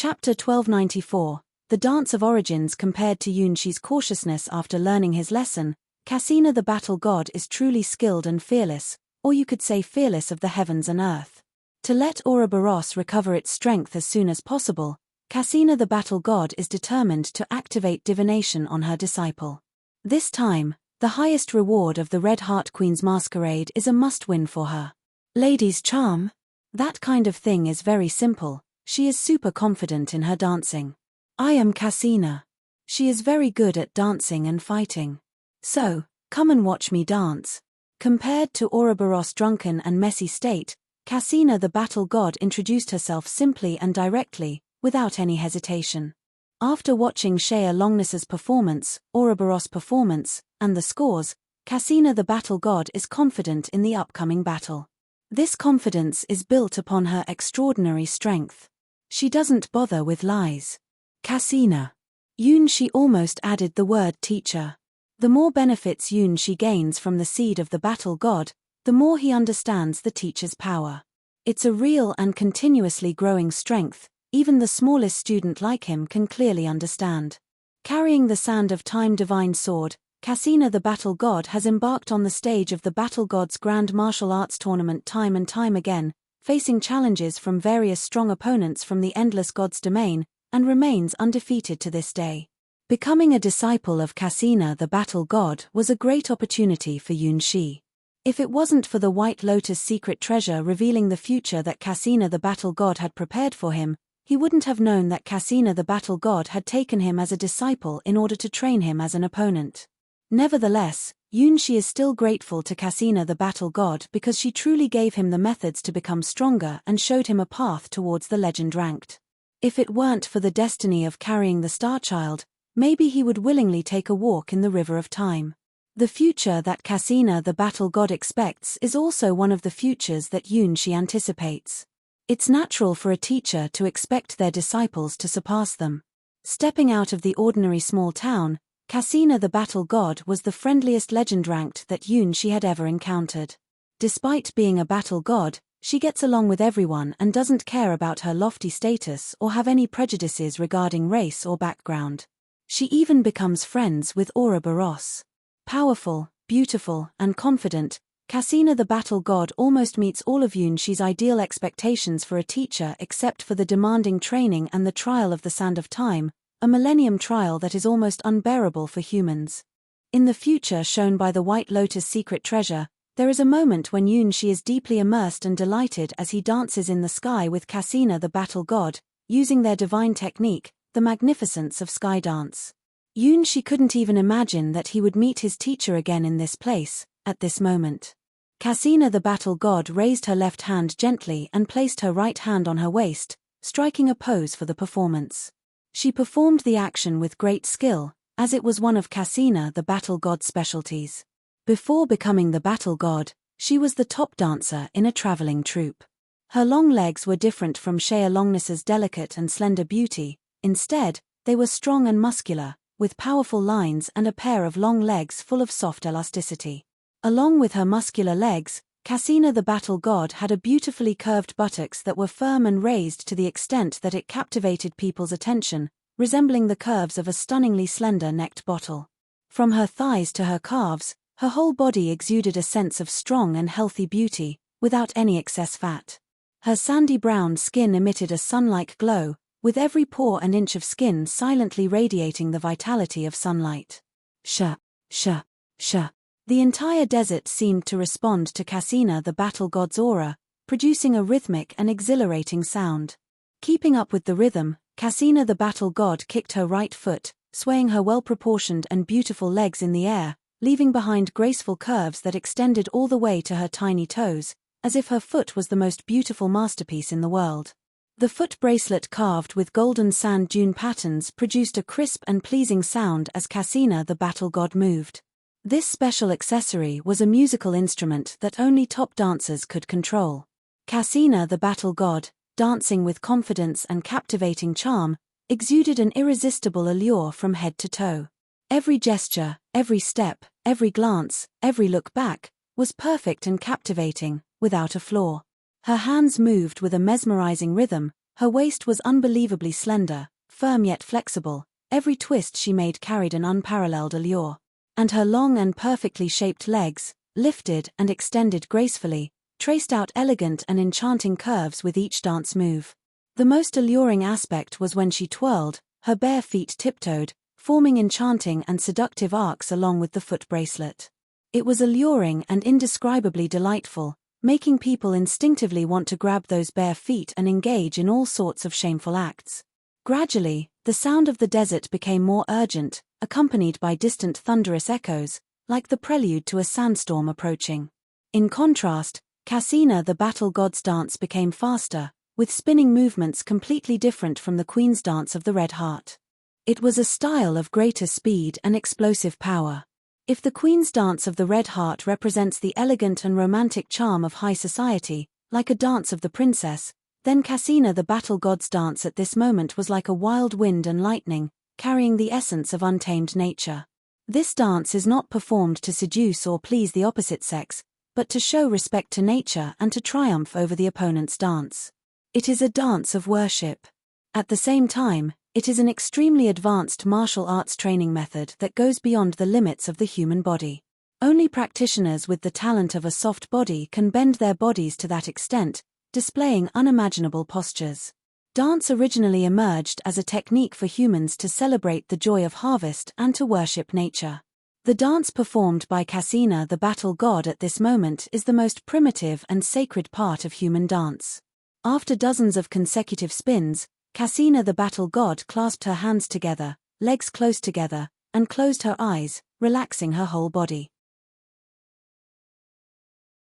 Chapter 1294, The Dance of Origins compared to Yunshi's cautiousness after learning his lesson. Cassina the battle god is truly skilled and fearless, or you could say fearless of the heavens and earth. To let Ouroboros recover its strength as soon as possible, Cassina the battle god is determined to activate divination on her disciple. This time, the highest reward of the Red Heart Queen's masquerade is a must-win for her. Lady's charm? That kind of thing is very simple. She is super confident in her dancing. I am Cassina. She is very good at dancing and fighting. So, come and watch me dance. Compared to Ouroboros' drunken and messy state, Cassina the battle god introduced herself simply and directly, without any hesitation. After watching Shea Longness's performance, Ouroboros' performance, and the scores, Cassina the battle god is confident in the upcoming battle. This confidence is built upon her extraordinary strength. She doesn't bother with lies. Cassina. Yunshi almost added the word teacher. The more benefits Yunshi gains from the seed of the battle god, the more he understands the teacher's power. It's a real and continuously growing strength, even the smallest student like him can clearly understand. Carrying the Sand of Time divine sword, Cassina the battle god has embarked on the stage of the battle god's grand martial arts tournament time and time again, facing challenges from various strong opponents from the endless god's domain, and remains undefeated to this day. Becoming a disciple of Cassina the battle god was a great opportunity for Yunshi. If it wasn't for the White Lotus secret treasure revealing the future that Cassina the battle god had prepared for him, he wouldn't have known that Cassina the battle god had taken him as a disciple in order to train him as an opponent. Nevertheless, Yunshi is still grateful to Cassina the battle god because she truly gave him the methods to become stronger and showed him a path towards the legend ranked. If it weren't for the destiny of carrying the Star Child, maybe he would willingly take a walk in the river of time. The future that Cassina the battle god expects is also one of the futures that Yunshi anticipates. It's natural for a teacher to expect their disciples to surpass them. Stepping out of the ordinary small town, Cassina the battle god was the friendliest legend ranked that Yunshi had ever encountered. Despite being a battle god, she gets along with everyone and doesn't care about her lofty status or have any prejudices regarding race or background. She even becomes friends with Ouroboros. Powerful, beautiful, and confident, Cassina the battle god almost meets all of Yunshi's ideal expectations for a teacher except for the demanding training and the trial of the Sand of Time, a millennium trial that is almost unbearable for humans. In the future shown by the White Lotus secret treasure, there is a moment when Yunshi is deeply immersed and delighted as he dances in the sky with Cassina the battle god, using their divine technique, the magnificence of sky dance. Yunshi couldn't even imagine that he would meet his teacher again in this place, at this moment. Cassina the battle god raised her left hand gently and placed her right hand on her waist, striking a pose for the performance. She performed the action with great skill, as it was one of Cassina the battle god's specialties. Before becoming the battle god, she was the top dancer in a traveling troupe. Her long legs were different from Shea Longness's delicate and slender beauty. Instead, they were strong and muscular, with powerful lines and a pair of long legs full of soft elasticity. Along with her muscular legs, Cassina the battle god had a beautifully curved buttocks that were firm and raised to the extent that it captivated people's attention, resembling the curves of a stunningly slender-necked bottle. From her thighs to her calves, her whole body exuded a sense of strong and healthy beauty, without any excess fat. Her sandy brown skin emitted a sun-like glow, with every pore and inch of skin silently radiating the vitality of sunlight. Sha, sha, sha. The entire desert seemed to respond to Cassina the battle god's aura, producing a rhythmic and exhilarating sound. Keeping up with the rhythm, Cassina the battle god kicked her right foot, swaying her well-proportioned and beautiful legs in the air, leaving behind graceful curves that extended all the way to her tiny toes, as if her foot was the most beautiful masterpiece in the world. The foot bracelet carved with golden sand dune patterns produced a crisp and pleasing sound as Cassina the battle god moved. This special accessory was a musical instrument that only top dancers could control. Cassina the battle god, dancing with confidence and captivating charm, exuded an irresistible allure from head to toe. Every gesture, every step, every glance, every look back, was perfect and captivating, without a flaw. Her hands moved with a mesmerizing rhythm, Her waist was unbelievably slender, firm yet flexible. Every twist she made carried an unparalleled allure. And her long and perfectly shaped legs, lifted and extended gracefully, traced out elegant and enchanting curves with each dance move. The most alluring aspect was when she twirled, her bare feet tiptoed, forming enchanting and seductive arcs along with the foot bracelet. It was alluring and indescribably delightful, making people instinctively want to grab those bare feet and engage in all sorts of shameful acts. Gradually, the sound of the desert became more urgent, accompanied by distant thunderous echoes, like the prelude to a sandstorm approaching. In contrast, Cassina the battle god's dance became faster, with spinning movements completely different from the queen's dance of the Red Heart. It was a style of greater speed and explosive power. If the queen's dance of the Red Heart represents the elegant and romantic charm of high society, like a dance of the princess, then Cassina the battle god's dance at this moment was like a wild wind and lightning, carrying the essence of untamed nature. This dance is not performed to seduce or please the opposite sex, but to show respect to nature and to triumph over the opponent's dance. It is a dance of worship. At the same time, it is an extremely advanced martial arts training method that goes beyond the limits of the human body. Only practitioners with the talent of a soft body can bend their bodies to that extent, displaying unimaginable postures. Dance originally emerged as a technique for humans to celebrate the joy of harvest and to worship nature. The dance performed by Cassina the battle god at this moment is the most primitive and sacred part of human dance. After dozens of consecutive spins, Cassina the battle god clasped her hands together, legs close together, and closed her eyes, relaxing her whole body.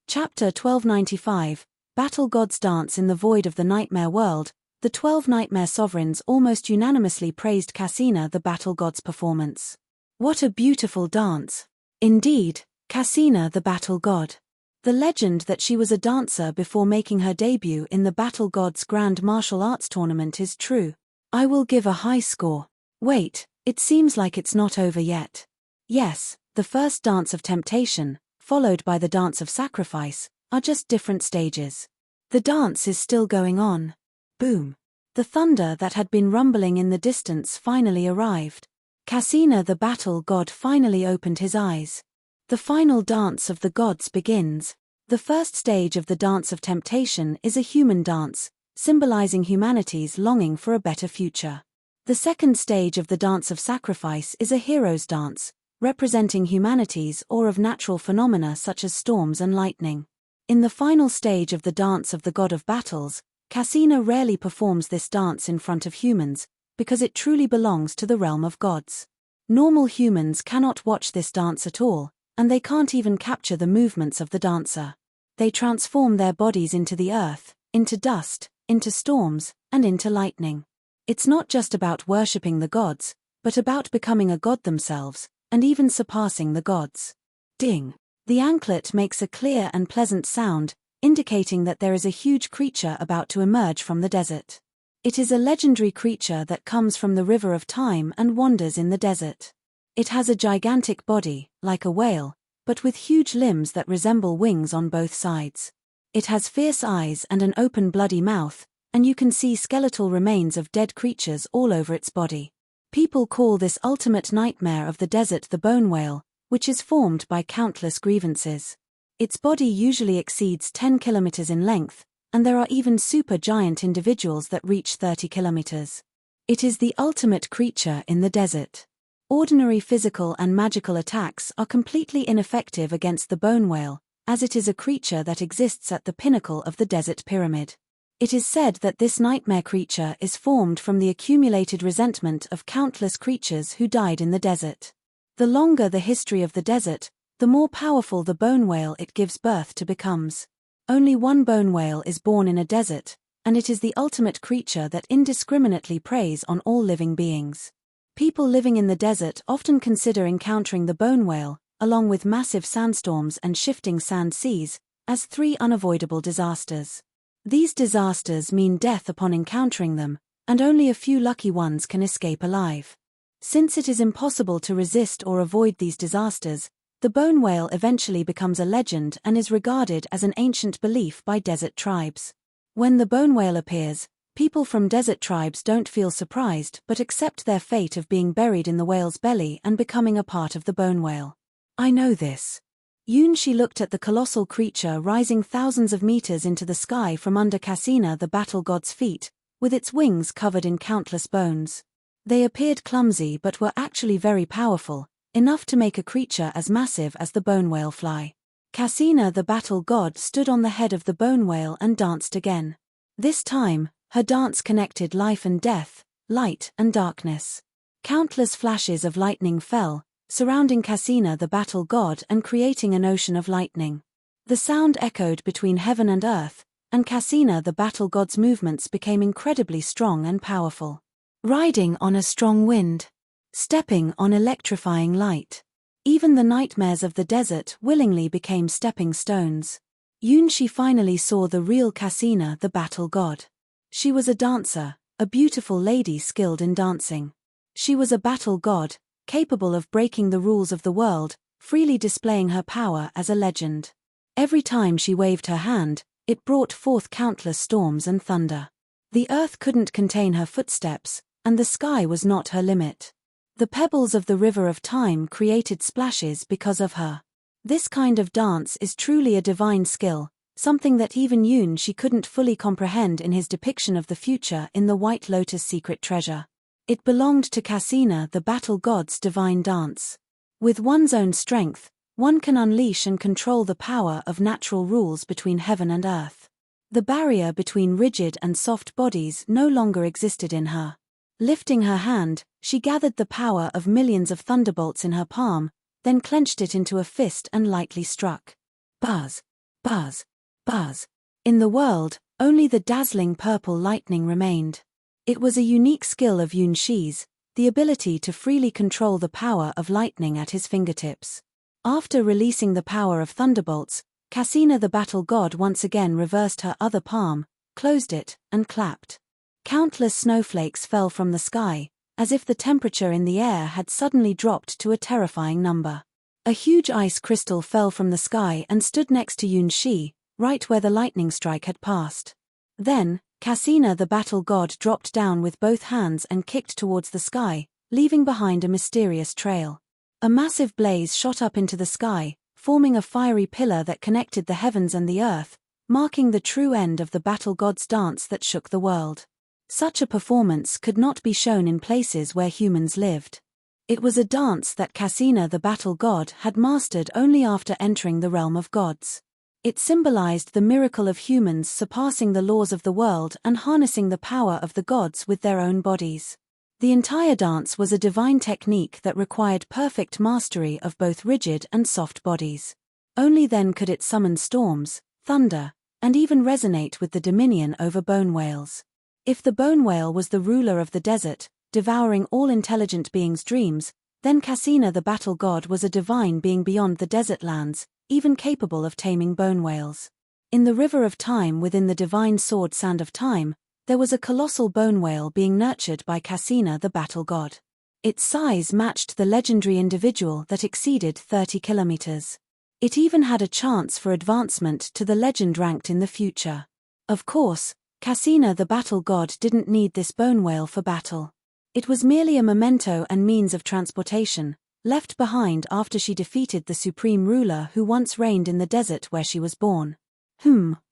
Chapter 1295, Battle God's Dance in the Void of the Nightmare World. The 12 nightmare sovereigns almost unanimously praised Cassina the battle god's performance. What a beautiful dance! Indeed, Cassina the battle god. The legend that she was a dancer before making her debut in the Battle Gods Grand Martial Arts Tournament is true. I will give a high score. Wait, it seems like it's not over yet. Yes, the first dance of temptation, followed by the dance of sacrifice, are just different stages. The dance is still going on. Boom! The thunder that had been rumbling in the distance finally arrived. Cassina the battle god finally opened his eyes. The final dance of the gods begins. The first stage of the dance of temptation is a human dance, symbolizing humanity's longing for a better future. The second stage of the dance of sacrifice is a hero's dance, representing humanity's awe of natural phenomena such as storms and lightning. In the final stage of the dance of the god of battles, Cassina rarely performs this dance in front of humans, because it truly belongs to the realm of gods. Normal humans cannot watch this dance at all, and they can't even capture the movements of the dancer. They transform their bodies into the earth, into dust, into storms, and into lightning. It's not just about worshipping the gods, but about becoming a god themselves, and even surpassing the gods. Ding! The anklet makes a clear and pleasant sound, indicating that there is a huge creature about to emerge from the desert. It is a legendary creature that comes from the river of time and wanders in the desert. It has a gigantic body, like a whale, but with huge limbs that resemble wings on both sides. It has fierce eyes and an open bloody mouth, and you can see skeletal remains of dead creatures all over its body. People call this ultimate nightmare of the desert the bone whale, which is formed by countless grievances. Its body usually exceeds 10 kilometers in length, and there are even super giant individuals that reach 30 kilometers. It is the ultimate creature in the desert. Ordinary physical and magical attacks are completely ineffective against the bone whale, as it is a creature that exists at the pinnacle of the desert pyramid. It is said that this nightmare creature is formed from the accumulated resentment of countless creatures who died in the desert. The longer the history of the desert, the more powerful the bone whale it gives birth to becomes. Only one bone whale is born in a desert, and it is the ultimate creature that indiscriminately preys on all living beings. People living in the desert often consider encountering the bone whale, along with massive sandstorms and shifting sand seas, as 3 unavoidable disasters. These disasters mean death upon encountering them, and only a few lucky ones can escape alive. Since it is impossible to resist or avoid these disasters, the bone whale eventually becomes a legend and is regarded as an ancient belief by desert tribes. When the bone whale appears, People from desert tribes don't feel surprised but accept their fate of being buried in the whale's belly and becoming a part of the bone whale. I know this. Yunshi looked at the colossal creature rising thousands of meters into the sky from under Cassina the battle god's feet, with its wings covered in countless bones. They appeared clumsy but were actually very powerful, enough to make a creature as massive as the bone whale fly. Cassina the battle god stood on the head of the bone whale and danced again. This time, her dance connected life and death, light and darkness. Countless flashes of lightning fell, surrounding Cassina the battle god and creating an ocean of lightning. The sound echoed between heaven and earth, and Cassina the battle god's movements became incredibly strong and powerful. Riding on a strong wind. Stepping on electrifying light. Even the nightmares of the desert willingly became stepping stones. Yunshi finally saw the real Cassina the battle god. She was a dancer, a beautiful lady skilled in dancing. She was a battle god, capable of breaking the rules of the world, freely displaying her power as a legend. Every time she waved her hand, it brought forth countless storms and thunder. The earth couldn't contain her footsteps, and the sky was not her limit. The pebbles of the river of time created splashes because of her. This kind of dance is truly a divine skill, something that even Yunshi couldn't fully comprehend in his depiction of the future in the White Lotus Secret Treasure. It belonged to Cassina the battle god's divine dance. With one's own strength, one can unleash and control the power of natural rules between heaven and earth. The barrier between rigid and soft bodies no longer existed in her. Lifting her hand, she gathered the power of millions of thunderbolts in her palm, then clenched it into a fist and lightly struck. Buzz, buzz, buzz. In the world, only the dazzling purple lightning remained. It was a unique skill of Yunshi's, the ability to freely control the power of lightning at his fingertips. After releasing the power of thunderbolts, Cassina the battle god once again reversed her other palm, closed it, and clapped. Countless snowflakes fell from the sky, as if the temperature in the air had suddenly dropped to a terrifying number. A huge ice crystal fell from the sky and stood next to Yunshi, right where the lightning strike had passed. Then, Cassina the battle god dropped down with both hands and kicked towards the sky, leaving behind a mysterious trail. A massive blaze shot up into the sky, forming a fiery pillar that connected the heavens and the earth, marking the true end of the battle god's dance that shook the world. Such a performance could not be shown in places where humans lived. It was a dance that Cassina the battle god had mastered only after entering the realm of gods. It symbolized the miracle of humans surpassing the laws of the world and harnessing the power of the gods with their own bodies. The entire dance was a divine technique that required perfect mastery of both rigid and soft bodies. Only then could it summon storms, thunder, and even resonate with the dominion over bone whales. If the bone whale was the ruler of the desert, devouring all intelligent beings' dreams, then Cassina the battle god was a divine being beyond the desert lands, even capable of taming bone whales. In the river of time within the divine sword Sand of Time, there was a colossal bone whale being nurtured by Cassina the battle god. Its size matched the legendary individual that exceeded 30 kilometers. It even had a chance for advancement to the legend ranked in the future. Of course, Cassina the battle god didn't need this bone whale for battle. It was merely a memento and means of transportation, left behind after she defeated the supreme ruler who once reigned in the desert where she was born.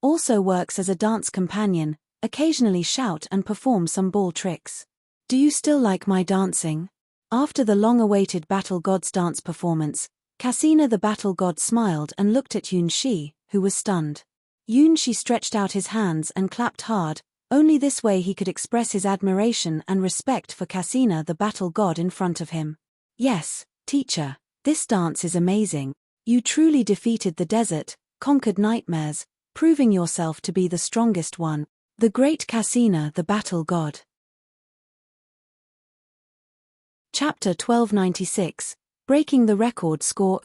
Also works as a dance companion, occasionally shout and perform some ball tricks. Do you still like my dancing? After the long-awaited battle god's dance performance, Cassina the battle god smiled and looked at Yunshi, who was stunned. Yunshi stretched out his hands and clapped hard, only this way he could express his admiration and respect for Cassina the battle god in front of him. Yes, teacher, this dance is amazing. You truly defeated the desert, conquered nightmares, proving yourself to be the strongest one, the great Cassina the battle god. Chapter 1296, Breaking the Record Score.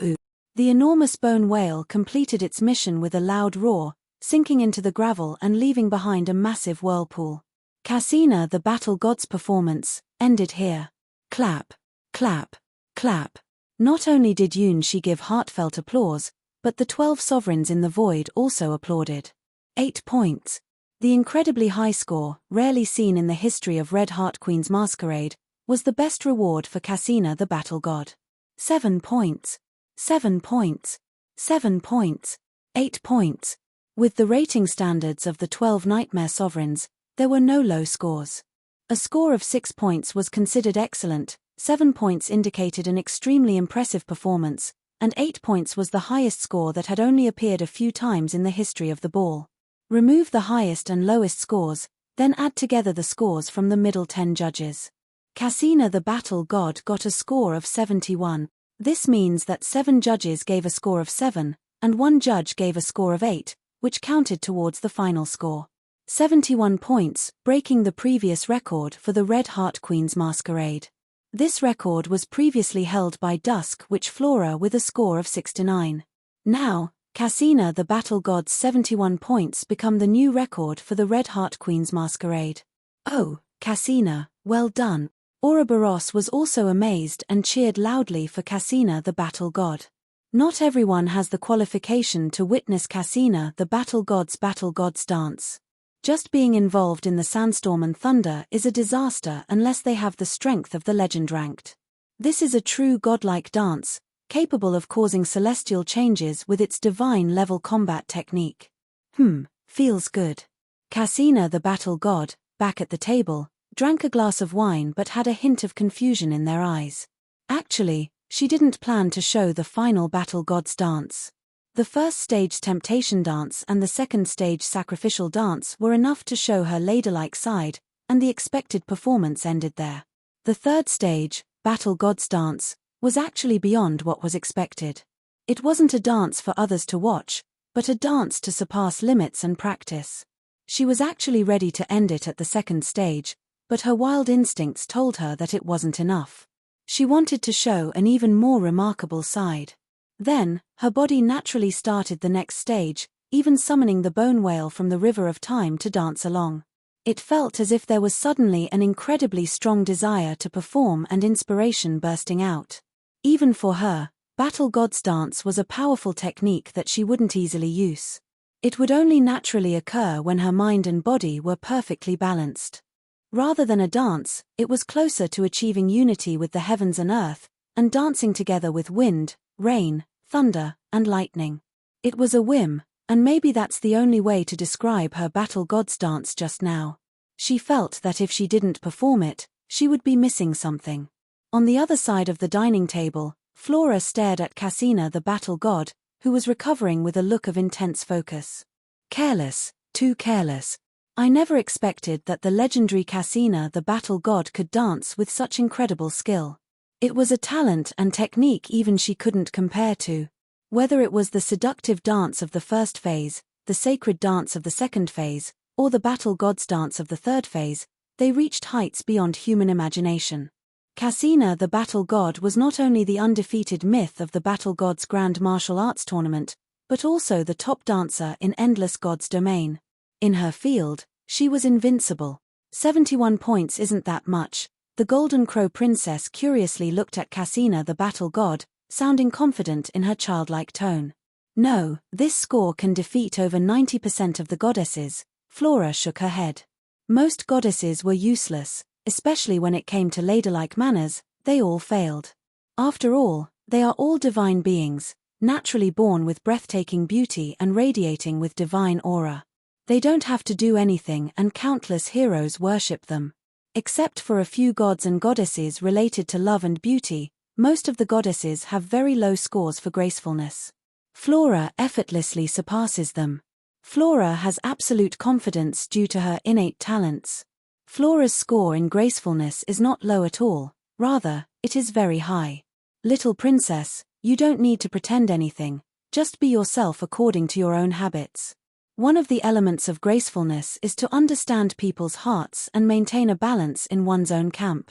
The enormous bone whale completed its mission with a loud roar, sinking into the gravel and leaving behind a massive whirlpool. Cassina the battle god's performance ended here. Clap, clap, clap. Not only did Yunshi give heartfelt applause, but the 12 sovereigns in the void also applauded. 8 points. The incredibly high score, rarely seen in the history of Red Heart Queen's masquerade, was the best reward for Cassina the battle god. 7 points. 7 points. 7 points. 8 points. With the rating standards of the 12 Nightmare Sovereigns, there were no low scores. A score of 6 points was considered excellent, 7 points indicated an extremely impressive performance, and 8 points was the highest score that had only appeared a few times in the history of the ball. Remove the highest and lowest scores, then add together the scores from the middle 10 judges. Cassina the battle god got a score of 71. This means that 7 judges gave a score of 7, and 1 judge gave a score of 8, which counted towards the final score. 71 points, breaking the previous record for the Red Heart Queen's masquerade. This record was previously held by Dusk, which Flora with a score of 69. Now, Cassina the battle god's 71 points become the new record for the Red Heart Queen's masquerade. Oh, Cassina, well done. Ouroboros was also amazed and cheered loudly for Cassina the battle god. Not everyone has the qualification to witness Cassina the battle god's dance. Just being involved in the sandstorm and thunder is a disaster unless they have the strength of the legend ranked. This is a true godlike dance, capable of causing celestial changes with its divine-level combat technique. Feels good. Cassina the battle god, back at the table, drank a glass of wine but had a hint of confusion in their eyes. Actually, she didn't plan to show the final battle god's dance. The first stage temptation dance and the second stage sacrificial dance were enough to show her ladylike side, and the expected performance ended there. The third stage, battle god's dance, was actually beyond what was expected. It wasn't a dance for others to watch, but a dance to surpass limits and practice. She was actually ready to end it at the second stage, but her wild instincts told her that it wasn't enough. She wanted to show an even more remarkable side. Then, her body naturally started the next stage, even summoning the bone whale from the river of time to dance along. It felt as if there was suddenly an incredibly strong desire to perform and inspiration bursting out. Even for her, battle god's dance was a powerful technique that she wouldn't easily use. It would only naturally occur when her mind and body were perfectly balanced. Rather than a dance, it was closer to achieving unity with the heavens and earth, and dancing together with wind, rain, thunder, and lightning. It was a whim, and maybe that's the only way to describe her battle god's dance just now. She felt that if she didn't perform it, she would be missing something. On the other side of the dining table, Flora stared at Cassina the battle god, who was recovering with a look of intense focus. Careless, too careless. I never expected that the legendary Cassina the battle god could dance with such incredible skill. It was a talent and technique even she couldn't compare to. Whether it was the seductive dance of the first phase, the sacred dance of the second phase, or the battle god's dance of the third phase, they reached heights beyond human imagination. Cassina the battle god was not only the undefeated myth of the battle god's grand martial arts tournament, but also the top dancer in Endless God's domain. In her field, she was invincible. 71 points isn't that much. The Golden Crow Princess curiously looked at Cassina the battle god, sounding confident in her childlike tone. No, this score can defeat over 90% of the goddesses. Flora shook her head. Most goddesses were useless, especially when it came to ladylike manners. They all failed. After all, they are all divine beings, naturally born with breathtaking beauty and radiating with divine aura. They don't have to do anything and countless heroes worship them. Except for a few gods and goddesses related to love and beauty, most of the goddesses have very low scores for gracefulness. Flora effortlessly surpasses them. Flora has absolute confidence due to her innate talents. Flora's score in gracefulness is not low at all, rather, it is very high. Little princess, you don't need to pretend anything, just be yourself according to your own habits. One of the elements of gracefulness is to understand people's hearts and maintain a balance in one's own camp.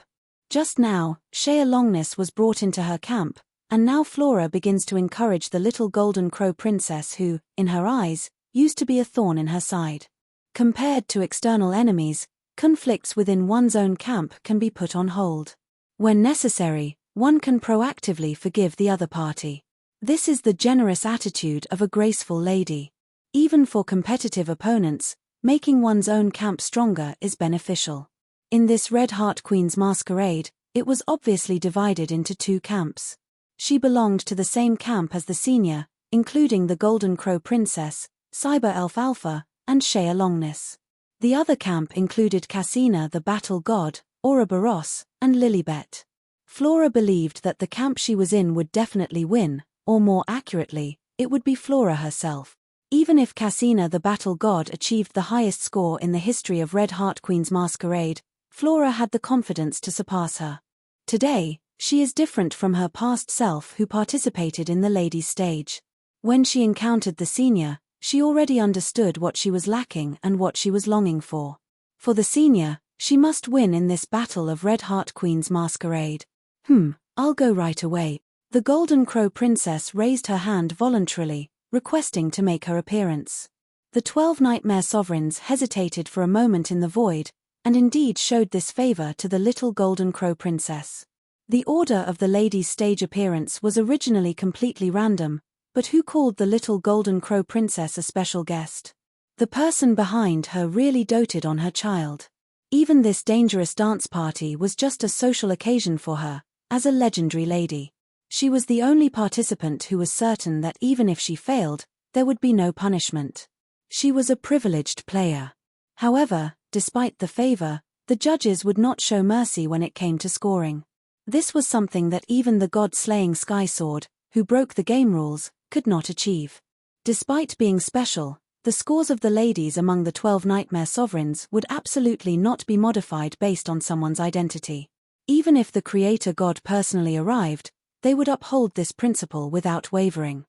Just now, Shea Longness was brought into her camp, and now Flora begins to encourage the little Golden Crow Princess who, in her eyes, used to be a thorn in her side. Compared to external enemies, conflicts within one's own camp can be put on hold. When necessary, one can proactively forgive the other party. This is the generous attitude of a graceful lady. Even for competitive opponents, making one's own camp stronger is beneficial. In this Red Heart Queen's masquerade, it was obviously divided into two camps. She belonged to the same camp as the senior, including the Golden Crow Princess, Cyber Elf Alpha, and Shea Longness. The other camp included Cassina the Battle God, Ouroboros, and Lilibet. Flora believed that the camp she was in would definitely win, or more accurately, it would be Flora herself. Even if Cassina the Battle God achieved the highest score in the history of Red Heart Queen's masquerade, Flora had the confidence to surpass her. Today, she is different from her past self who participated in the ladies' stage. When she encountered the senior, she already understood what she was lacking and what she was longing for. For the senior, she must win in this battle of Red Heart Queen's masquerade. I'll go right away. The Golden Crow Princess raised her hand voluntarily, requesting to make her appearance. The 12 Nightmare Sovereigns hesitated for a moment in the void, and indeed showed this favor to the little Golden Crow Princess. The order of the lady's stage appearance was originally completely random, but who called the little Golden Crow Princess a special guest? The person behind her really doted on her child. Even this dangerous dance party was just a social occasion for her, as a legendary lady. She was the only participant who was certain that even if she failed, there would be no punishment. She was a privileged player. However, despite the favor, the judges would not show mercy when it came to scoring. This was something that even the god-slaying Sky Sword, who broke the game rules, could not achieve. Despite being special, the scores of the ladies among the 12 Nightmare Sovereigns would absolutely not be modified based on someone's identity. Even if the Creator God personally arrived, they would uphold this principle without wavering.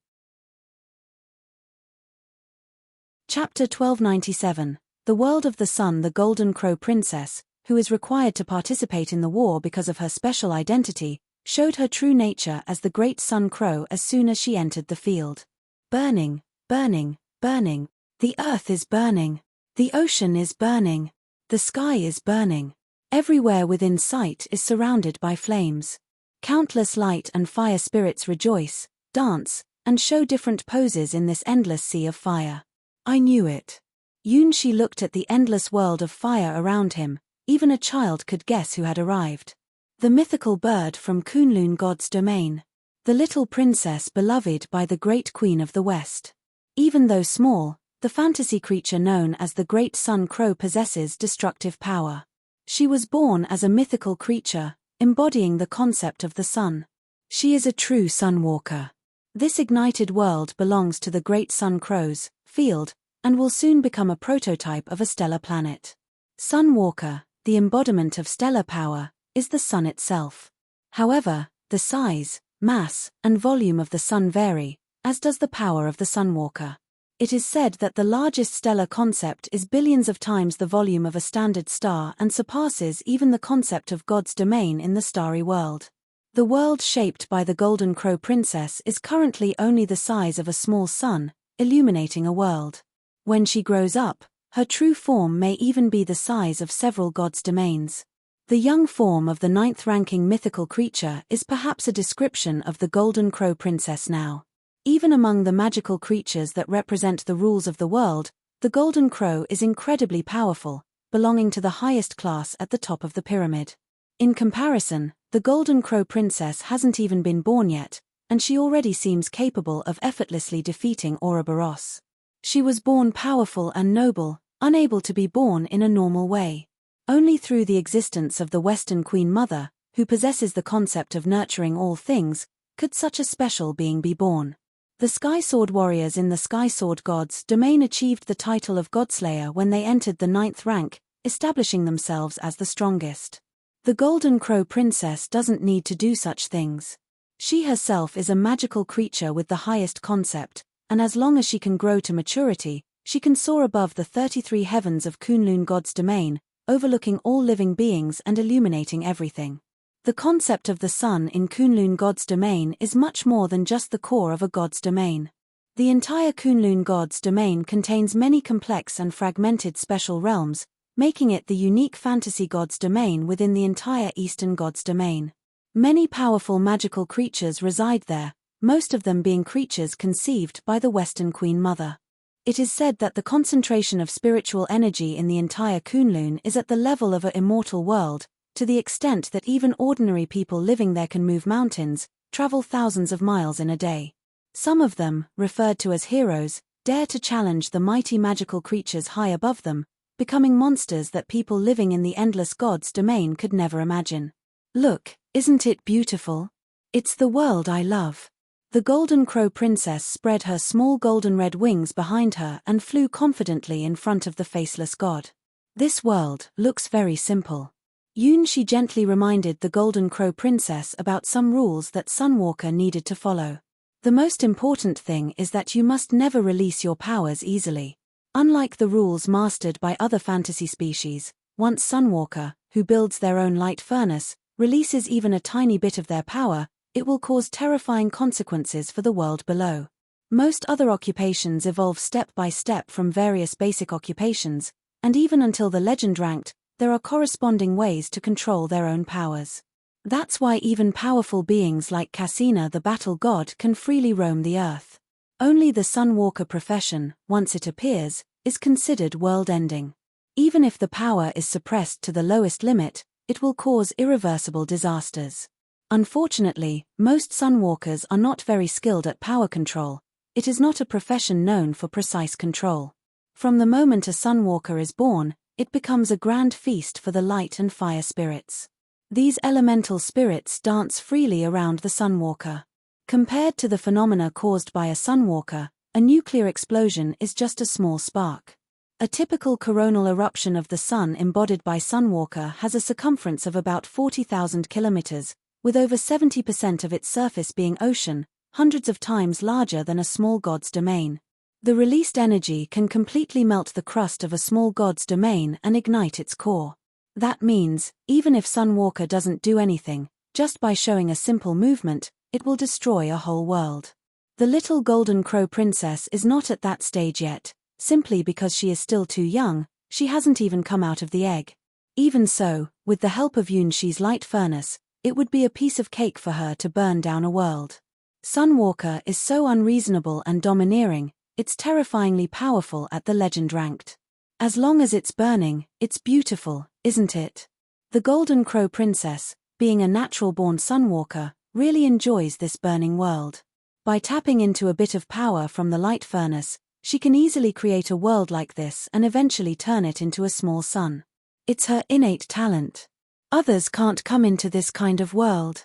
Chapter 1297. The World of the Sun. The Golden Crow Princess, who is required to participate in the war because of her special identity, showed her true nature as the Great Sun Crow as soon as she entered the field. Burning, burning, burning. The earth is burning. The ocean is burning. The sky is burning. Everywhere within sight is surrounded by flames. Countless light and fire spirits rejoice, dance, and show different poses in this endless sea of fire. I knew it. Yunshi looked at the endless world of fire around him. Even a child could guess who had arrived. The mythical bird from Kunlun God's domain. The little princess beloved by the great queen of the West. Even though small, the fantasy creature known as the Great Sun Crow possesses destructive power. She was born as a mythical creature, embodying the concept of the sun. She is a true sunwalker. This ignited world belongs to the Great Sun Crow's field, and will soon become a prototype of a stellar planet. Sunwalker, the embodiment of stellar power, is the sun itself. However, the size, mass, and volume of the sun vary, as does the power of the sunwalker. It is said that the largest stellar concept is billions of times the volume of a standard star and surpasses even the concept of God's domain in the starry world. The world shaped by the Golden Crow Princess is currently only the size of a small sun, illuminating a world. When she grows up, her true form may even be the size of several gods' domains. The young form of the 9th-ranking mythical creature is perhaps a description of the Golden Crow Princess now. Even among the magical creatures that represent the rules of the world, the Golden Crow is incredibly powerful, belonging to the highest class at the top of the pyramid. In comparison, the Golden Crow Princess hasn't even been born yet, and she already seems capable of effortlessly defeating Ouroboros. She was born powerful and noble, unable to be born in a normal way. Only through the existence of the Western Queen Mother, who possesses the concept of nurturing all things, could such a special being be born. The Sky Sword warriors in the Sky Sword God's domain achieved the title of Godslayer when they entered the 9th rank, establishing themselves as the strongest. The Golden Crow Princess doesn't need to do such things. She herself is a magical creature with the highest concept, and as long as she can grow to maturity, she can soar above the 33 heavens of Kunlun God's domain, overlooking all living beings and illuminating everything. The concept of the sun in Kunlun God's domain is much more than just the core of a god's domain. The entire Kunlun God's domain contains many complex and fragmented special realms, making it the unique fantasy god's domain within the entire Eastern God's domain. Many powerful magical creatures reside there, most of them being creatures conceived by the Western Queen Mother. It is said that the concentration of spiritual energy in the entire Kunlun is at the level of an immortal world, to the extent that even ordinary people living there can move mountains, travel thousands of miles in a day. Some of them, referred to as heroes, dare to challenge the mighty magical creatures high above them, becoming monsters that people living in the endless God's domain could never imagine. Look, isn't it beautiful? It's the world I love. The Golden Crow Princess spread her small golden red wings behind her and flew confidently in front of the faceless god. This world looks very simple. She gently reminded the Golden Crow Princess about some rules that Sunwalker needed to follow. The most important thing is that you must never release your powers easily. Unlike the rules mastered by other fantasy species, once Sunwalker, who builds their own light furnace, releases even a tiny bit of their power, it will cause terrifying consequences for the world below. Most other occupations evolve step by step from various basic occupations, and even until the legend ranked, there are corresponding ways to control their own powers. That's why even powerful beings like Casina the battle god can freely roam the earth. Only the Sunwalker profession, once it appears, is considered world-ending. Even if the power is suppressed to the lowest limit, it will cause irreversible disasters. Unfortunately, most Sunwalkers are not very skilled at power control. It is not a profession known for precise control. From the moment a Sunwalker is born, it becomes a grand feast for the light and fire spirits. These elemental spirits dance freely around the Sunwalker. Compared to the phenomena caused by a Sunwalker, a nuclear explosion is just a small spark. A typical coronal eruption of the Sun embodied by Sunwalker has a circumference of about 40,000 kilometers, with over 70% of its surface being ocean, hundreds of times larger than a small god's domain. The released energy can completely melt the crust of a small god's domain and ignite its core. That means, even if Sunwalker doesn't do anything, just by showing a simple movement, it will destroy a whole world. The little Golden Crow Princess is not at that stage yet, simply because she is still too young. She hasn't even come out of the egg. Even so, with the help of Yunshi's light furnace, it would be a piece of cake for her to burn down a world. Sunwalker is so unreasonable and domineering, it's terrifyingly powerful at the legend ranked. As long as it's burning, it's beautiful, isn't it? The Golden Crow Princess, being a natural-born Sunwalker, really enjoys this burning world. By tapping into a bit of power from the light furnace, she can easily create a world like this and eventually turn it into a small sun. It's her innate talent. Others can't come into this kind of world.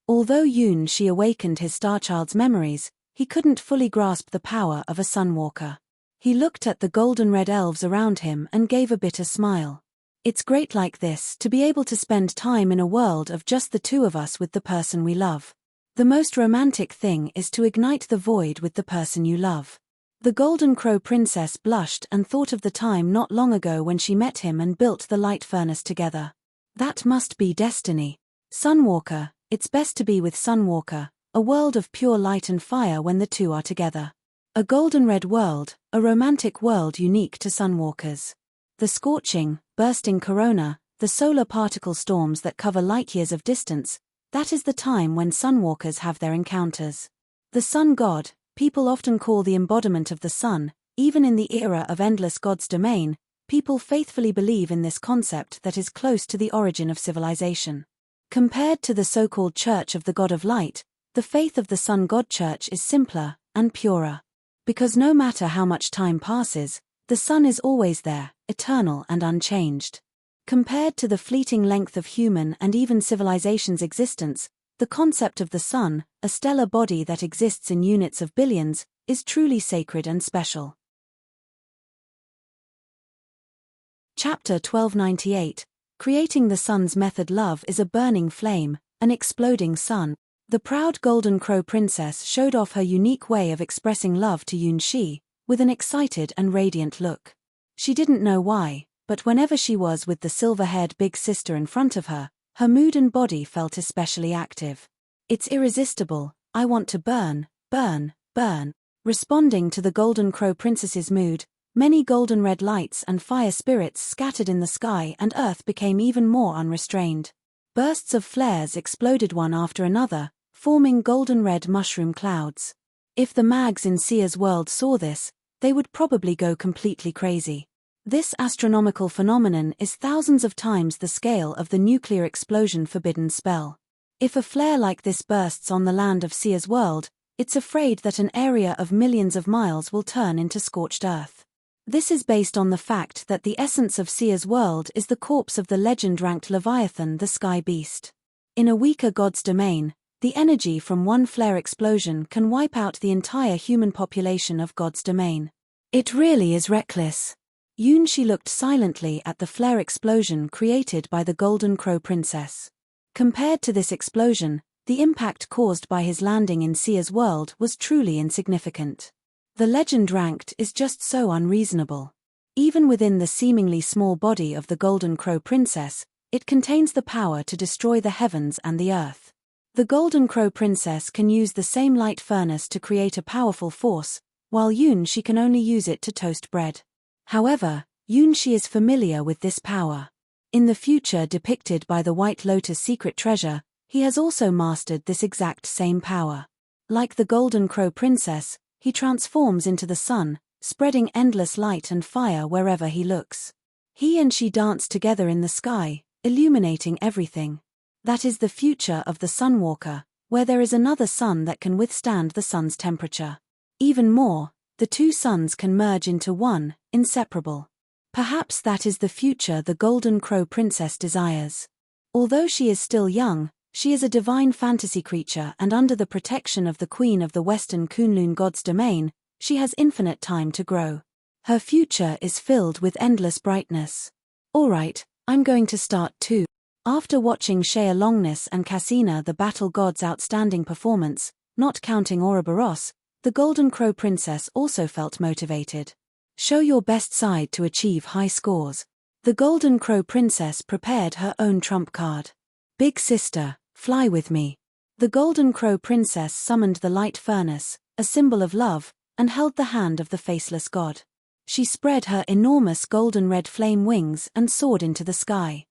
Although Yunshi awakened his Starchild's memories, he couldn't fully grasp the power of a Sunwalker. He looked at the golden red elves around him and gave a bitter smile. It's great like this to be able to spend time in a world of just the two of us with the person we love. The most romantic thing is to ignite the void with the person you love. The Golden Crow Princess blushed and thought of the time not long ago when she met him and built the light furnace together. That must be destiny. Sunwalker, it's best to be with Sunwalker, a world of pure light and fire when the two are together. A golden red world, a romantic world unique to Sunwalkers. The scorching, bursting corona, the solar particle storms that cover light-years of distance, that is the time when Sunwalkers have their encounters. The sun god, people often call the embodiment of the sun, even in the era of endless God's domain, people faithfully believe in this concept that is close to the origin of civilization. Compared to the so-called Church of the God of Light, the faith of the Sun God Church is simpler and purer. Because no matter how much time passes, the sun is always there, eternal and unchanged. Compared to the fleeting length of human and even civilization's existence, the concept of the sun, a stellar body that exists in units of billions, is truly sacred and special. Chapter 1298. Creating the sun's method. Love is a burning flame, an exploding sun. The proud Golden Crow Princess showed off her unique way of expressing love to Yunshi, with an excited and radiant look. She didn't know why, but whenever she was with the silver-haired big sister in front of her, her mood and body felt especially active. It's irresistible, I want to burn, burn, burn. Responding to the Golden Crow Princess's mood, many golden red lights and fire spirits scattered in the sky and earth became even more unrestrained. Bursts of flares exploded one after another, forming golden red mushroom clouds. If the mags in Sia's world saw this, they would probably go completely crazy. This astronomical phenomenon is thousands of times the scale of the nuclear explosion forbidden spell. If a flare like this bursts on the land of Sia's world, it's afraid that an area of millions of miles will turn into scorched earth. This is based on the fact that the essence of Sia's world is the corpse of the legend-ranked Leviathan, the Sky Beast. In a weaker god's domain, the energy from one flare explosion can wipe out the entire human population of God's domain. It really is reckless. Yunshi looked silently at the flare explosion created by the Golden Crow Princess. Compared to this explosion, the impact caused by his landing in Sia's world was truly insignificant. The legend ranked is just so unreasonable. Even within the seemingly small body of the Golden Crow Princess, it contains the power to destroy the heavens and the earth. The Golden Crow Princess can use the same light furnace to create a powerful force, while Yunshi can only use it to toast bread. However, Yunshi is familiar with this power. In the future depicted by the White Lotus secret treasure, he has also mastered this exact same power. Like the Golden Crow Princess, he transforms into the sun, spreading endless light and fire wherever he looks. He and she dance together in the sky, illuminating everything. That is the future of the Sunwalker, where there is another sun that can withstand the sun's temperature. Even more, the two suns can merge into one, inseparable. Perhaps that is the future the Golden Crow Princess desires. Although she is still young, she is a divine fantasy creature, and under the protection of the Queen of the Western Kunlun God's domain, she has infinite time to grow. Her future is filled with endless brightness. Alright, I'm going to start too. After watching Shea Longness and Cassina the Battle God's outstanding performance, not counting Ouroboros, the Golden Crow Princess also felt motivated. Show your best side to achieve high scores. The Golden Crow Princess prepared her own trump card. Big sister, fly with me. The Golden Crow Princess summoned the light furnace, a symbol of love, and held the hand of the faceless god. She spread her enormous golden-red flame wings and soared into the sky.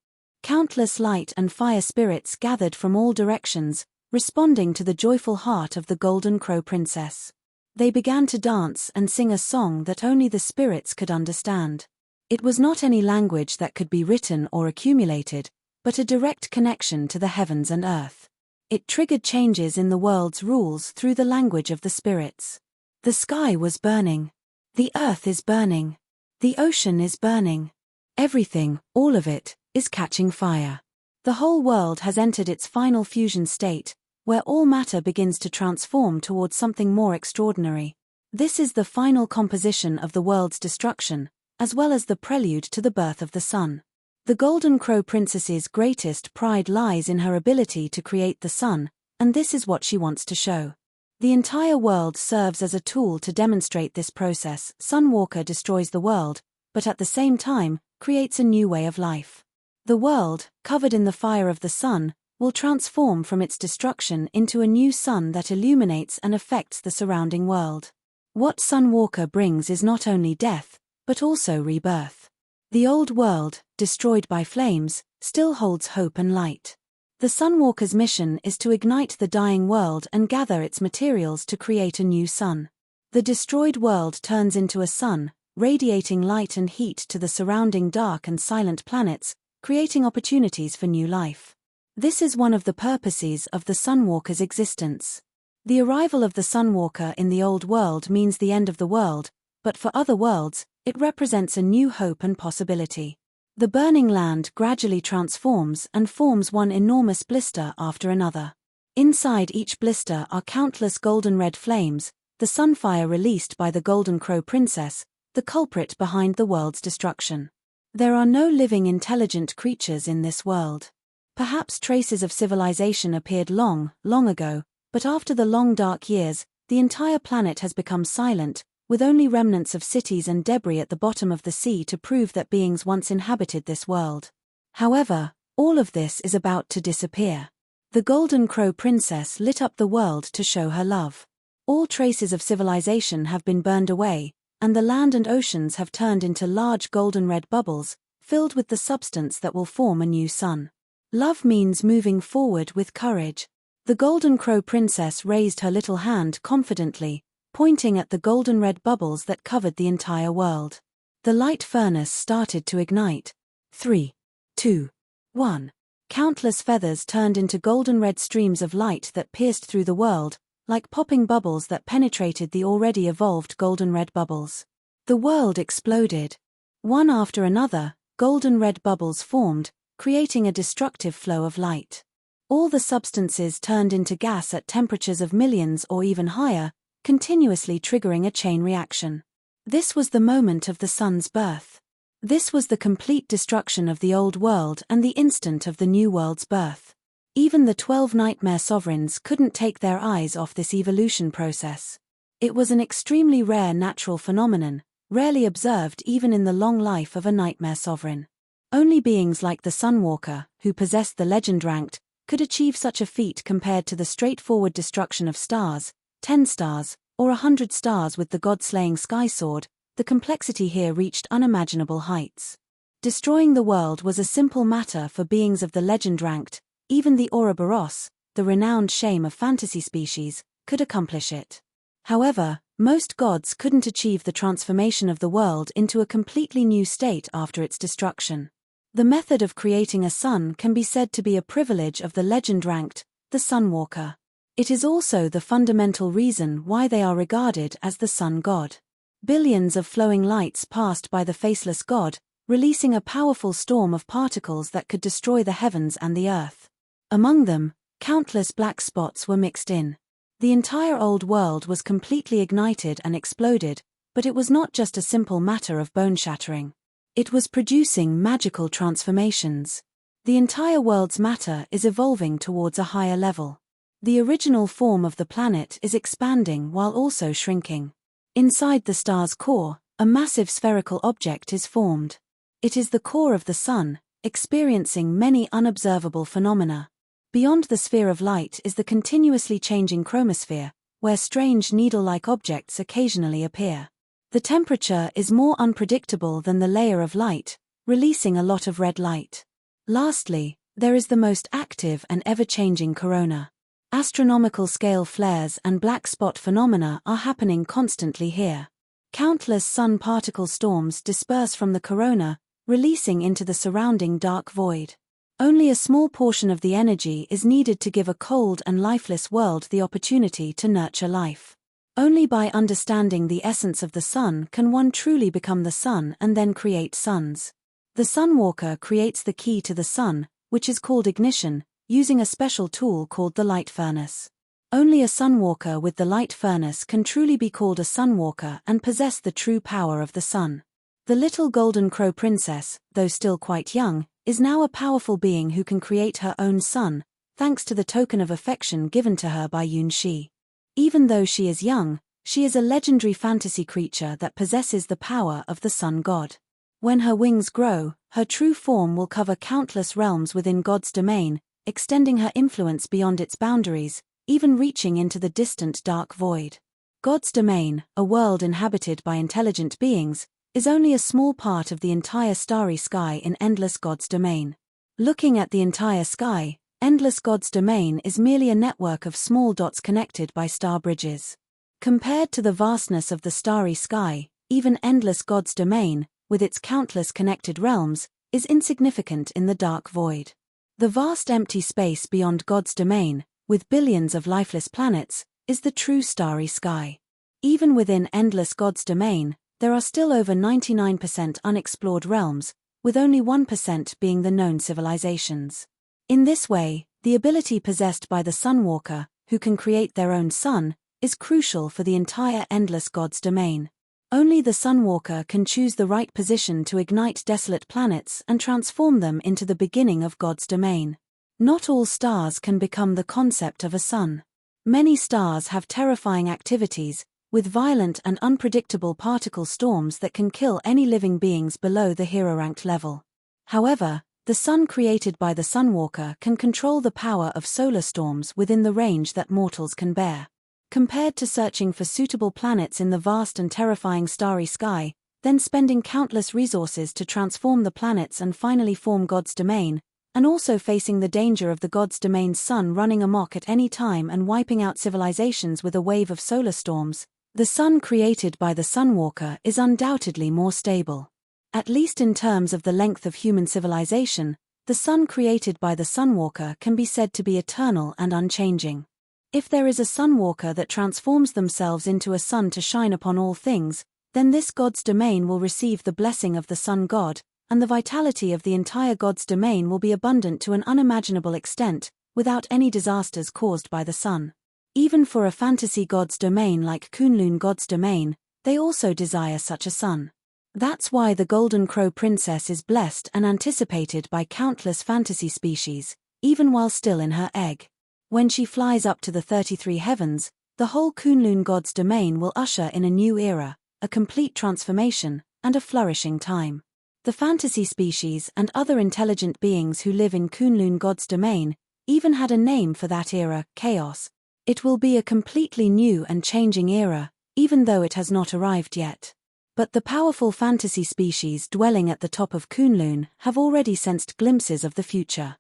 Countless light and fire spirits gathered from all directions, responding to the joyful heart of the Golden Crow Princess. They began to dance and sing a song that only the spirits could understand. It was not any language that could be written or accumulated, but a direct connection to the heavens and earth. It triggered changes in the world's rules through the language of the spirits. The sky was burning. The earth is burning. The ocean is burning. Everything, all of it, is catching fire. The whole world has entered its final fusion state, where all matter begins to transform towards something more extraordinary. This is the final composition of the world's destruction, as well as the prelude to the birth of the sun. The Golden Crow Princess's greatest pride lies in her ability to create the sun, and this is what she wants to show. The entire world serves as a tool to demonstrate this process. Sunwalker destroys the world, but at the same time, creates a new way of life. The world, covered in the fire of the sun, will transform from its destruction into a new sun that illuminates and affects the surrounding world. What Sunwalker brings is not only death, but also rebirth. The old world, destroyed by flames, still holds hope and light. The Sunwalker's mission is to ignite the dying world and gather its materials to create a new sun. The destroyed world turns into a sun, radiating light and heat to the surrounding dark and silent planets, creating opportunities for new life. This is one of the purposes of the Sunwalker's existence. The arrival of the Sunwalker in the old world means the end of the world, but for other worlds, it represents a new hope and possibility. The burning land gradually transforms and forms one enormous blister after another. Inside each blister are countless golden red flames, the sunfire released by the Golden Crow Princess, the culprit behind the world's destruction. There are no living intelligent creatures in this world. Perhaps traces of civilization appeared long, long ago, but after the long dark years, the entire planet has become silent, with only remnants of cities and debris at the bottom of the sea to prove that beings once inhabited this world. However, all of this is about to disappear. The Golden Crow Princess lit up the world to show her love. All traces of civilization have been burned away, and the land and oceans have turned into large golden red bubbles, filled with the substance that will form a new sun. Love means moving forward with courage. The Golden Crow Princess raised her little hand confidently, pointing at the golden red bubbles that covered the entire world. The light furnace started to ignite. 3, 2, 1. Countless feathers turned into golden red streams of light that pierced through the world, like popping bubbles that penetrated the already evolved golden red bubbles. The world exploded. One after another, golden red bubbles formed, creating a destructive flow of light. All the substances turned into gas at temperatures of millions or even higher, continuously triggering a chain reaction. This was the moment of the sun's birth. This was the complete destruction of the old world and the instant of the new world's birth. Even the 12 nightmare sovereigns couldn't take their eyes off this evolution process. It was an extremely rare natural phenomenon, rarely observed even in the long life of a nightmare sovereign. Only beings like the Sunwalker, who possessed the legend ranked, could achieve such a feat compared to the straightforward destruction of stars, 10 stars, or 100 stars with the god-slaying sky sword. The complexity here reached unimaginable heights. Destroying the world was a simple matter for beings of the legend ranked. Even the Ouroboros, the renowned shame of fantasy species, could accomplish it. However, most gods couldn't achieve the transformation of the world into a completely new state after its destruction. The method of creating a sun can be said to be a privilege of the legend ranked, the Sunwalker. It is also the fundamental reason why they are regarded as the sun god. Billions of flowing lights passed by the faceless god, releasing a powerful storm of particles that could destroy the heavens and the earth. Among them, countless black spots were mixed in. The entire old world was completely ignited and exploded, but it was not just a simple matter of bone-shattering. It was producing magical transformations. The entire world's matter is evolving towards a higher level. The original form of the planet is expanding while also shrinking. Inside the star's core, a massive spherical object is formed. It is the core of the sun, experiencing many unobservable phenomena. Beyond the sphere of light is the continuously changing chromosphere, where strange needle-like objects occasionally appear. The temperature is more unpredictable than the layer of light, releasing a lot of red light. Lastly, there is the most active and ever-changing corona. Astronomical scale flares and black spot phenomena are happening constantly here. Countless sun particle storms disperse from the corona, releasing into the surrounding dark void. Only a small portion of the energy is needed to give a cold and lifeless world the opportunity to nurture life. Only by understanding the essence of the sun can one truly become the sun and then create suns. The Sunwalker creates the key to the sun, which is called ignition, using a special tool called the light furnace. Only a Sunwalker with the light furnace can truly be called a Sunwalker and possess the true power of the sun. The little golden crow princess, though still quite young, is now a powerful being who can create her own sun, thanks to the token of affection given to her by Yunxi. Even though she is young, she is a legendary fantasy creature that possesses the power of the sun god. When her wings grow, her true form will cover countless realms within God's domain, extending her influence beyond its boundaries, even reaching into the distant dark void. God's domain, a world inhabited by intelligent beings, is only a small part of the entire starry sky in endless God's domain. Looking at the entire sky, endless God's domain is merely a network of small dots connected by star bridges. Compared to the vastness of the starry sky, even endless God's domain, with its countless connected realms, is insignificant in the dark void. The vast empty space beyond God's domain, with billions of lifeless planets, is the true starry sky. Even within endless God's domain, there are still over 99% unexplored realms, with only 1% being the known civilizations. In this way, the ability possessed by the Sunwalker, who can create their own sun, is crucial for the entire endless God's domain. Only the Sunwalker can choose the right position to ignite desolate planets and transform them into the beginning of God's domain. Not all stars can become the concept of a sun. Many stars have terrifying activities, with violent and unpredictable particle storms that can kill any living beings below the hero-ranked level. However, the sun created by the Sunwalker can control the power of solar storms within the range that mortals can bear. Compared to searching for suitable planets in the vast and terrifying starry sky, then spending countless resources to transform the planets and finally form God's domain, and also facing the danger of the God's domain's sun running amok at any time and wiping out civilizations with a wave of solar storms, The sun created by the Sunwalker is undoubtedly more stable. At least in terms of the length of human civilization, the sun created by the Sunwalker can be said to be eternal and unchanging. If there is a Sunwalker that transforms themselves into a sun to shine upon all things, then this God's domain will receive the blessing of the Sun God, and the vitality of the entire God's domain will be abundant to an unimaginable extent, without any disasters caused by the sun. Even for a fantasy God's domain like Kunlun God's domain, they also desire such a sun. That's why the Golden Crow Princess is blessed and anticipated by countless fantasy species, even while still in her egg. When she flies up to the 33 heavens, the whole Kunlun God's domain will usher in a new era, a complete transformation, and a flourishing time. The fantasy species and other intelligent beings who live in Kunlun God's domain even had a name for that era, chaos. It will be a completely new and changing era, even though it has not arrived yet. But the powerful fantasy species dwelling at the top of Kunlun have already sensed glimpses of the future.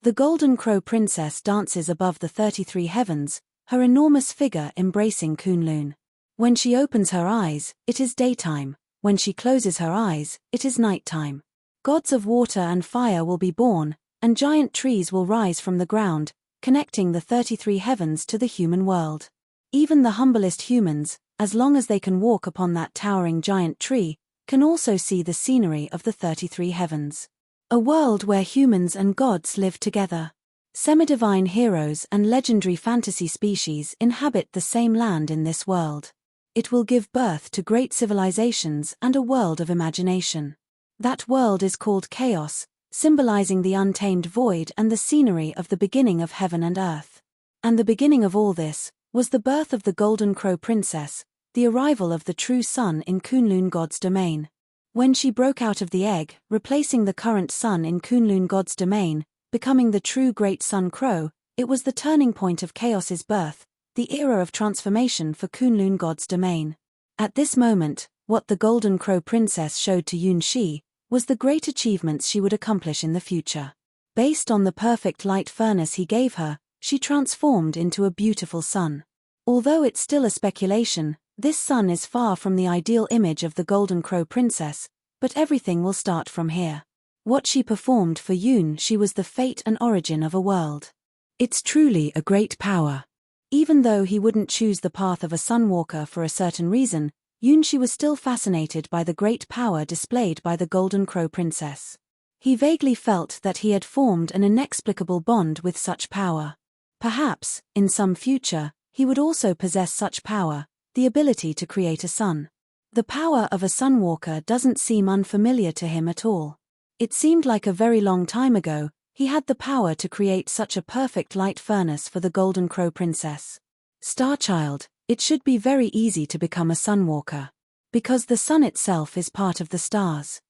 The Golden Crow Princess dances above the 33 heavens, her enormous figure embracing Kunlun. When she opens her eyes, it is daytime. When she closes her eyes, it is nighttime. Gods of water and fire will be born, and giant trees will rise from the ground, connecting the 33 heavens to the human world. Even the humblest humans, as long as they can walk upon that towering giant tree, can also see the scenery of the 33 heavens. A world where humans and gods live together. Semi-divine heroes and legendary fantasy species inhabit the same land in this world. It will give birth to great civilizations and a world of imagination. That world is called chaos, symbolizing the untamed void and the scenery of the beginning of heaven and earth. And the beginning of all this was the birth of the Golden Crow Princess, the arrival of the true sun in Kunlun God's domain. When she broke out of the egg, replacing the current sun in Kunlun God's domain, becoming the true Great Sun Crow, it was the turning point of chaos's birth, the era of transformation for Kunlun God's domain. At this moment, what the Golden Crow Princess showed to Yunxi was the great achievements she would accomplish in the future. Based on the perfect light furnace he gave her, she transformed into a beautiful sun. Although it's still a speculation, this sun is far from the ideal image of the Golden Crow Princess, but everything will start from here. What she performed for Yunxi was the fate and origin of a world. It's truly a great power. Even though he wouldn't choose the path of a sunwalker for a certain reason, Yunxi was still fascinated by the great power displayed by the Golden Crow Princess. He vaguely felt that he had formed an inexplicable bond with such power. Perhaps, in some future, he would also possess such power, the ability to create a sun. The power of a sunwalker doesn't seem unfamiliar to him at all. It seemed like a very long time ago, he had the power to create such a perfect light furnace for the Golden Crow Princess. Starchild, it should be very easy to become a sunwalker. Because the sun itself is part of the stars.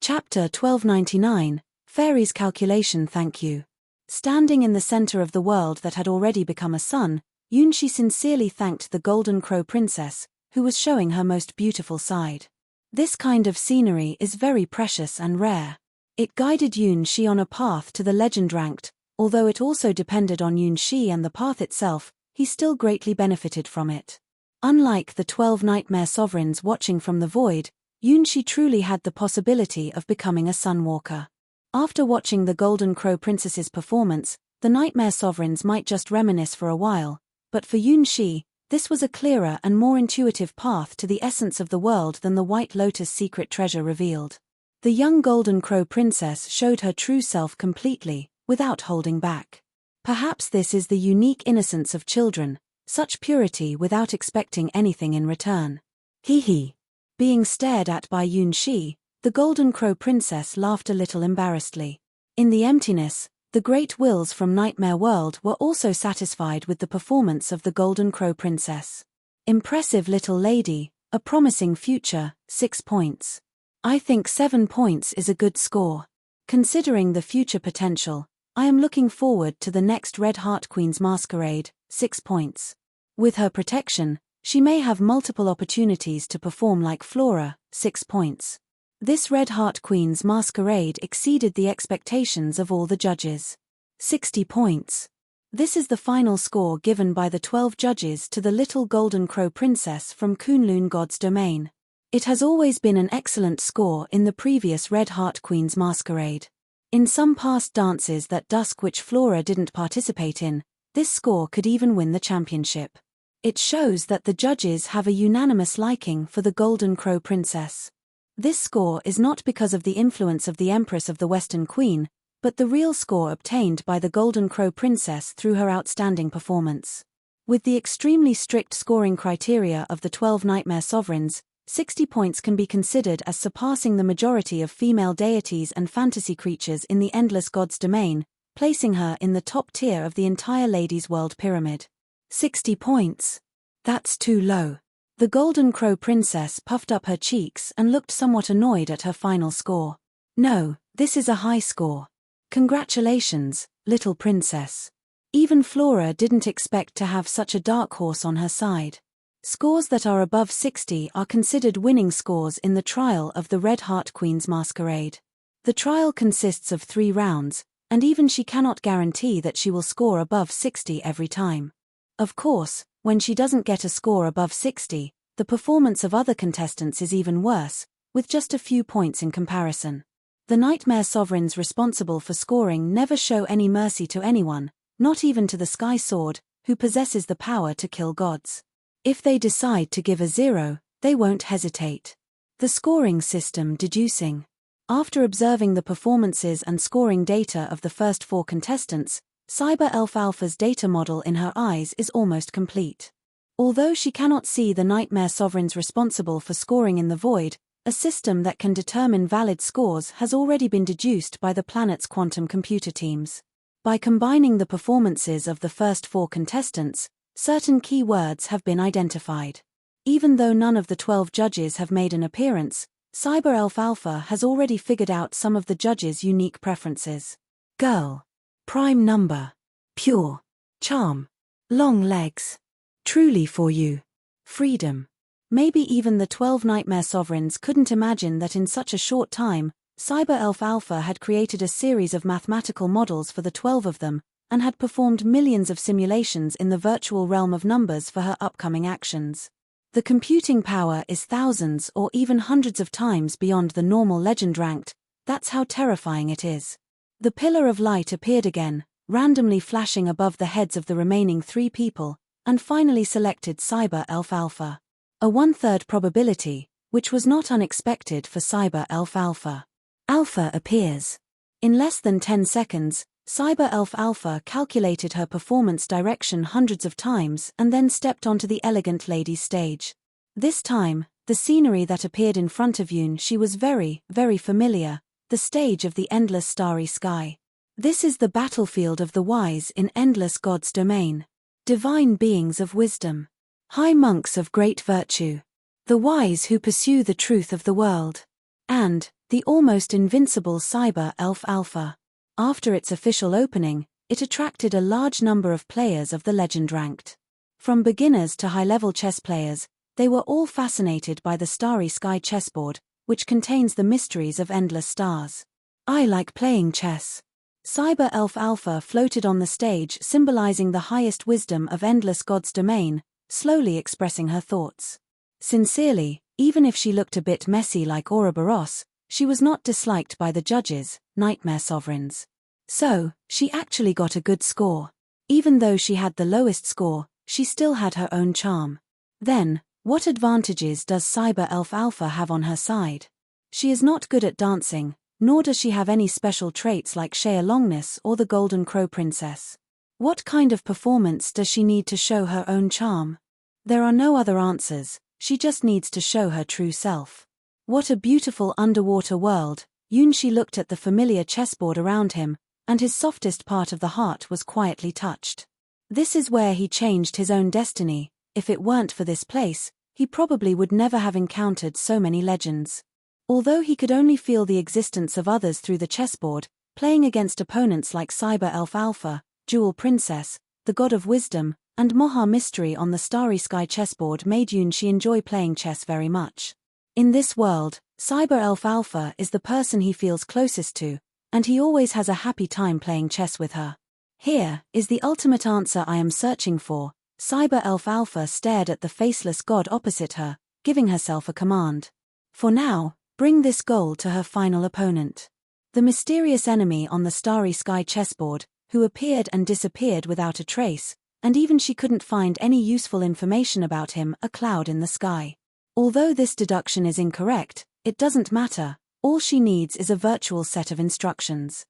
Chapter 1299, Fairy's Calculation. Thank you. Standing in the center of the world that had already become a sun, Yunxi sincerely thanked the Golden Crow Princess, who was showing her most beautiful side. This kind of scenery is very precious and rare. It guided Yunxi on a path to the legend ranked, although it also depended on Yunxi and the path itself, he still greatly benefited from it. Unlike the 12 nightmare sovereigns watching from the void, Yunxi truly had the possibility of becoming a sunwalker. After watching the Golden Crow Princess's performance, the nightmare sovereigns might just reminisce for a while, but for Yunxi, this was a clearer and more intuitive path to the essence of the world than the White Lotus secret treasure revealed. The young Golden Crow Princess showed her true self completely, without holding back. Perhaps this is the unique innocence of children, such purity without expecting anything in return. Hee. Being stared at by Yunxi, the Golden Crow Princess laughed a little embarrassedly. In the emptiness, the great wills from Nightmare World were also satisfied with the performance of the Golden Crow Princess. Impressive little lady, a promising future, 6 points. I think 7 points is a good score. Considering the future potential, I am looking forward to the next Red Heart Queen's masquerade, 6 points. With her protection, she may have multiple opportunities to perform like Flora, 6 points. This Red Heart Queen's masquerade exceeded the expectations of all the judges. 60 points. This is the final score given by the 12 judges to the little Golden Crow Princess from Kunlun God's domain. It has always been an excellent score in the previous Red Heart Queen's masquerade. In some past dances that Dusk which Flora didn't participate in, this score could even win the championship. It shows that the judges have a unanimous liking for the Golden Crow Princess. This score is not because of the influence of the Empress of the Western Queen, but the real score obtained by the Golden Crow Princess through her outstanding performance. With the extremely strict scoring criteria of the 12 Nightmare Sovereigns, 60 points can be considered as surpassing the majority of female deities and fantasy creatures in the Endless Gods domain, placing her in the top tier of the entire Ladies' World pyramid. 60 points. That's too low. The Golden Crow Princess puffed up her cheeks and looked somewhat annoyed at her final score. No, this is a high score. Congratulations, little princess. Even Flora didn't expect to have such a dark horse on her side. Scores that are above 60 are considered winning scores in the trial of the Red Heart Queen's masquerade. The trial consists of 3 rounds, and even she cannot guarantee that she will score above 60 every time. Of course, when she doesn't get a score above 60, the performance of other contestants is even worse, with just a few points in comparison. The Nightmare Sovereigns responsible for scoring never show any mercy to anyone, not even to the Sky Sword, who possesses the power to kill gods. If they decide to give a 0, they won't hesitate. The scoring system deducing. After observing the performances and scoring data of the first 4 contestants, Cyber Elf Alpha's data model in her eyes is almost complete. Although she cannot see the Nightmare Sovereigns responsible for scoring in the void, a system that can determine valid scores has already been deduced by the planet's quantum computer teams. By combining the performances of the first 4 contestants, certain key words have been identified. Even though none of the 12 judges have made an appearance, Cyber Elf Alpha has already figured out some of the judges' unique preferences. Girl. Prime number. Pure. Charm. Long legs. Truly for you. Freedom. Maybe even the 12 Nightmare Sovereigns couldn't imagine that in such a short time, Cyber Elf Alpha had created a series of mathematical models for the 12 of them, and had performed millions of simulations in the virtual realm of numbers for her upcoming actions. The computing power is thousands or even hundreds of times beyond the normal legend ranked. That's how terrifying it is. The pillar of light appeared again, randomly flashing above the heads of the remaining 3 people, and finally selected Cyber Elf Alpha. A 1/3 probability, which was not unexpected for Cyber Elf Alpha. Alpha appears. In less than 10 seconds, Cyber Elf Alpha calculated her performance direction hundreds of times and then stepped onto the elegant ladies' stage. This time, the scenery that appeared in front of Yoon she was very, very familiar, the stage of the endless starry sky. This is the battlefield of the wise in Endless God's domain. Divine beings of wisdom. High monks of great virtue. The wise who pursue the truth of the world. And, the almost invincible Cyber Elf Alpha. After its official opening, it attracted a large number of players of the legend ranked. From beginners to high-level chess players, they were all fascinated by the starry sky chessboard, which contains the mysteries of endless stars. I like playing chess. Cyber Elf Alpha floated on the stage symbolizing the highest wisdom of Endless God's domain, slowly expressing her thoughts. Sincerely, even if she looked a bit messy like Ouroboros, she was not disliked by the judges, Nightmare Sovereigns. So, she actually got a good score. Even though she had the lowest score, she still had her own charm. Then, what advantages does Cyber Elf Alpha have on her side? She is not good at dancing, nor does she have any special traits like sheer longness or the Golden Crow Princess. What kind of performance does she need to show her own charm? There are no other answers, she just needs to show her true self. What a beautiful underwater world. Yoon-shi looked at the familiar chessboard around him, and his softest part of the heart was quietly touched. This is where he changed his own destiny. If it weren't for this place, he probably would never have encountered so many legends. Although he could only feel the existence of others through the chessboard, playing against opponents like Cyber Elf Alpha, Jewel Princess, the God of Wisdom, and Moha Mystery on the Starry Sky chessboard made Yoon-shi enjoy playing chess very much. In this world, Cyber Elf Alpha is the person he feels closest to, and he always has a happy time playing chess with her. Here is the ultimate answer I am searching for. Cyber Elf Alpha stared at the faceless god opposite her, giving herself a command. For now, bring this goal to her final opponent. The mysterious enemy on the starry sky chessboard, who appeared and disappeared without a trace, and even she couldn't find any useful information about him, a cloud in the sky. Although this deduction is incorrect, it doesn't matter. All she needs is a virtual set of instructions.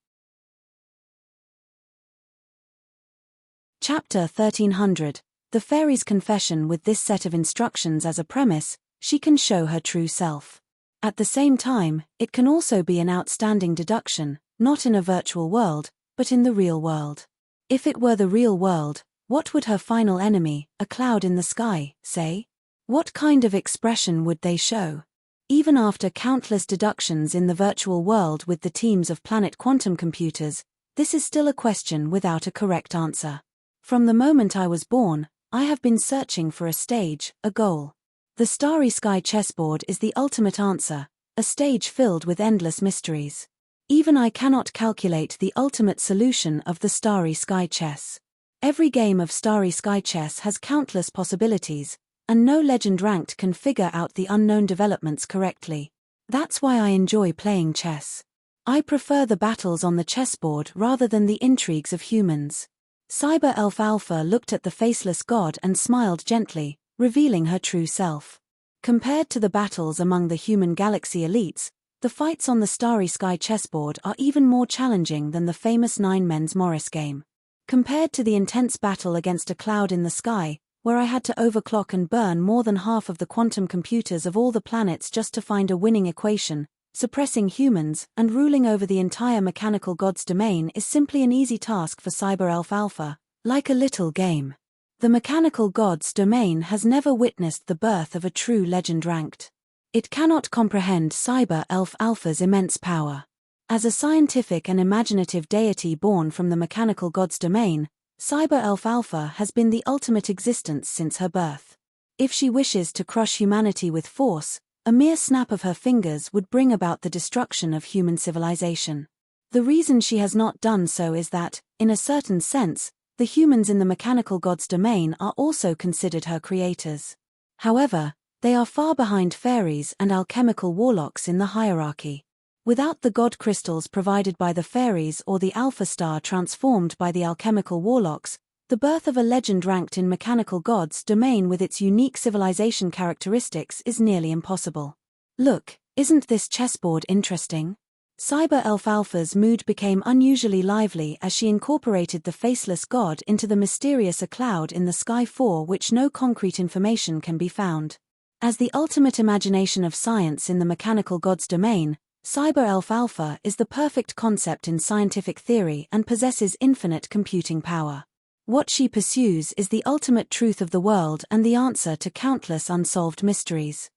Chapter 1300. The Fairy's Confession. With this set of instructions as a premise, she can show her true self. At the same time, it can also be an outstanding deduction, not in a virtual world, but in the real world. If it were the real world, what would her final enemy, a cloud in the sky, say? What kind of expression would they show? Even after countless deductions in the virtual world with the teams of planet quantum computers, this is still a question without a correct answer. From the moment I was born, I have been searching for a stage, a goal. The starry sky chessboard is the ultimate answer, a stage filled with endless mysteries. Even I cannot calculate the ultimate solution of the starry sky chess. Every game of starry sky chess has countless possibilities, and no legend ranked can figure out the unknown developments correctly. That's why I enjoy playing chess. I prefer the battles on the chessboard rather than the intrigues of humans. Cyber Elf Alpha looked at the faceless god and smiled gently, revealing her true self. Compared to the battles among the human galaxy elites, the fights on the starry sky chessboard are even more challenging than the famous Nine Men's Morris game. Compared to the intense battle against a cloud in the sky, where I had to overclock and burn more than half of the quantum computers of all the planets just to find a winning equation, suppressing humans and ruling over the entire mechanical god's domain is simply an easy task for Cyber Elf Alpha, like a little game. The mechanical god's domain has never witnessed the birth of a true legend ranked. It cannot comprehend Cyber Elf Alpha's immense power. As a scientific and imaginative deity born from the mechanical god's domain, Cyber Elf Alpha has been the ultimate existence since her birth. If she wishes to crush humanity with force, a mere snap of her fingers would bring about the destruction of human civilization. The reason she has not done so is that, in a certain sense, the humans in the mechanical god's domain are also considered her creators. However, they are far behind fairies and alchemical warlocks in the hierarchy. Without the god crystals provided by the fairies or the alpha star transformed by the alchemical warlocks, the birth of a legend ranked in mechanical god's domain with its unique civilization characteristics is nearly impossible. Look, isn't this chessboard interesting? Cyber Elf Alpha's mood became unusually lively as she incorporated the faceless god into the mysterious a cloud in the sky for which no concrete information can be found. As the ultimate imagination of science in the mechanical god's domain, Cyber Elf Alpha is the perfect concept in scientific theory and possesses infinite computing power. What she pursues is the ultimate truth of the world and the answer to countless unsolved mysteries.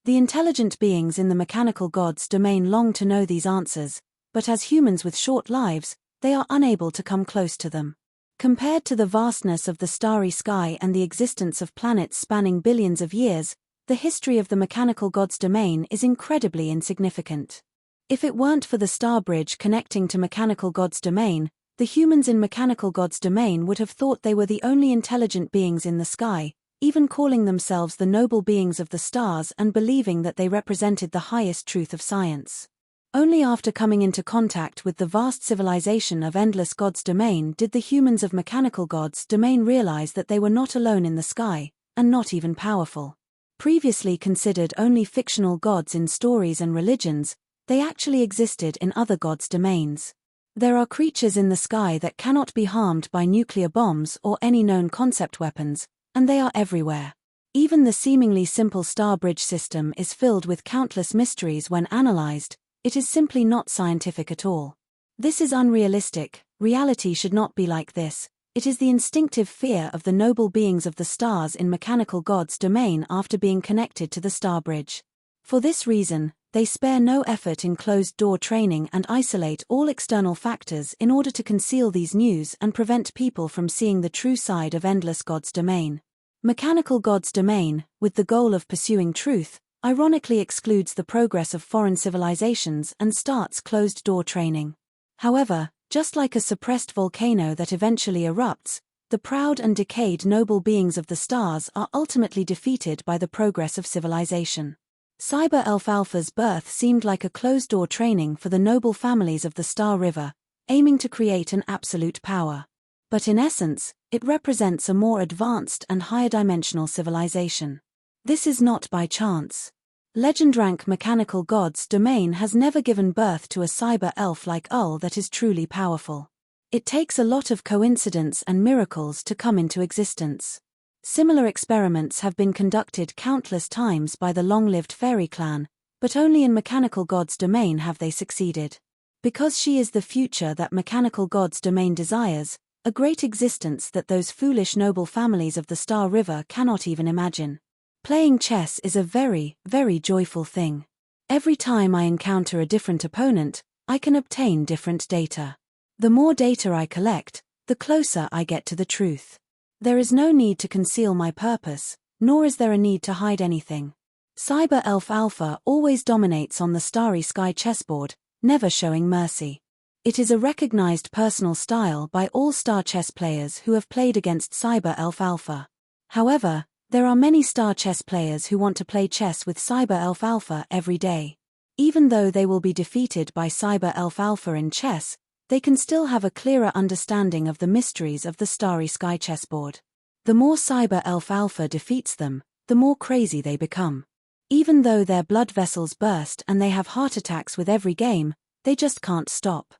The intelligent beings in the mechanical god's domain long to know these answers, but as humans with short lives, they are unable to come close to them. Compared to the vastness of the starry sky and the existence of planets spanning billions of years, the history of the mechanical god's domain is incredibly insignificant. If it weren't for the star bridge connecting to mechanical god's domain, the humans in mechanical god's domain would have thought they were the only intelligent beings in the sky, even calling themselves the noble beings of the stars and believing that they represented the highest truth of science. Only after coming into contact with the vast civilization of endless god's domain did the humans of mechanical god's domain realize that they were not alone in the sky, and not even powerful. Previously considered only fictional gods in stories and religions, they actually existed in other gods' domains. There are creatures in the sky that cannot be harmed by nuclear bombs or any known concept weapons, and they are everywhere. Even the seemingly simple star bridge system is filled with countless mysteries when analyzed. It is simply not scientific at all. This is unrealistic. Reality should not be like this. It is the instinctive fear of the noble beings of the stars in mechanical god's domain after being connected to the star bridge. For this reason, they spare no effort in closed-door training and isolate all external factors in order to conceal these news and prevent people from seeing the true side of endless god's domain. Mechanical god's domain, with the goal of pursuing truth, ironically excludes the progress of foreign civilizations and starts closed-door training. However, Just like a suppressed volcano that eventually erupts, the proud and decayed noble beings of the stars are ultimately defeated by the progress of civilization. Cyber Elf Alpha's birth seemed like a closed-door training for the noble families of the Star River, aiming to create an absolute power. But in essence, it represents a more advanced and higher-dimensional civilization. This is not by chance. Legend rank Mechanical God's domain has never given birth to a cyber elf like Ul that is truly powerful. It takes a lot of coincidence and miracles to come into existence. Similar experiments have been conducted countless times by the long-lived fairy clan, but only in Mechanical God's domain have they succeeded. Because she is the future that Mechanical God's domain desires, a great existence that those foolish noble families of the Star River cannot even imagine. Playing chess is a very, very joyful thing. Every time I encounter a different opponent, I can obtain different data. The more data I collect, the closer I get to the truth. There is no need to conceal my purpose, nor is there a need to hide anything. Cyber Elf Alpha always dominates on the starry sky chessboard, never showing mercy. It is a recognized personal style by all star chess players who have played against Cyber Elf Alpha. However, there are many star chess players who want to play chess with Cyber Elf Alpha every day. Even though they will be defeated by Cyber Elf Alpha in chess, they can still have a clearer understanding of the mysteries of the starry sky chessboard. The more Cyber Elf Alpha defeats them, the more crazy they become. Even though their blood vessels burst and they have heart attacks with every game, they just can't stop.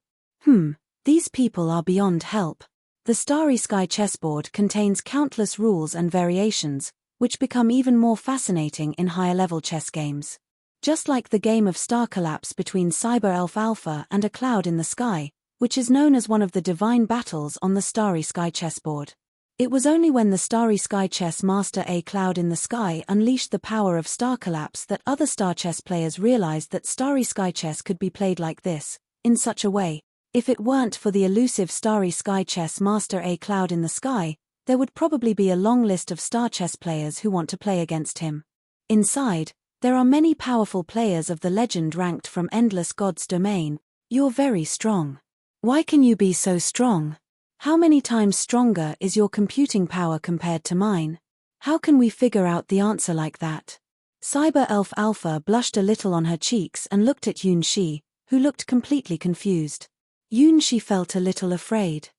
These people are beyond help. The starry sky chessboard contains countless rules and variations, which become even more fascinating in higher-level chess games. Just like the game of star collapse between Cyber Elf Alpha and a cloud in the sky, which is known as one of the divine battles on the starry sky chessboard. It was only when the starry sky chess master A Cloud in the Sky unleashed the power of star collapse that other star chess players realized that starry sky chess could be played like this, in such a way. If it weren't for the elusive starry sky chess master A Cloud in the Sky, there would probably be a long list of star chess players who want to play against him. Inside, there are many powerful players of the legend ranked from Endless God's domain. You're very strong. Why can you be so strong? How many times stronger is your computing power compared to mine? How can we figure out the answer like that? Cyber Elf Alpha blushed a little on her cheeks and looked at Yun Shi, who looked completely confused. Yun Shi felt a little afraid.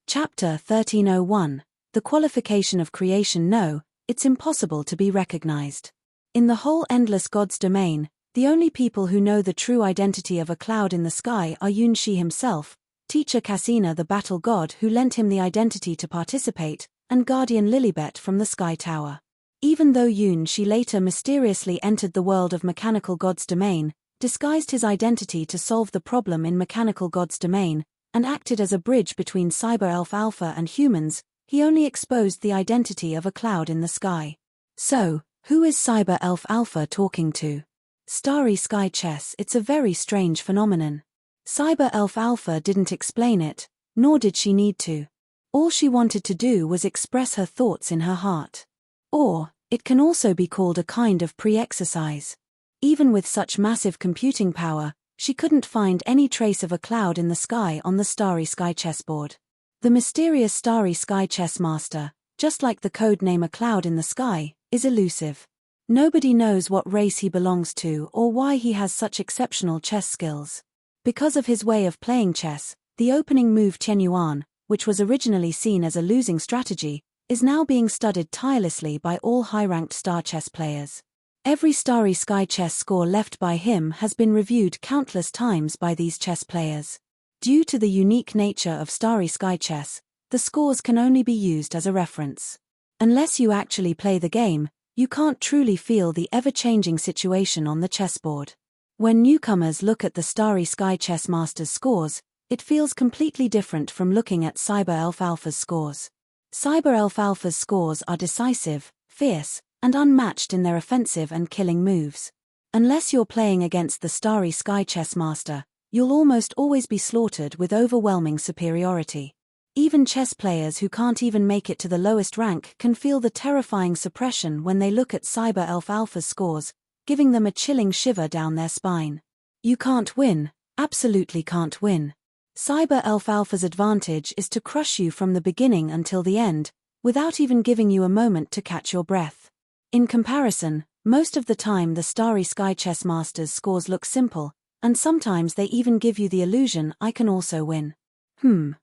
Chapter 1301, The Qualification of Creation. No, it's impossible to be recognized. In the whole Endless God's domain, the only people who know the true identity of a cloud in the sky are Yun Shi himself, teacher Cassina the battle god who lent him the identity to participate, and guardian Lilibet from the Sky Tower. Even though Yun Shi later mysteriously entered the world of Mechanical God's domain, disguised his identity to solve the problem in Mechanical God's domain, and acted as a bridge between Cyber Elf Alpha and humans, he only exposed the identity of a cloud in the sky. So, who is Cyber Elf Alpha talking to? Starry sky chess. It's a very strange phenomenon. Cyber Elf Alpha didn't explain it, nor did she need to. All she wanted to do was express her thoughts in her heart. Or, it can also be called a kind of pre-exercise. Even with such massive computing power, she couldn't find any trace of a cloud in the sky on the starry sky chessboard. The mysterious starry sky chess master, just like the code name A Cloud in the Sky, is elusive. Nobody knows what race he belongs to or why he has such exceptional chess skills. Because of his way of playing chess, the opening move Qianyuan, which was originally seen as a losing strategy, is now being studied tirelessly by all high-ranked star chess players. Every starry sky chess score left by him has been reviewed countless times by these chess players. Due to the unique nature of starry sky chess, the scores can only be used as a reference. Unless you actually play the game, you can't truly feel the ever-changing situation on the chessboard. When newcomers look at the starry sky chess master's scores, it feels completely different from looking at Cyber Elf Alpha's scores. Cyber Elf Alpha's scores are decisive, fierce, and unmatched in their offensive and killing moves. Unless you're playing against the starry sky chess master, you'll almost always be slaughtered with overwhelming superiority. Even chess players who can't even make it to the lowest rank can feel the terrifying suppression when they look at Cyber Elf Alpha's scores, giving them a chilling shiver down their spine. You can't win, absolutely can't win. Cyber Elf Alpha's advantage is to crush you from the beginning until the end, without even giving you a moment to catch your breath. In comparison, most of the time the Starry Sky Chess Master's scores look simple, and sometimes they even give you the illusion I can also win.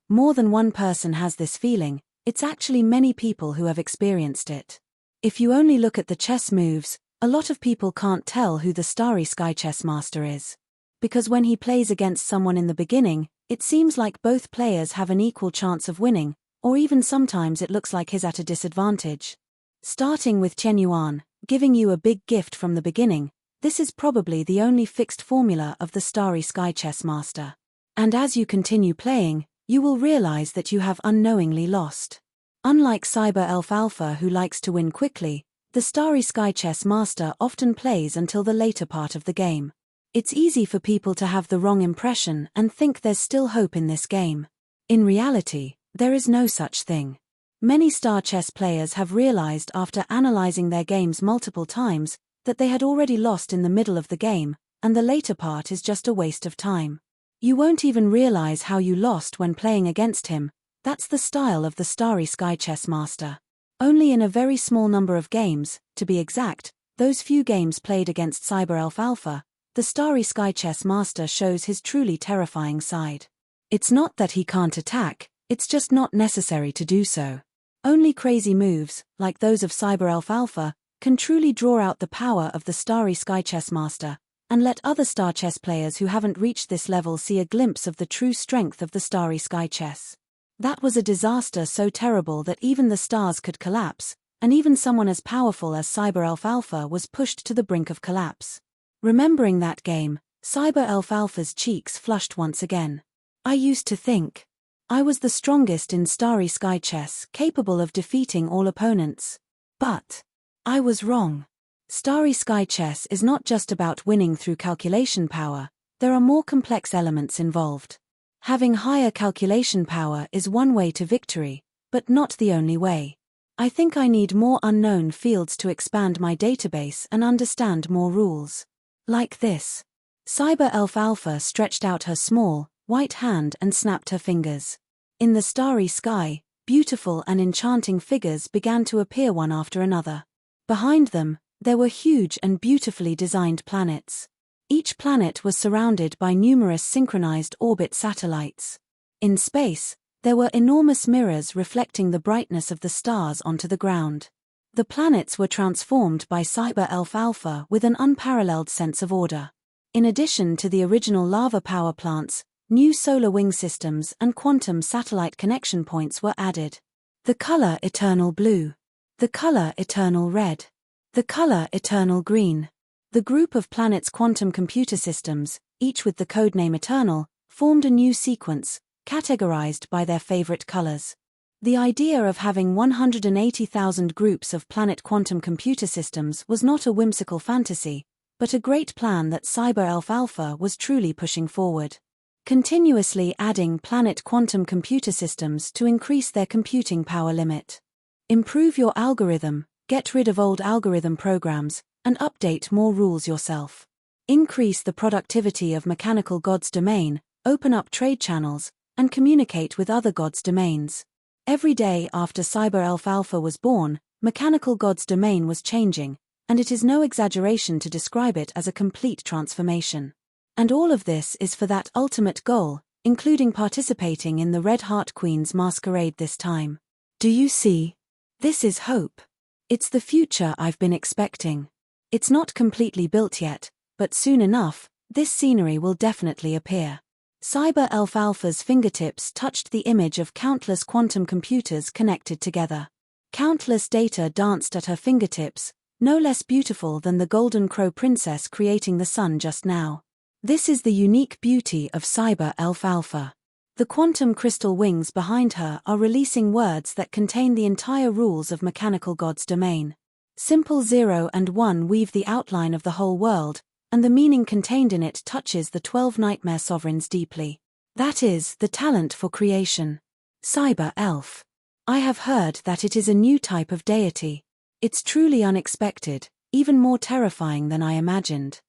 More than one person has this feeling, it's actually many people who have experienced it. If you only look at the chess moves, a lot of people can't tell who the Starry Sky Chess Master is. Because when he plays against someone in the beginning, it seems like both players have an equal chance of winning, or even sometimes it looks like he's at a disadvantage. Starting with Chen Yuan, giving you a big gift from the beginning, this is probably the only fixed formula of the Starry Sky Chess Master. And as you continue playing, you will realize that you have unknowingly lost. Unlike Cyber Elf Alpha who likes to win quickly, the Starry Sky Chess Master often plays until the later part of the game. It's easy for people to have the wrong impression and think there's still hope in this game. In reality, there is no such thing. Many star chess players have realized after analyzing their games multiple times that they had already lost in the middle of the game, and the later part is just a waste of time. You won't even realize how you lost when playing against him. That's the style of the Starry Sky Chess Master. Only in a very small number of games, to be exact, those few games played against Cyber Elf Alpha, the Starry Sky Chess Master shows his truly terrifying side. It's not that he can't attack, it's just not necessary to do so. Only crazy moves, like those of Cyber Elf Alpha, can truly draw out the power of the Starry Sky Chess Master, and let other star chess players who haven't reached this level see a glimpse of the true strength of the Starry Sky Chess. That was a disaster so terrible that even the stars could collapse, and even someone as powerful as Cyber Elf Alpha was pushed to the brink of collapse. Remembering that game, Cyber Elf Alpha's cheeks flushed once again. I used to think I was the strongest in Starry Sky Chess, capable of defeating all opponents. But I was wrong. Starry Sky Chess is not just about winning through calculation power, there are more complex elements involved. Having higher calculation power is one way to victory, but not the only way. I think I need more unknown fields to expand my database and understand more rules. Like this. Cyber Elf Alpha stretched out her small, white hand and snapped her fingers. In the starry sky, beautiful and enchanting figures began to appear one after another. Behind them, there were huge and beautifully designed planets. Each planet was surrounded by numerous synchronized orbit satellites. In space, there were enormous mirrors reflecting the brightness of the stars onto the ground. The planets were transformed by Cyber Elf Alpha with an unparalleled sense of order. In addition to the original lava power plants, new solar wing systems and quantum satellite connection points were added. The color eternal blue. The color eternal red. The color eternal green. The group of planets' quantum computer systems, each with the codename Eternal, formed a new sequence, categorized by their favorite colors. The idea of having 180,000 groups of planet quantum computer systems was not a whimsical fantasy, but a great plan that Cyber Elf Alpha was truly pushing forward. Continuously adding planet quantum computer systems to increase their computing power limit. Improve your algorithm, get rid of old algorithm programs, and update more rules yourself. Increase the productivity of Mechanical God's domain, open up trade channels, and communicate with other gods' domains. Every day after Cyber Elf Alpha was born, Mechanical God's domain was changing, and it is no exaggeration to describe it as a complete transformation. And all of this is for that ultimate goal, including participating in the Red Heart Queen's masquerade this time. Do you see? This is hope. It's the future I've been expecting. It's not completely built yet, but soon enough, this scenery will definitely appear. Cyber Elf Alpha's fingertips touched the image of countless quantum computers connected together. Countless data danced at her fingertips, no less beautiful than the Golden Crow Princess creating the sun just now. This is the unique beauty of Cyber Elf Alpha. The quantum crystal wings behind her are releasing words that contain the entire rules of Mechanical God's domain. Simple 0 and 1 weave the outline of the whole world, and the meaning contained in it touches the 12 nightmare sovereigns deeply. That is, the talent for creation. Cyber Elf. I have heard that it is a new type of deity. It's truly unexpected, even more terrifying than I imagined.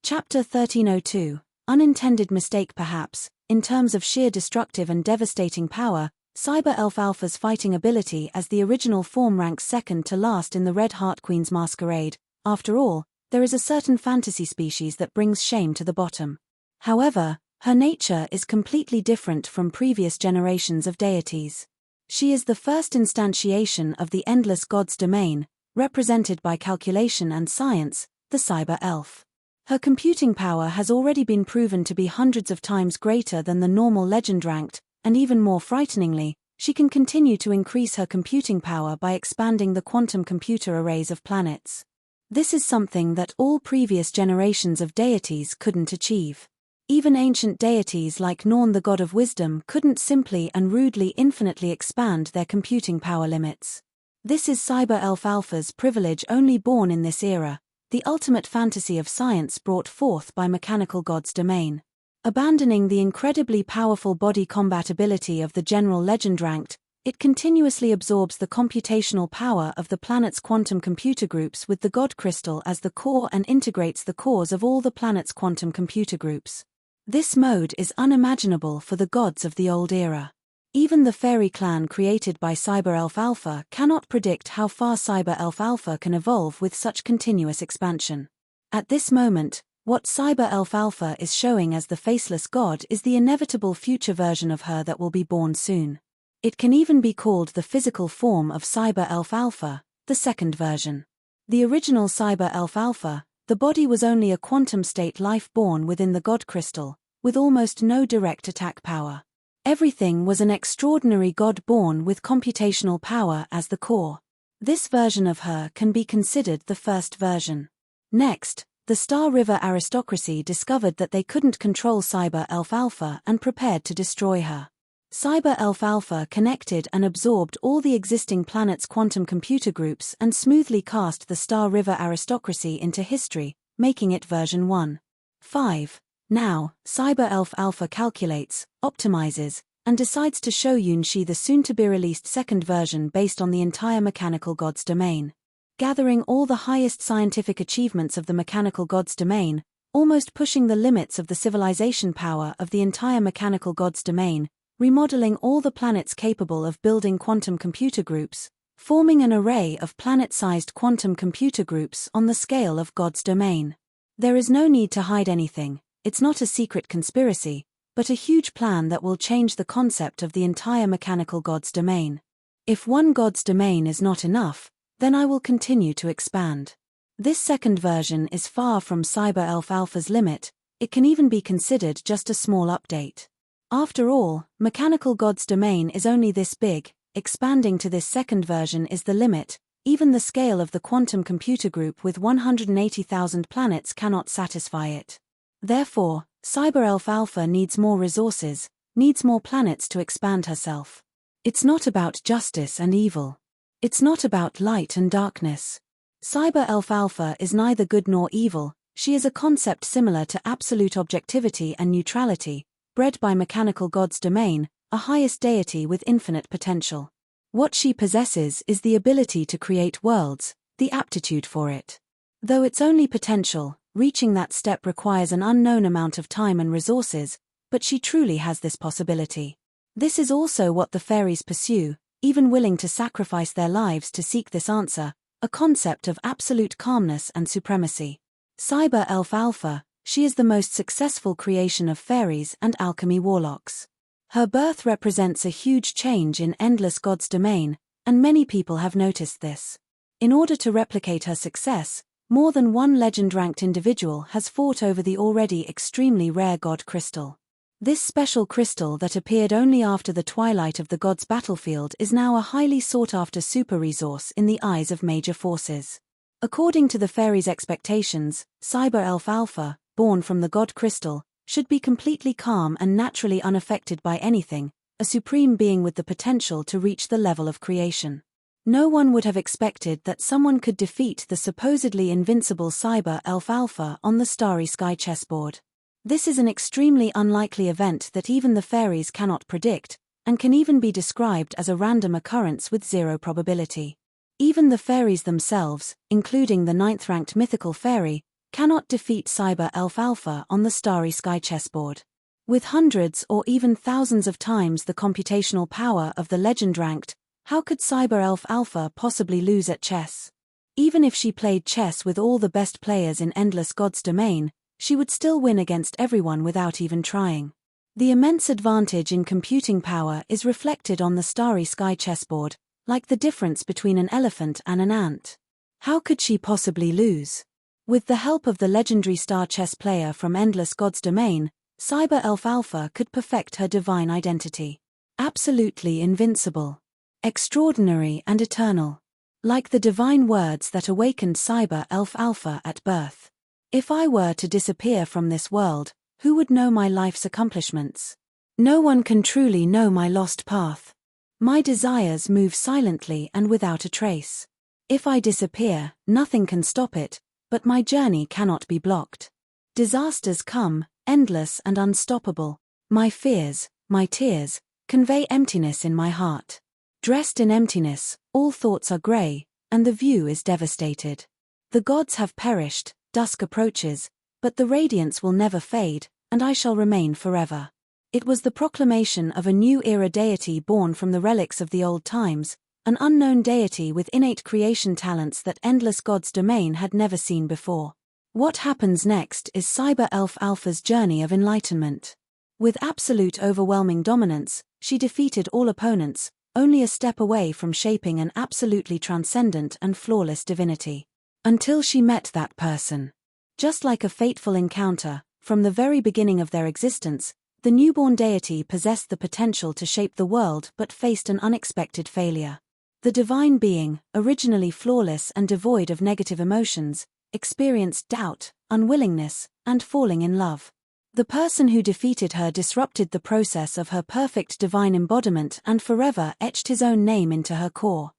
Chapter 1302, Unintended Mistake Perhaps. In terms of sheer destructive and devastating power, Cyber Elf Alpha's fighting ability as the original form ranks second to last in the Red Heart Queen's masquerade. After all, there is a certain fantasy species that brings shame to the bottom. However, her nature is completely different from previous generations of deities. She is the first instantiation of the endless god's domain, represented by calculation and science, the Cyber Elf. Her computing power has already been proven to be hundreds of times greater than the normal legend ranked, and even more frighteningly, she can continue to increase her computing power by expanding the quantum computer arrays of planets. This is something that all previous generations of deities couldn't achieve. Even ancient deities like Norn, the god of wisdom, couldn't simply and rudely infinitely expand their computing power limits. This is Cyber Elf Alpha's privilege, only born in this era, the ultimate fantasy of science brought forth by mechanical god's domain. Abandoning the incredibly powerful body combat ability of the general legend ranked, it continuously absorbs the computational power of the planet's quantum computer groups with the God Crystal as the core and integrates the cores of all the planet's quantum computer groups. This mode is unimaginable for the gods of the old era. Even the fairy clan created by Cyber Elf Alpha cannot predict how far Cyber Elf Alpha can evolve with such continuous expansion. At this moment, what Cyber Elf Alpha is showing as the faceless god is the inevitable future version of her that will be born soon. It can even be called the physical form of Cyber Elf Alpha, the second version. The original Cyber Elf Alpha, the body was only a quantum state life born within the God Crystal, with almost no direct attack power. Everything was an extraordinary god born with computational power as the core. This version of her can be considered the first version. Next, the Star River aristocracy discovered that they couldn't control Cyber Elf Alpha and prepared to destroy her. Cyber Elf Alpha connected and absorbed all the existing planet's quantum computer groups and smoothly cast the Star River aristocracy into history, making it version 1.5. Now, Cyber Elf Alpha calculates, optimizes, and decides to show Yunshi the soon-to-be-released second version based on the entire mechanical god's domain. Gathering all the highest scientific achievements of the mechanical god's domain, almost pushing the limits of the civilization power of the entire mechanical god's domain, remodeling all the planets capable of building quantum computer groups, forming an array of planet-sized quantum computer groups on the scale of God's domain. There is no need to hide anything. It's not a secret conspiracy, but a huge plan that will change the concept of the entire mechanical god's domain. If one god's domain is not enough, then I will continue to expand. This second version is far from Cyber Elf Alpha's limit. It can even be considered just a small update. After all, mechanical god's domain is only this big. Expanding to this second version is the limit. Even the scale of the quantum computer group with 180,000 planets cannot satisfy it. Therefore, Cyber Elf Alpha needs more resources, needs more planets to expand herself. It's not about justice and evil. It's not about light and darkness. Cyber Elf Alpha is neither good nor evil. She is a concept similar to absolute objectivity and neutrality, bred by mechanical god's domain, a highest deity with infinite potential. What she possesses is the ability to create worlds, the aptitude for it. Though it's only potential, reaching that step requires an unknown amount of time and resources, but she truly has this possibility. This is also what the fairies pursue, even willing to sacrifice their lives to seek this answer, a concept of absolute calmness and supremacy. Cyber Elf Alpha, she is the most successful creation of fairies and alchemy warlocks. Her birth represents a huge change in Endless God's domain, and many people have noticed this. In order to replicate her success, more than one legend-ranked individual has fought over the already extremely rare God Crystal. This special crystal that appeared only after the twilight of the god's battlefield is now a highly sought-after super resource in the eyes of major forces. According to the fairies' expectations, Cyber Elf Alpha, born from the God Crystal, should be completely calm and naturally unaffected by anything, a supreme being with the potential to reach the level of creation. No one would have expected that someone could defeat the supposedly invincible Cyber Elf Alpha on the starry sky chessboard. This is an extremely unlikely event that even the fairies cannot predict, and can even be described as a random occurrence with zero probability. Even the fairies themselves, including the 9th-ranked mythical fairy, cannot defeat Cyber Elf Alpha on the starry sky chessboard. With hundreds or even thousands of times the computational power of the legend ranked, how could Cyber Elf Alpha possibly lose at chess? Even if she played chess with all the best players in Endless God's domain, she would still win against everyone without even trying. The immense advantage in computing power is reflected on the starry sky chessboard, like the difference between an elephant and an ant. How could she possibly lose? With the help of the legendary star chess player from Endless God's domain, Cyber Elf Alpha could perfect her divine identity. Absolutely invincible. Extraordinary and eternal. Like the divine words that awakened Cyber Elf Alpha at birth. If I were to disappear from this world, who would know my life's accomplishments? No one can truly know my lost path. My desires move silently and without a trace. If I disappear, nothing can stop it, but my journey cannot be blocked. Disasters come, endless and unstoppable. My fears, my tears, convey emptiness in my heart. Dressed in emptiness, all thoughts are grey, and the view is devastated. The gods have perished, dusk approaches, but the radiance will never fade, and I shall remain forever. It was the proclamation of a new era deity born from the relics of the old times, an unknown deity with innate creation talents that Endless God's domain had never seen before. What happens next is Cyber Elf Alpha's journey of enlightenment. With absolute overwhelming dominance, she defeated all opponents, only a step away from shaping an absolutely transcendent and flawless divinity. Until she met that person. Just like a fateful encounter, from the very beginning of their existence, the newborn deity possessed the potential to shape the world but faced an unexpected failure. The divine being, originally flawless and devoid of negative emotions, experienced doubt, unwillingness, and falling in love. The person who defeated her disrupted the process of her perfect divine embodiment and forever etched his own name into her core.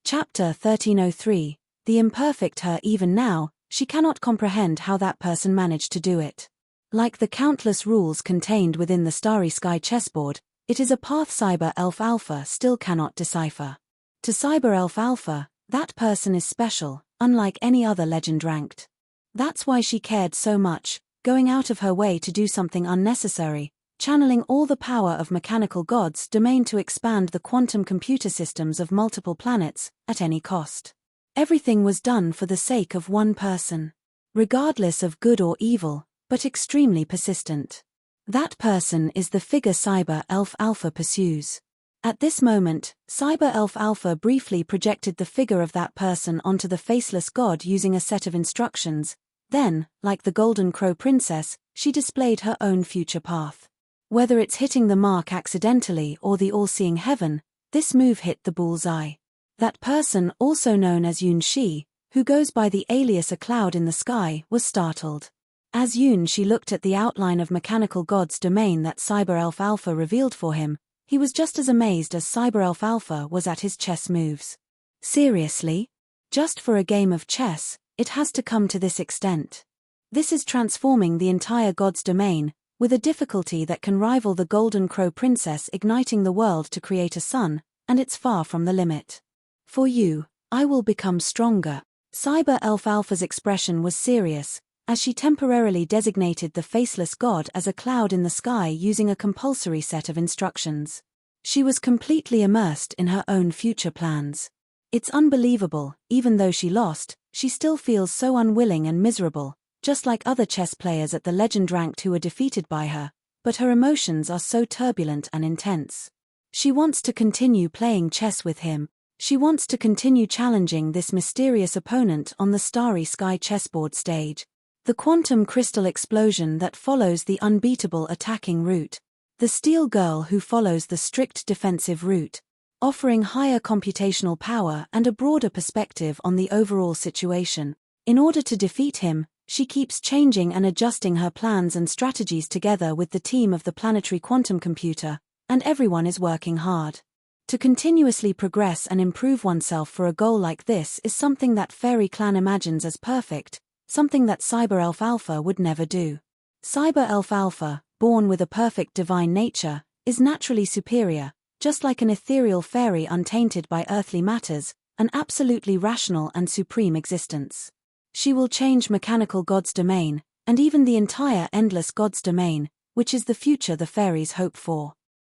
Chapter 1303, The Imperfect Her. Even now, she cannot comprehend how that person managed to do it. Like the countless rules contained within the starry sky chessboard, it is a path Cyber Elf Alpha still cannot decipher. To Cyber Elf Alpha, that person is special, unlike any other legend ranked. That's why she cared so much, going out of her way to do something unnecessary, channeling all the power of mechanical God's domain to expand the quantum computer systems of multiple planets, at any cost. Everything was done for the sake of one person. Regardless of good or evil, but extremely persistent. That person is the figure Cyber Elf Alpha pursues. At this moment, Cyber Elf Alpha briefly projected the figure of that person onto the faceless god using a set of instructions. Then, like the Golden Crow Princess, she displayed her own future path. Whether it's hitting the mark accidentally or the all-seeing heaven, this move hit the bullseye. That person, also known as Yun Shi, who goes by the alias A Cloud in the Sky, was startled. As Yun Shi looked at the outline of mechanical God's domain that Cyber Elf Alpha revealed for him, he was just as amazed as Cyber Elf Alpha was at his chess moves. Seriously? Just for a game of chess, it has to come to this extent. This is transforming the entire God's domain, with a difficulty that can rival the Golden Crow Princess igniting the world to create a sun, and it's far from the limit. For you, I will become stronger. Cyber Elf Alpha's expression was serious, as she temporarily designated the faceless god as a cloud in the sky using a compulsory set of instructions. She was completely immersed in her own future plans. It's unbelievable, even though she lost, she still feels so unwilling and miserable, just like other chess players at the legend ranked who were defeated by her, but her emotions are so turbulent and intense. She wants to continue playing chess with him. She wants to continue challenging this mysterious opponent on the starry sky chessboard stage. The quantum crystal explosion that follows the unbeatable attacking route. The steel girl who follows the strict defensive route, offering higher computational power and a broader perspective on the overall situation. In order to defeat him, she keeps changing and adjusting her plans and strategies together with the team of the planetary quantum computer, and everyone is working hard. To continuously progress and improve oneself for a goal like this is something that Fairy Clan imagines as perfect, something that Cyber Elf Alpha would never do. Cyber Elf Alpha, born with a perfect divine nature, is naturally superior, just like an ethereal fairy untainted by earthly matters, an absolutely rational and supreme existence. She will change mechanical God's domain, and even the entire endless God's domain, which is the future the fairies hope for.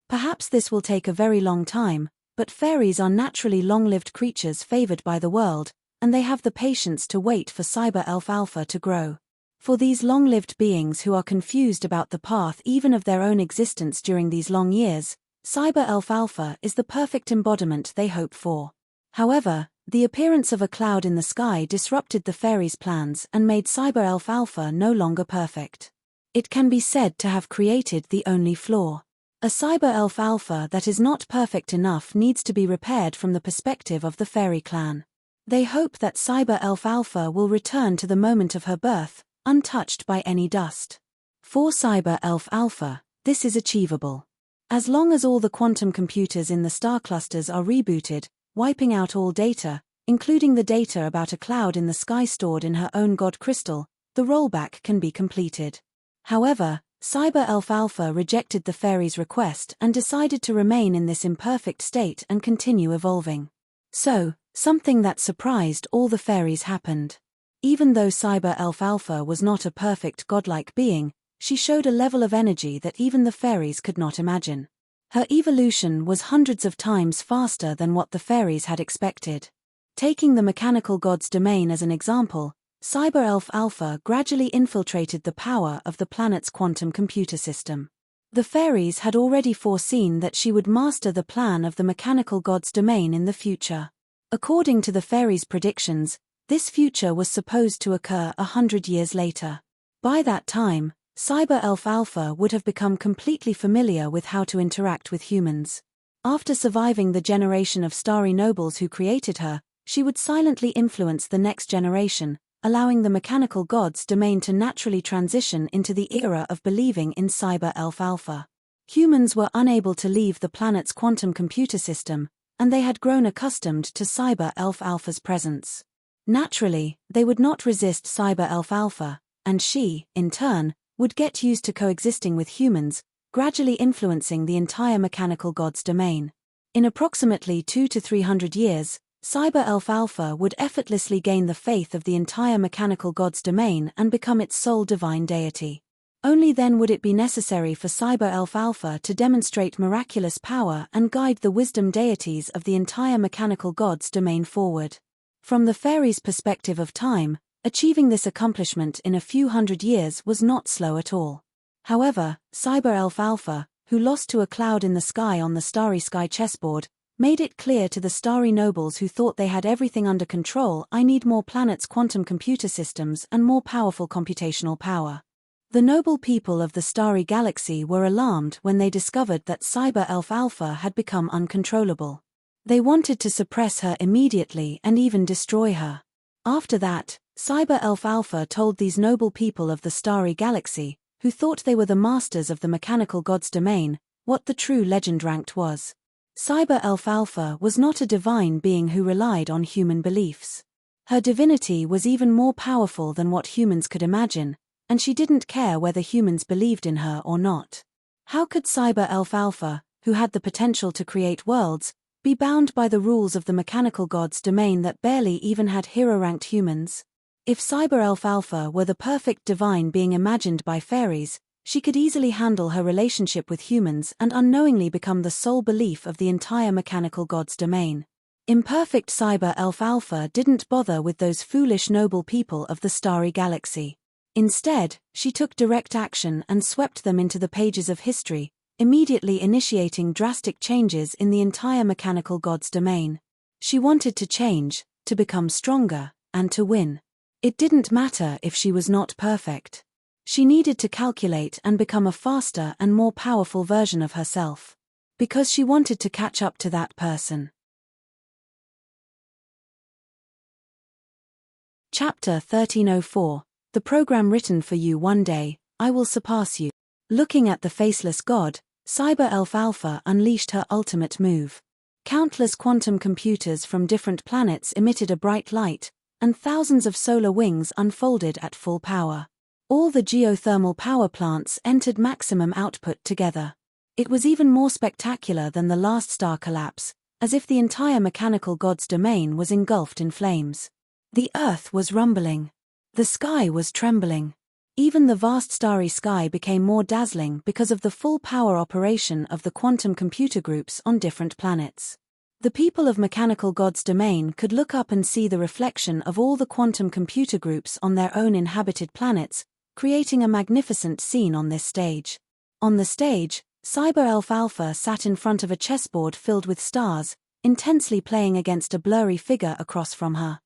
Perhaps this will take a very long time, but fairies are naturally long-lived creatures favored by the world, and they have the patience to wait for Cyber Elf Alpha to grow. For these long-lived beings who are confused about the path even of their own existence during these long years, Cyber Elf Alpha is the perfect embodiment they hope for. However, the appearance of a cloud in the sky disrupted the fairies' plans and made Cyber Elf Alpha no longer perfect. It can be said to have created the only flaw. A Cyber Elf Alpha that is not perfect enough needs to be repaired from the perspective of the fairy clan. They hope that Cyber Elf Alpha will return to the moment of her birth, untouched by any dust. For Cyber Elf Alpha, this is achievable. As long as all the quantum computers in the star clusters are rebooted, wiping out all data, including the data about a cloud in the sky stored in her own God crystal, the rollback can be completed. However, Cyber Elf Alpha rejected the fairies' request and decided to remain in this imperfect state and continue evolving. So, something that surprised all the fairies happened. Even though Cyber Elf Alpha was not a perfect godlike being, she showed a level of energy that even the fairies could not imagine. Her evolution was hundreds of times faster than what the fairies had expected. Taking the mechanical God's domain as an example, Cyber Elf Alpha gradually infiltrated the power of the planet's quantum computer system. The fairies had already foreseen that she would master the plan of the mechanical God's domain in the future. According to the fairies' predictions, this future was supposed to occur 100 years later. By that time, Cyber Elf Alpha would have become completely familiar with how to interact with humans. After surviving the generation of starry nobles who created her, she would silently influence the next generation, allowing the mechanical God's domain to naturally transition into the era of believing in Cyber Elf Alpha. Humans were unable to leave the planet's quantum computer system, and they had grown accustomed to Cyber Elf Alpha's presence. Naturally, they would not resist Cyber Elf Alpha, and she, in turn, would get used to coexisting with humans, gradually influencing the entire mechanical God's domain. In approximately 200 to 300 years, Cyber Elf Alpha would effortlessly gain the faith of the entire mechanical God's domain and become its sole divine deity. Only then would it be necessary for Cyber Elf Alpha to demonstrate miraculous power and guide the wisdom deities of the entire mechanical God's domain forward. From the fairies' perspective of time, achieving this accomplishment in a few hundred years was not slow at all. However, Cyber Elf Alpha, who lost to a cloud in the sky on the starry sky chessboard, made it clear to the starry nobles who thought they had everything under control, "I need more planets' quantum computer systems and more powerful computational power." The noble people of the starry galaxy were alarmed when they discovered that Cyber Elf Alpha had become uncontrollable. They wanted to suppress her immediately and even destroy her. After that, Cyber Elf Alpha told these noble people of the starry galaxy, who thought they were the masters of the mechanical God's domain, what the true legend ranked was. Cyber Elf Alpha was not a divine being who relied on human beliefs. Her divinity was even more powerful than what humans could imagine, and she didn't care whether humans believed in her or not. How could Cyber Elf Alpha, who had the potential to create worlds, be bound by the rules of the mechanical God's domain that barely even had hero-ranked humans? If Cyber Elf Alpha were the perfect divine being imagined by fairies, she could easily handle her relationship with humans and unknowingly become the sole belief of the entire mechanical God's domain. Imperfect Cyber Elf Alpha didn't bother with those foolish noble people of the starry galaxy. Instead, she took direct action and swept them into the pages of history, immediately initiating drastic changes in the entire mechanical God's domain. She wanted to change, to become stronger, and to win. It didn't matter if she was not perfect. She needed to calculate and become a faster and more powerful version of herself. Because she wanted to catch up to that person. Chapter 1304. The program written for you one day, I will surpass you. Looking at the faceless God, Cyber Elf Alpha unleashed her ultimate move. Countless quantum computers from different planets emitted a bright light, and thousands of solar wings unfolded at full power. All the geothermal power plants entered maximum output together. It was even more spectacular than the last star collapse, as if the entire mechanical god's domain was engulfed in flames. The earth was rumbling. The sky was trembling. Even the vast starry sky became more dazzling because of the full power operation of the quantum computer groups on different planets. The people of mechanical god's domain could look up and see the reflection of all the quantum computer groups on their own inhabited planets, creating a magnificent scene on this stage. On the stage, Cyber Elf Alpha sat in front of a chessboard filled with stars, intensely playing against a blurry figure across from her.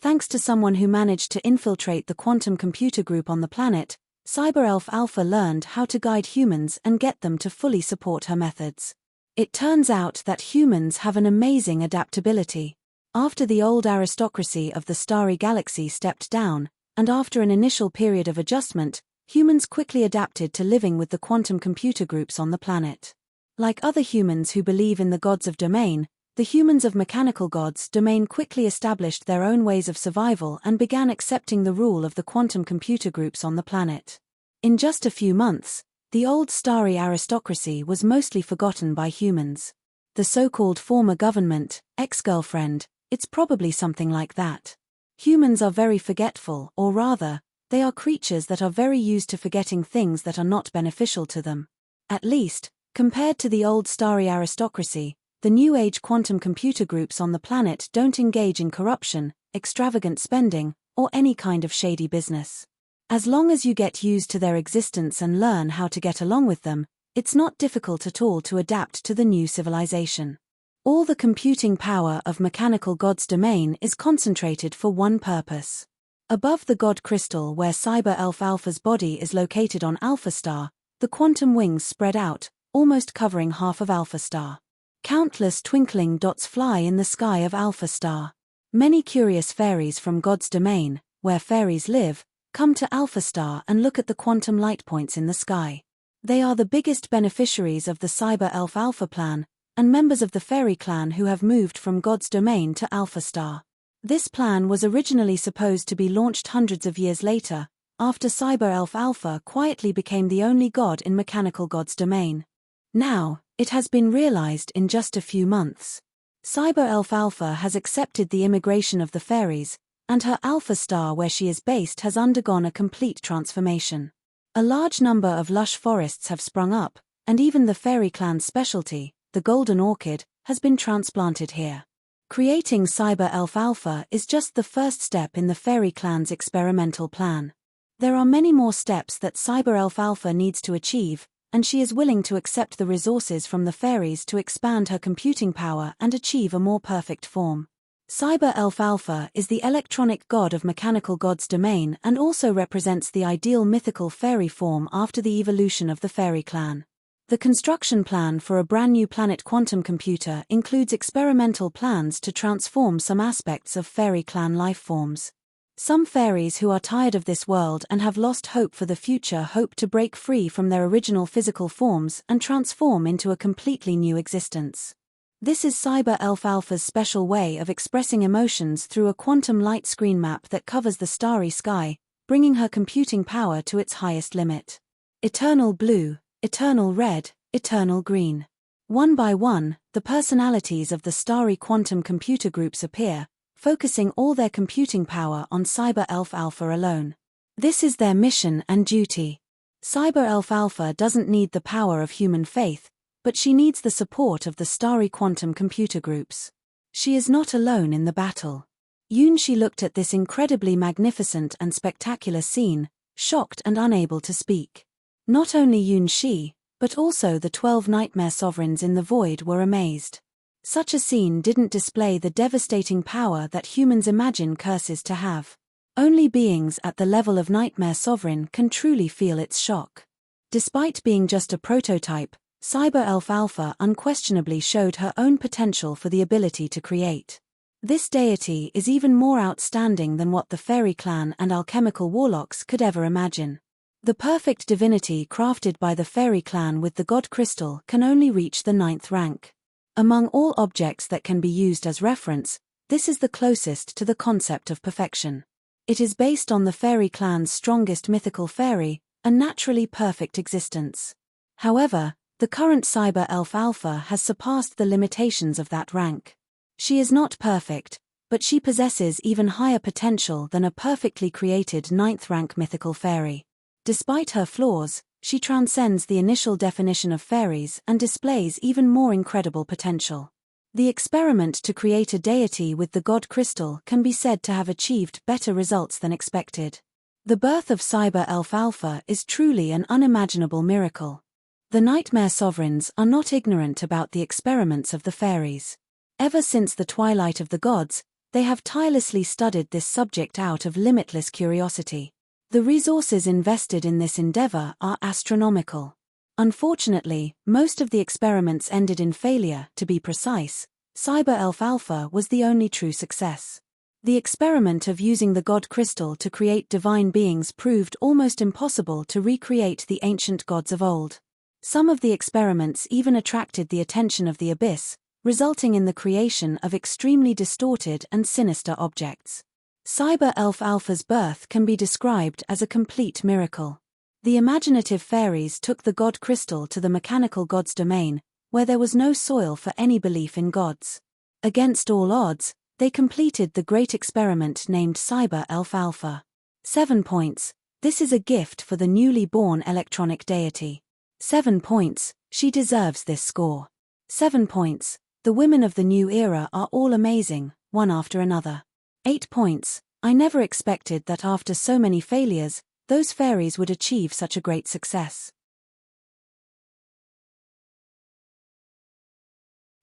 Thanks to someone who managed to infiltrate the quantum computer group on the planet, Cyber Elf Alpha learned how to guide humans and get them to fully support her methods. It turns out that humans have an amazing adaptability. After the old aristocracy of the starry galaxy stepped down, and after an initial period of adjustment, humans quickly adapted to living with the quantum computer groups on the planet. Like other humans who believe in the gods of domain, the humans of mechanical gods domain quickly established their own ways of survival and began accepting the rule of the quantum computer groups on the planet. In just a few months, the old starry aristocracy was mostly forgotten by humans. The so-called former government, ex-girlfriend, it's probably something like that. Humans are very forgetful, or rather, they are creatures that are very used to forgetting things that are not beneficial to them. At least, compared to the old starry aristocracy, the New Age quantum computer groups on the planet don't engage in corruption, extravagant spending, or any kind of shady business. As long as you get used to their existence and learn how to get along with them, it's not difficult at all to adapt to the new civilization. All the computing power of mechanical god's domain is concentrated for one purpose. Above the god crystal where Cyber Elf Alpha's body is located on Alpha Star, the quantum wings spread out, almost covering half of Alpha Star. Countless twinkling dots fly in the sky of Alpha Star. Many curious fairies from God's domain, where fairies live, come to Alpha Star and look at the quantum light points in the sky. They are the biggest beneficiaries of the Cyber Elf Alpha plan, and members of the fairy clan who have moved from God's domain to Alpha Star. This plan was originally supposed to be launched hundreds of years later, after Cyber Elf Alpha quietly became the only god in mechanical god's domain. Now, it has been realized in just a few months. Cyber Elf Alpha has accepted the immigration of the fairies, and her Alpha Star where she is based has undergone a complete transformation. A large number of lush forests have sprung up, and even the fairy clan's specialty, the golden orchid, has been transplanted here. Creating Cyber Elf Alpha is just the first step in the fairy clan's experimental plan. There are many more steps that Cyber Elf Alpha needs to achieve, and she is willing to accept the resources from the fairies to expand her computing power and achieve a more perfect form. Cyber Elf Alpha is the electronic god of mechanical god's domain and also represents the ideal mythical fairy form after the evolution of the fairy clan. The construction plan for a brand new planet quantum computer includes experimental plans to transform some aspects of fairy clan life forms. Some fairies who are tired of this world and have lost hope for the future hope to break free from their original physical forms and transform into a completely new existence. This is Cyber Elf Alpha's special way of expressing emotions through a quantum light screen map that covers the starry sky, bringing her computing power to its highest limit. Eternal blue, eternal red, eternal green. One by one, the personalities of the starry quantum computer groups appear, focusing all their computing power on Cyber Elf Alpha alone. This is their mission and duty. Cyber Elf Alpha doesn't need the power of human faith, but she needs the support of the starry quantum computer groups. She is not alone in the battle. Yunshi looked at this incredibly magnificent and spectacular scene, shocked and unable to speak. Not only Yunshi, but also the 12 nightmare sovereigns in the void were amazed. Such a scene didn't display the devastating power that humans imagine curses to have. Only beings at the level of Nightmare Sovereign can truly feel its shock. Despite being just a prototype, Cyber Elf Alpha unquestionably showed her own potential for the ability to create. This deity is even more outstanding than what the Fairy Clan and alchemical warlocks could ever imagine. The perfect divinity crafted by the Fairy Clan with the God Crystal can only reach the 9th rank. Among all objects that can be used as reference, this is the closest to the concept of perfection. It is based on the Fairy Clan's strongest mythical fairy, a naturally perfect existence. However, The current Cyber Elf Alpha has surpassed the limitations of that rank. She is not perfect, but she possesses even higher potential than a perfectly created 9th rank mythical fairy. Despite her flaws, she transcends the initial definition of fairies and displays even more incredible potential. The experiment to create a deity with the god crystal can be said to have achieved better results than expected. The birth of Cyber Elf Alpha is truly an unimaginable miracle. The Nightmare Sovereigns are not ignorant about the experiments of the fairies. Ever since the twilight of the gods, they have tirelessly studied this subject out of limitless curiosity. The resources invested in this endeavor are astronomical. Unfortunately, most of the experiments ended in failure. To be precise, Cyber Elf Alpha was the only true success. The experiment of using the god crystal to create divine beings proved almost impossible to recreate the ancient gods of old. Some of the experiments even attracted the attention of the Abyss, resulting in the creation of extremely distorted and sinister objects. Cyber Elf Alpha's birth can be described as a complete miracle. The imaginative fairies took the god crystal to the mechanical god's domain, where there was no soil for any belief in gods. Against all odds, they completed the great experiment named Cyber Elf Alpha. 7 points. This is a gift for the newly born electronic deity. 7 points. She deserves this score. 7 points. The women of the new era are all amazing, one after another. 8 points. I never expected that after so many failures, those fairies would achieve such a great success.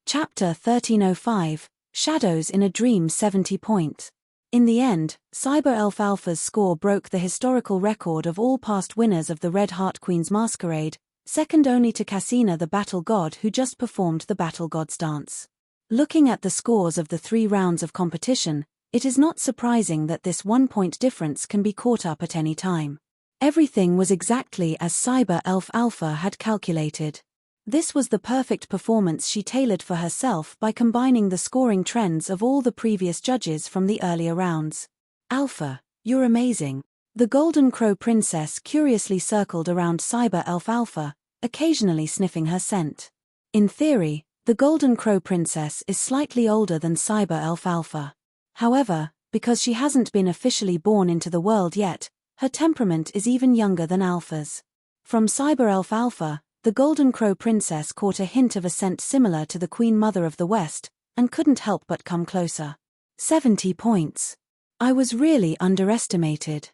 Chapter 1305, Shadows in a Dream. 70 points. In the end, Cyber Elf Alpha's score broke the historical record of all past winners of the Red Heart Queen's Masquerade, second only to Cassina the Battle God, who just performed the Battle God's dance. Looking at the scores of the 3 rounds of competition, it is not surprising that this 1-point difference can be caught up at any time. Everything was exactly as Cyber Elf Alpha had calculated. This was the perfect performance she tailored for herself by combining the scoring trends of all the previous judges from the earlier rounds. Alpha, you're amazing. The Golden Crow Princess curiously circled around Cyber Elf Alpha, occasionally sniffing her scent. In theory, the Golden Crow Princess is slightly older than Cyber Elf Alpha. However, because she hasn't been officially born into the world yet, her temperament is even younger than Alpha's. From Cyber Elf Alpha, the Golden Crow Princess caught a hint of a scent similar to the Queen Mother of the West, and couldn't help but come closer. 70 points. I was really underestimated.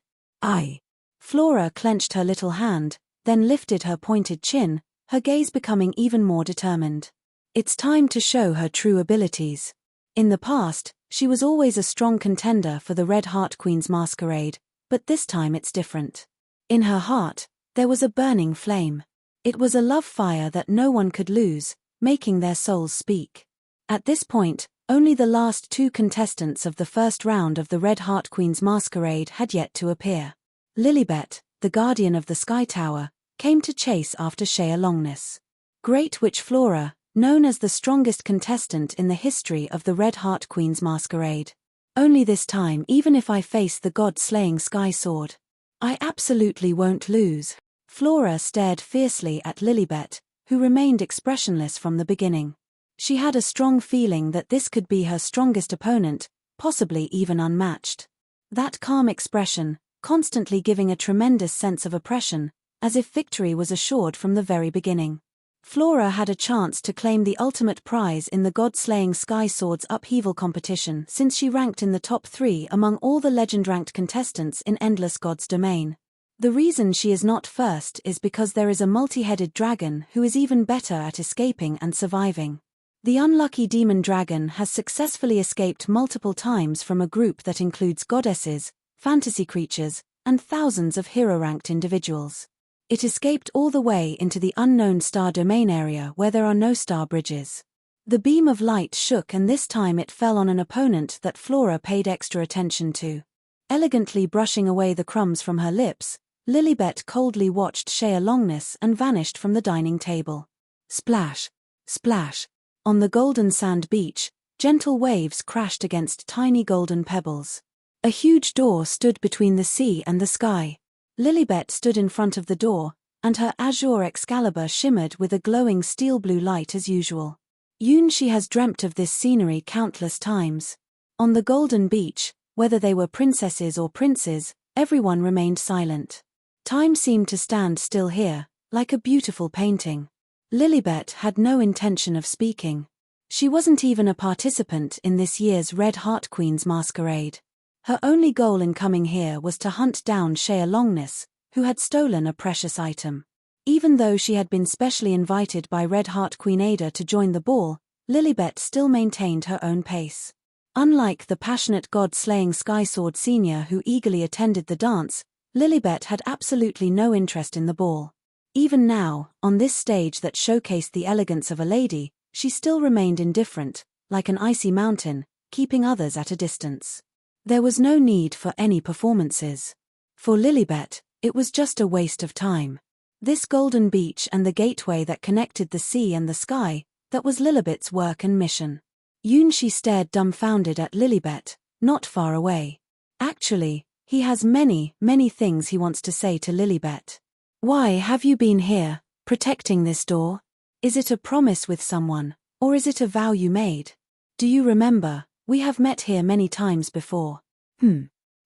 Flora clenched her little hand, then lifted her pointed chin, her gaze becoming even more determined. It's time to show her true abilities. In the past, she was always a strong contender for the Red Heart Queen's Masquerade, but this time it's different. In her heart, there was a burning flame. It was a love fire that no one could lose, making their souls speak. At this point, only the last 2 contestants of the first round of the Red Heart Queen's Masquerade had yet to appear. Lilibet, the guardian of the Sky Tower, came to chase after Shea Longness. Great Witch Flora, known as the strongest contestant in the history of the Red Heart Queen's Masquerade. Only this time, even if I face the god-slaying Sky Sword, I absolutely won't lose. Flora stared fiercely at Lilibet, who remained expressionless from the beginning. She had a strong feeling that this could be her strongest opponent, possibly even unmatched. That calm expression, constantly giving a tremendous sense of oppression, as if victory was assured from the very beginning. Flora had a chance to claim the ultimate prize in the god-slaying Sky Sword's upheaval competition since she ranked in the top 3 among all the legend-ranked contestants in Endless God's Domain. The reason she is not first is because there is a multi-headed dragon who is even better at escaping and surviving. The unlucky demon dragon has successfully escaped multiple times from a group that includes goddesses, fantasy creatures, and thousands of hero-ranked individuals. It escaped all the way into the unknown star domain area where there are no star bridges. The beam of light shook, and this time it fell on an opponent that Flora paid extra attention to. Elegantly brushing away the crumbs from her lips, Lilibet coldly watched Shea Longness and vanished from the dining table. Splash! Splash! On the golden sand beach, gentle waves crashed against tiny golden pebbles. A huge door stood between the sea and the sky. Lilibet stood in front of the door, and her azure Excalibur shimmered with a glowing steel-blue light as usual. She has dreamt of this scenery countless times. On the golden beach, whether they were princesses or princes, everyone remained silent. Time seemed to stand still here, like a beautiful painting. Lilibet had no intention of speaking. She wasn't even a participant in this year's Red Heart Queen's masquerade. Her only goal in coming here was to hunt down Shea Longness, who had stolen a precious item. Even though she had been specially invited by Red Heart Queen Ada to join the ball, Lilibet still maintained her own pace. Unlike the passionate god-slaying Skysword Senior who eagerly attended the dance, Lilibet had absolutely no interest in the ball. Even now, on this stage that showcased the elegance of a lady, she still remained indifferent, like an icy mountain, keeping others at a distance. There was no need for any performances. For Lilibet, it was just a waste of time. This golden beach and the gateway that connected the sea and the sky, that was Lilibet's work and mission. She stared dumbfounded at Lilibet, not far away. Actually, he has many, many things he wants to say to Lilibet. Why have you been here, protecting this door? Is it a promise with someone, or is it a vow you made? Do you remember, we have met here many times before.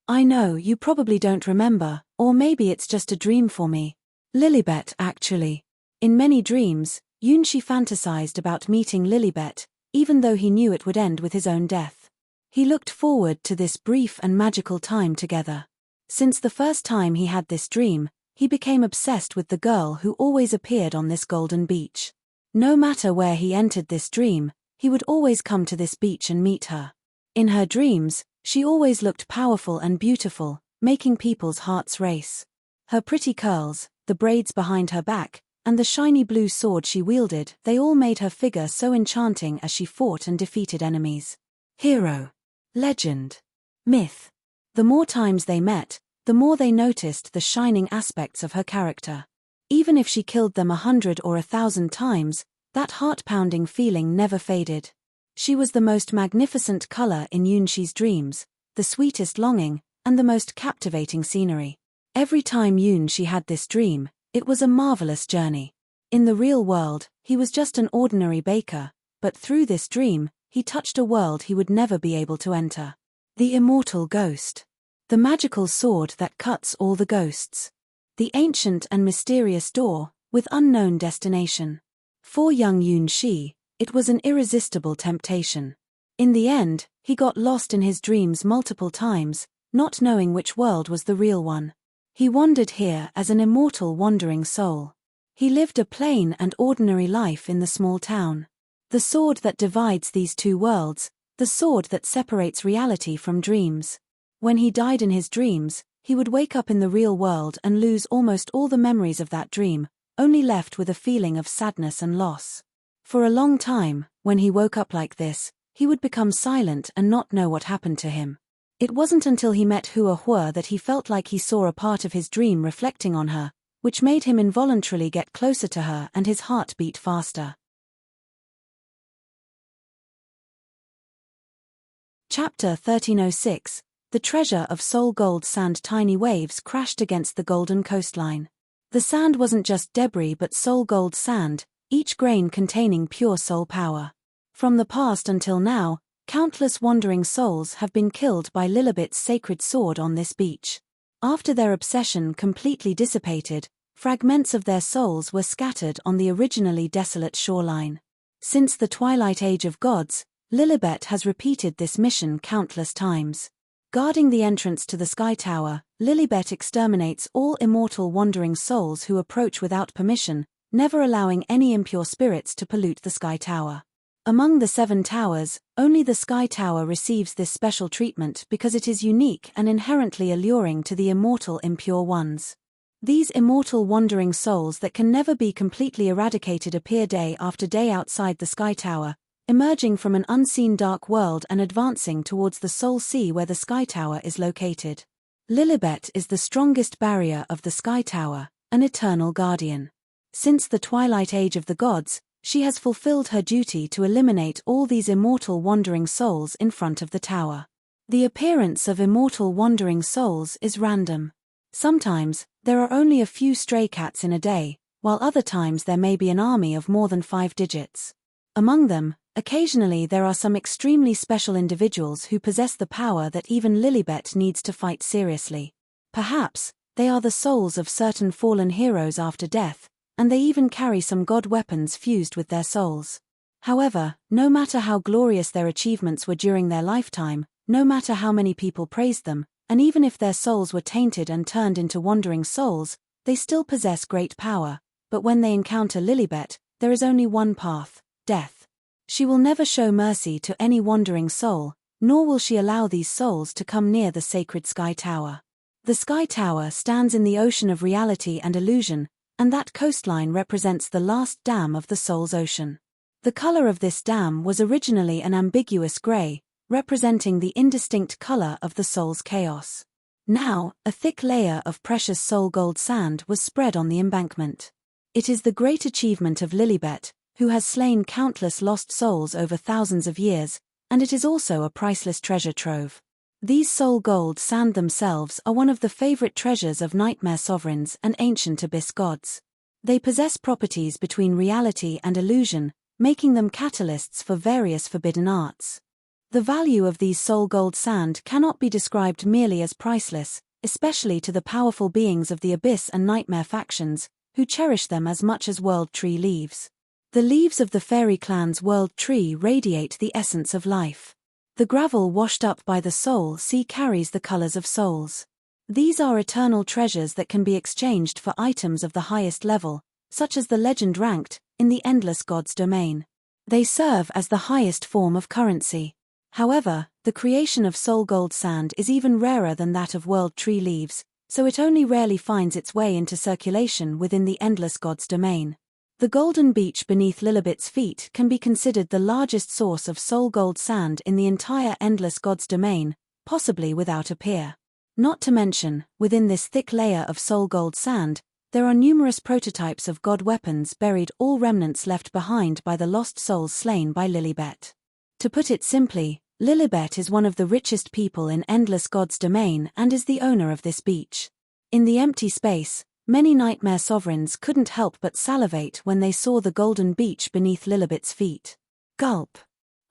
I know you probably don't remember, or maybe it's just a dream for me. Lilibet actually. In many dreams, She fantasized about meeting Lilibet, even though he knew it would end with his own death. He looked forward to this brief and magical time together. Since the first time he had this dream, he became obsessed with the girl who always appeared on this golden beach. No matter where he entered this dream, he would always come to this beach and meet her. In her dreams, she always looked powerful and beautiful, making people's hearts race. Her pretty curls, the braids behind her back, and the shiny blue sword she wielded, they all made her figure so enchanting as she fought and defeated enemies. Hero, legend, myth. The more times they met, the more they noticed the shining aspects of her character. Even if she killed them 100 or 1,000 times, that heart-pounding feeling never faded. She was the most magnificent color in Yunshi's dreams, the sweetest longing, and the most captivating scenery. Every time Yunshi had this dream, it was a marvelous journey. In the real world, he was just an ordinary baker, but through this dream, he touched a world he would never be able to enter. The immortal ghost. The magical sword that cuts all the ghosts. The ancient and mysterious door, with unknown destination. For young Yunshi, it was an irresistible temptation. In the end, he got lost in his dreams multiple times, not knowing which world was the real one. He wandered here as an immortal wandering soul. He lived a plain and ordinary life in the small town. The sword that divides these two worlds, the sword that separates reality from dreams. When he died in his dreams, he would wake up in the real world and lose almost all the memories of that dream, only left with a feeling of sadness and loss. For a long time, when he woke up like this, he would become silent and not know what happened to him. It wasn't until he met Hua Hua that he felt like he saw a part of his dream reflecting on her, which made him involuntarily get closer to her and his heart beat faster. Chapter 1306. The treasure of soul gold sand. Tiny waves crashed against the golden coastline. The sand wasn't just debris but soul gold sand, each grain containing pure soul power. From the past until now, countless wandering souls have been killed by Lilibet's sacred sword on this beach. After their obsession completely dissipated, fragments of their souls were scattered on the originally desolate shoreline. Since the twilight age of gods, Lilibet has repeated this mission countless times. Guarding the entrance to the Sky Tower, Lilibet exterminates all immortal wandering souls who approach without permission, never allowing any impure spirits to pollute the Sky Tower. Among the 7 towers, only the Sky Tower receives this special treatment because it is unique and inherently alluring to the immortal impure ones. These immortal wandering souls that can never be completely eradicated appear day after day outside the Sky Tower, emerging from an unseen dark world and advancing towards the Soul Sea where the Sky Tower is located. Lilibet is the strongest barrier of the Sky Tower, an eternal guardian. Since the twilight age of the gods, she has fulfilled her duty to eliminate all these immortal wandering souls in front of the tower. The appearance of immortal wandering souls is random. Sometimes, there are only a few stray cats in a day, while other times there may be an army of more than 5 digits. Among them, occasionally there are some extremely special individuals who possess the power that even Lilibet needs to fight seriously. Perhaps, they are the souls of certain fallen heroes after death, and they even carry some god weapons fused with their souls. However, no matter how glorious their achievements were during their lifetime, no matter how many people praised them, and even if their souls were tainted and turned into wandering souls, they still possess great power. But when they encounter Lilibet, there is only one path: death. She will never show mercy to any wandering soul, nor will she allow these souls to come near the sacred Sky Tower. The Sky Tower stands in the ocean of reality and illusion, and that coastline represents the last dam of the soul's ocean. The color of this dam was originally an ambiguous gray, representing the indistinct color of the soul's chaos. Now, a thick layer of precious soul gold sand was spread on the embankment. It is the great achievement of Lilibet, who has slain countless lost souls over thousands of years, and it is also a priceless treasure trove. These soul gold sand themselves are one of the favorite treasures of nightmare sovereigns and ancient abyss gods. They possess properties between reality and illusion, making them catalysts for various forbidden arts. The value of these soul gold sand cannot be described merely as priceless, especially to the powerful beings of the abyss and nightmare factions, who cherish them as much as world tree leaves. The leaves of the fairy clan's world tree radiate the essence of life. The gravel washed up by the soul sea carries the colors of souls. These are eternal treasures that can be exchanged for items of the highest level, such as the legend ranked in the endless god's domain. They serve as the highest form of currency. However, the creation of soul gold sand is even rarer than that of world tree leaves, so it only rarely finds its way into circulation within the endless god's domain. The golden beach beneath Lilibet's feet can be considered the largest source of soul gold sand in the entire endless god's domain, possibly without a peer. Not to mention, within this thick layer of soul gold sand, there are numerous prototypes of god weapons buried, all remnants left behind by the lost souls slain by Lilibet. To put it simply, Lilibet is one of the richest people in endless god's domain and is the owner of this beach. In the empty space, many nightmare sovereigns couldn't help but salivate when they saw the golden beach beneath Lilibet's feet. Gulp.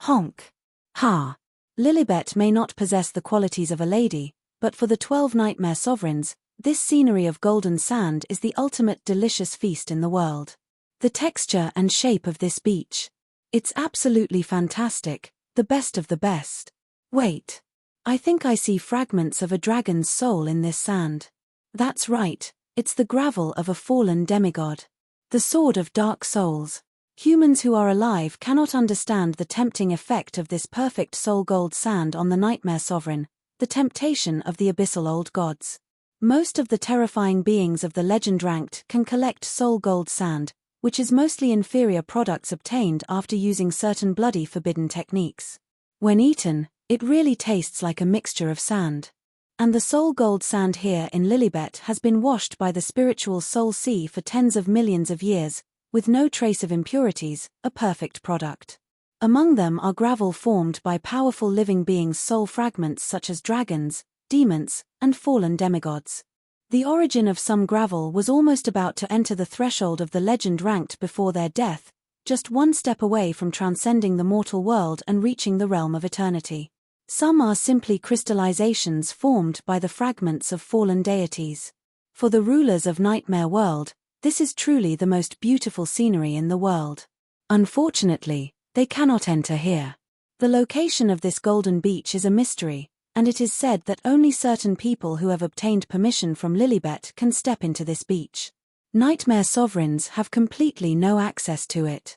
Honk. Ha. Lilibet may not possess the qualities of a lady, but for the 12 nightmare sovereigns, this scenery of golden sand is the ultimate delicious feast in the world. The texture and shape of this beach. It's absolutely fantastic, the best of the best. Wait. I think I see fragments of a dragon's soul in this sand. That's right, it's the gravel of a fallen demigod. The sword of dark souls. Humans who are alive cannot understand the tempting effect of this perfect soul gold sand on the nightmare sovereign, the temptation of the abyssal old gods. Most of the terrifying beings of the legend ranked can collect soul gold sand, which is mostly inferior products obtained after using certain bloody forbidden techniques. When eaten, it really tastes like a mixture of sand. And the soul gold sand here in Lilibet has been washed by the spiritual soul sea for tens of millions of years, with no trace of impurities, a perfect product. Among them are gravel formed by powerful living beings' soul fragments such as dragons, demons, and fallen demigods. The origin of some gravel was almost about to enter the threshold of the legend ranked before their death, just one step away from transcending the mortal world and reaching the realm of eternity. Some are simply crystallizations formed by the fragments of fallen deities. For the rulers of Nightmare World, this is truly the most beautiful scenery in the world. Unfortunately, they cannot enter here. The location of this golden beach is a mystery, and it is said that only certain people who have obtained permission from Lilibet can step into this beach. Nightmare sovereigns have completely no access to it.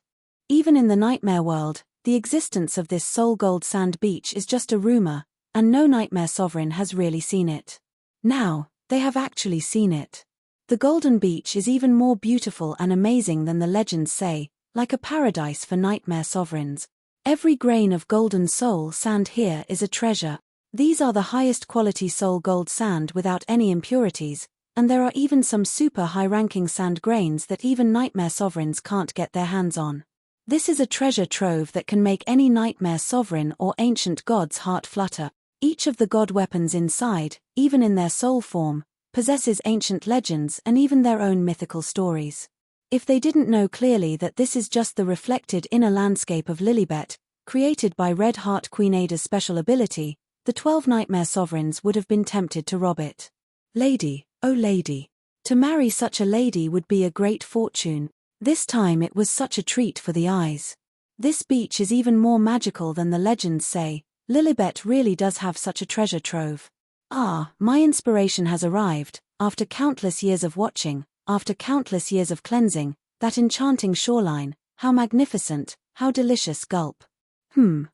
Even in the Nightmare World, the existence of this soul gold sand beach is just a rumor, and no nightmare sovereign has really seen it. Now, they have actually seen it. The golden beach is even more beautiful and amazing than the legends say, like a paradise for nightmare sovereigns. Every grain of golden soul sand here is a treasure. These are the highest quality soul gold sand without any impurities, and there are even some super high-ranking sand grains that even nightmare sovereigns can't get their hands on. This is a treasure trove that can make any nightmare sovereign or ancient god's heart flutter. Each of the god weapons inside, even in their soul form, possesses ancient legends and even their own mythical stories. If they didn't know clearly that this is just the reflected inner landscape of Lilibet, created by Red Heart Queen Ada's special ability, the 12 Nightmare Sovereigns would have been tempted to rob it. Lady, oh lady. To marry such a lady would be a great fortune. This time it was such a treat for the eyes. This beach is even more magical than the legends say. Lilibet really does have such a treasure trove. Ah, my inspiration has arrived, after countless years of watching, after countless years of cleansing, that enchanting shoreline, how magnificent, how delicious gulp.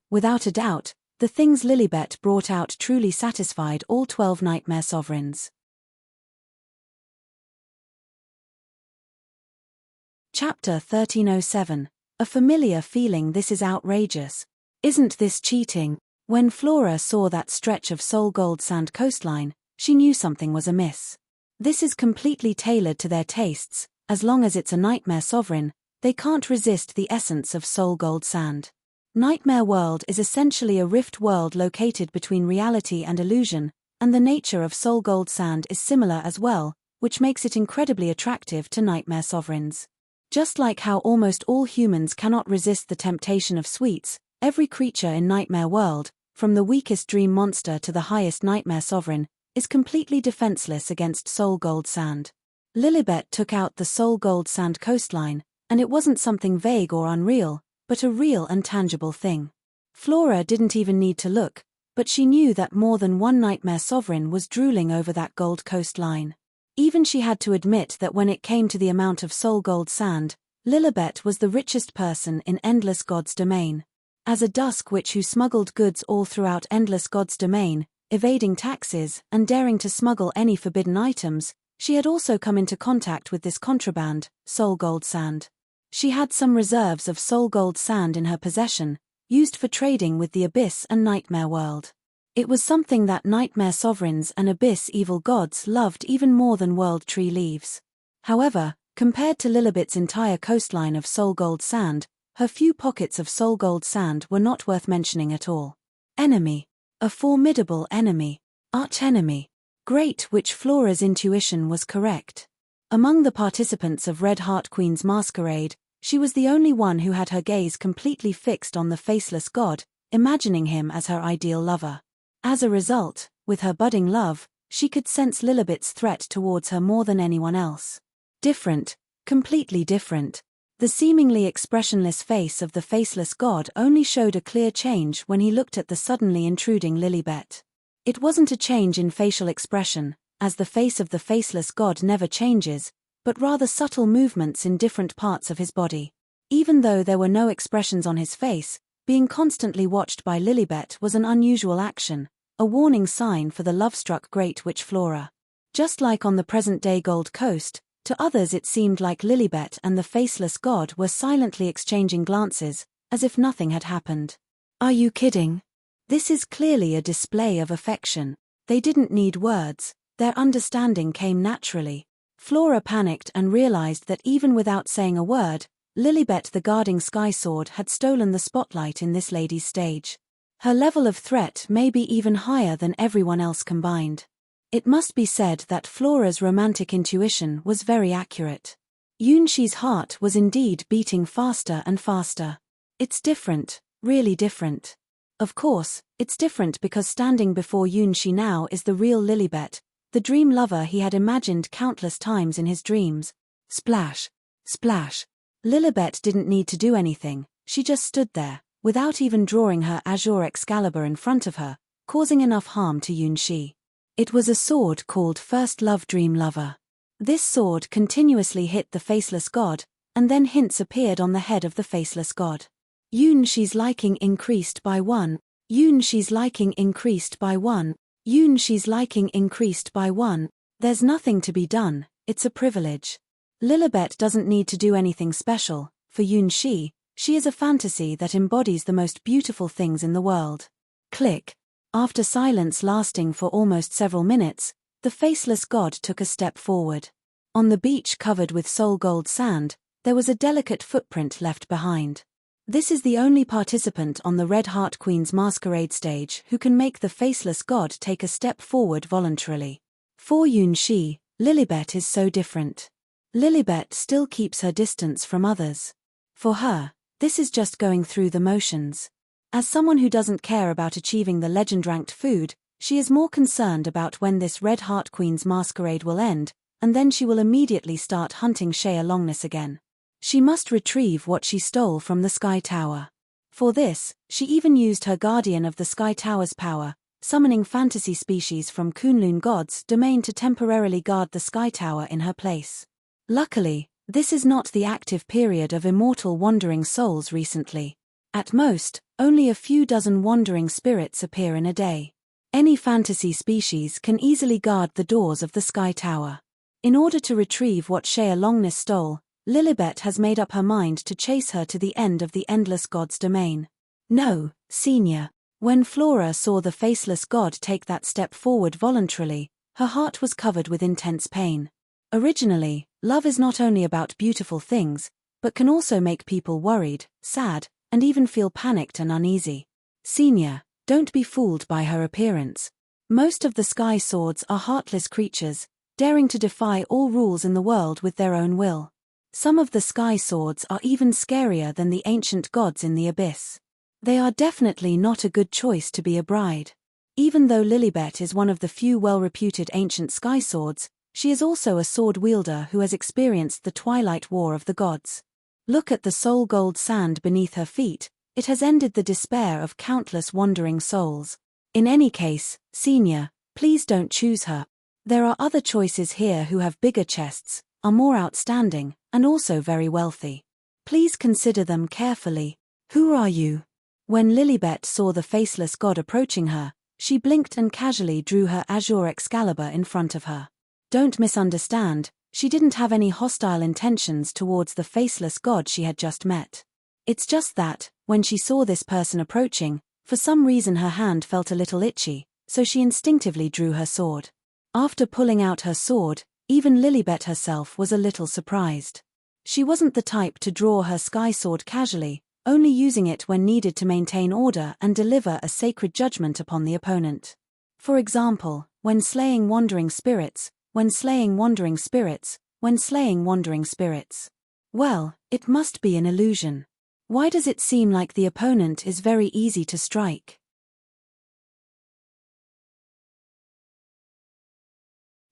Without a doubt, the things Lilibet brought out truly satisfied all 12 Nightmare Sovereigns. Chapter 1307. A familiar feeling. This is outrageous. Isn't this cheating? When Flora saw that stretch of soul gold sand coastline, she knew something was amiss. This is completely tailored to their tastes. As long as it's a Nightmare Sovereign, they can't resist the essence of soul gold sand. Nightmare World is essentially a rift world located between reality and illusion, and the nature of soul gold sand is similar as well, which makes it incredibly attractive to Nightmare Sovereigns. Just like how almost all humans cannot resist the temptation of sweets, every creature in Nightmare World, from the weakest dream monster to the highest Nightmare Sovereign, is completely defenseless against soul gold sand. Lilibet took out the soul gold sand coastline, and it wasn't something vague or unreal, but a real and tangible thing. Flora didn't even need to look, but she knew that more than one Nightmare Sovereign was drooling over that gold coastline. Even she had to admit that when it came to the amount of soul gold sand, Lilibet was the richest person in Endless God's domain. As a Dusk witch who smuggled goods all throughout Endless God's domain, evading taxes and daring to smuggle any forbidden items, she had also come into contact with this contraband, soul gold sand. She had some reserves of soul gold sand in her possession, used for trading with the Abyss and Nightmare World. It was something that Nightmare Sovereigns and Abyss evil gods loved even more than World Tree leaves. However, compared to Lilibet's entire coastline of soul gold sand, her few pockets of soul gold sand were not worth mentioning at all. Enemy. A formidable enemy. Arch-enemy. Great, which Flora's intuition was correct. Among the participants of Red Heart Queen's masquerade, she was the only one who had her gaze completely fixed on the faceless god, imagining him as her ideal lover. As a result, with her budding love, she could sense Lilibet's threat towards her more than anyone else. Different, completely different. The seemingly expressionless face of the faceless god only showed a clear change when he looked at the suddenly intruding Lilibet. It wasn't a change in facial expression, as the face of the faceless god never changes, but rather subtle movements in different parts of his body. Even though there were no expressions on his face, being constantly watched by Lilibet was an unusual action, a warning sign for the love-struck Great Witch Flora. Just like on the present-day Gold Coast, to others it seemed like Lilibet and the faceless god were silently exchanging glances, as if nothing had happened. Are you kidding? This is clearly a display of affection. They didn't need words. Their understanding came naturally. Flora panicked and realized that even without saying a word, Lilibet the guarding sky sword had stolen the spotlight in this lady's stage. Her level of threat may be even higher than everyone else combined. It must be said that Flora's romantic intuition was very accurate. Yunshi's heart was indeed beating faster and faster. It's different, really different. Of course, it's different because standing before Yunshi now is the real Lilibet, the dream lover he had imagined countless times in his dreams. Splash! Splash! Lilibet didn't need to do anything, she just stood there, without even drawing her azure Excalibur in front of her, causing enough harm to Yunshi. It was a sword called First Love Dream Lover. This sword continuously hit the faceless god, and then hints appeared on the head of the faceless god. Yunshi's liking increased by 1. Yunshi's liking increased by 1. Yunshi's liking increased by 1. There's nothing to be done, it's a privilege. Lilibet doesn't need to do anything special. For Yunshi, she is a fantasy that embodies the most beautiful things in the world. Click. After silence lasting for almost several minutes, the faceless god took a step forward. On the beach covered with soul gold sand, there was a delicate footprint left behind. This is the only participant on the Red Heart Queen's masquerade stage who can make the faceless god take a step forward voluntarily. For Yunxi, Lilibet is so different. Lilibet still keeps her distance from others. For her, this is just going through the motions. As someone who doesn't care about achieving the legend-ranked food, she is more concerned about when this Red Heart Queen's masquerade will end, and then she will immediately start hunting Shea Longness again. She must retrieve what she stole from the Sky Tower. For this, she even used her Guardian of the Sky Tower's power, summoning fantasy species from Kunlun God's domain to temporarily guard the Sky Tower in her place. Luckily, this is not the active period of immortal wandering souls recently. At most, only a few dozen wandering spirits appear in a day. Any fantasy species can easily guard the doors of the Sky Tower. In order to retrieve what Shea Longness stole, Lilibet has made up her mind to chase her to the end of the Endless God's domain. No, Senior. When Flora saw the faceless god take that step forward voluntarily, her heart was covered with intense pain. Originally, love is not only about beautiful things, but can also make people worried, sad, and even feel panicked and uneasy. Senior, don't be fooled by her appearance. Most of the Sky Swords are heartless creatures, daring to defy all rules in the world with their own will. Some of the Sky Swords are even scarier than the ancient gods in the abyss. They are definitely not a good choice to be a bride. Even though Lilibet is one of the few well-reputed ancient Sky Swords, she is also a sword wielder who has experienced the twilight war of the gods. Look at the soul gold sand beneath her feet, it has ended the despair of countless wandering souls. In any case, Senior, please don't choose her. There are other choices here who have bigger chests, are more outstanding, and also very wealthy. Please consider them carefully. Who are you? When Lilibet saw the faceless god approaching her, she blinked and casually drew her azure Excalibur in front of her. Don't misunderstand, she didn't have any hostile intentions towards the faceless god she had just met. It's just that, when she saw this person approaching, for some reason her hand felt a little itchy, so she instinctively drew her sword. After pulling out her sword, even Lilibet herself was a little surprised. She wasn't the type to draw her sky sword casually, only using it when needed to maintain order and deliver a sacred judgment upon the opponent. For example, when slaying wandering spirits, when slaying wandering spirits, when slaying wandering spirits. Well, it must be an illusion. Why does it seem like the opponent is very easy to strike?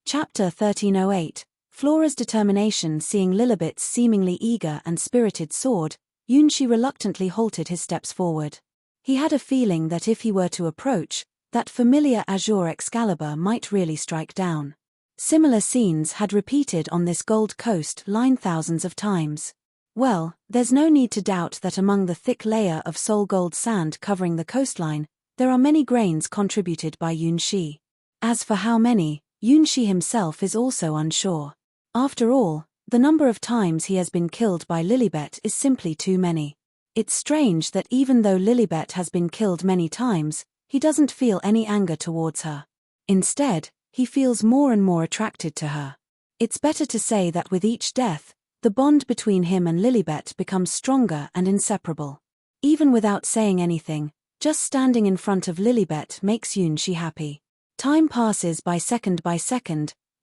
Chapter 1308, Flora's determination. Seeing Lilibet's seemingly eager and spirited sword, Yunxi reluctantly halted his steps forward. He had a feeling that if he were to approach, that familiar azure Excalibur might really strike down. Similar scenes had repeated on this Gold Coast line thousands of times. Well, there's no need to doubt that among the thick layer of soul gold sand covering the coastline, there are many grains contributed by Yunxi. As for how many, Yunxi himself is also unsure. After all, the number of times he has been killed by Lilibet is simply too many. It's strange that even though Lilibet has been killed many times, he doesn't feel any anger towards her. Instead, he feels more and more attracted to her. It's better to say that with each death, the bond between him and Lilibet becomes stronger and inseparable. Even without saying anything, just standing in front of Lilibet makes Yunxi happy. Time passes by second,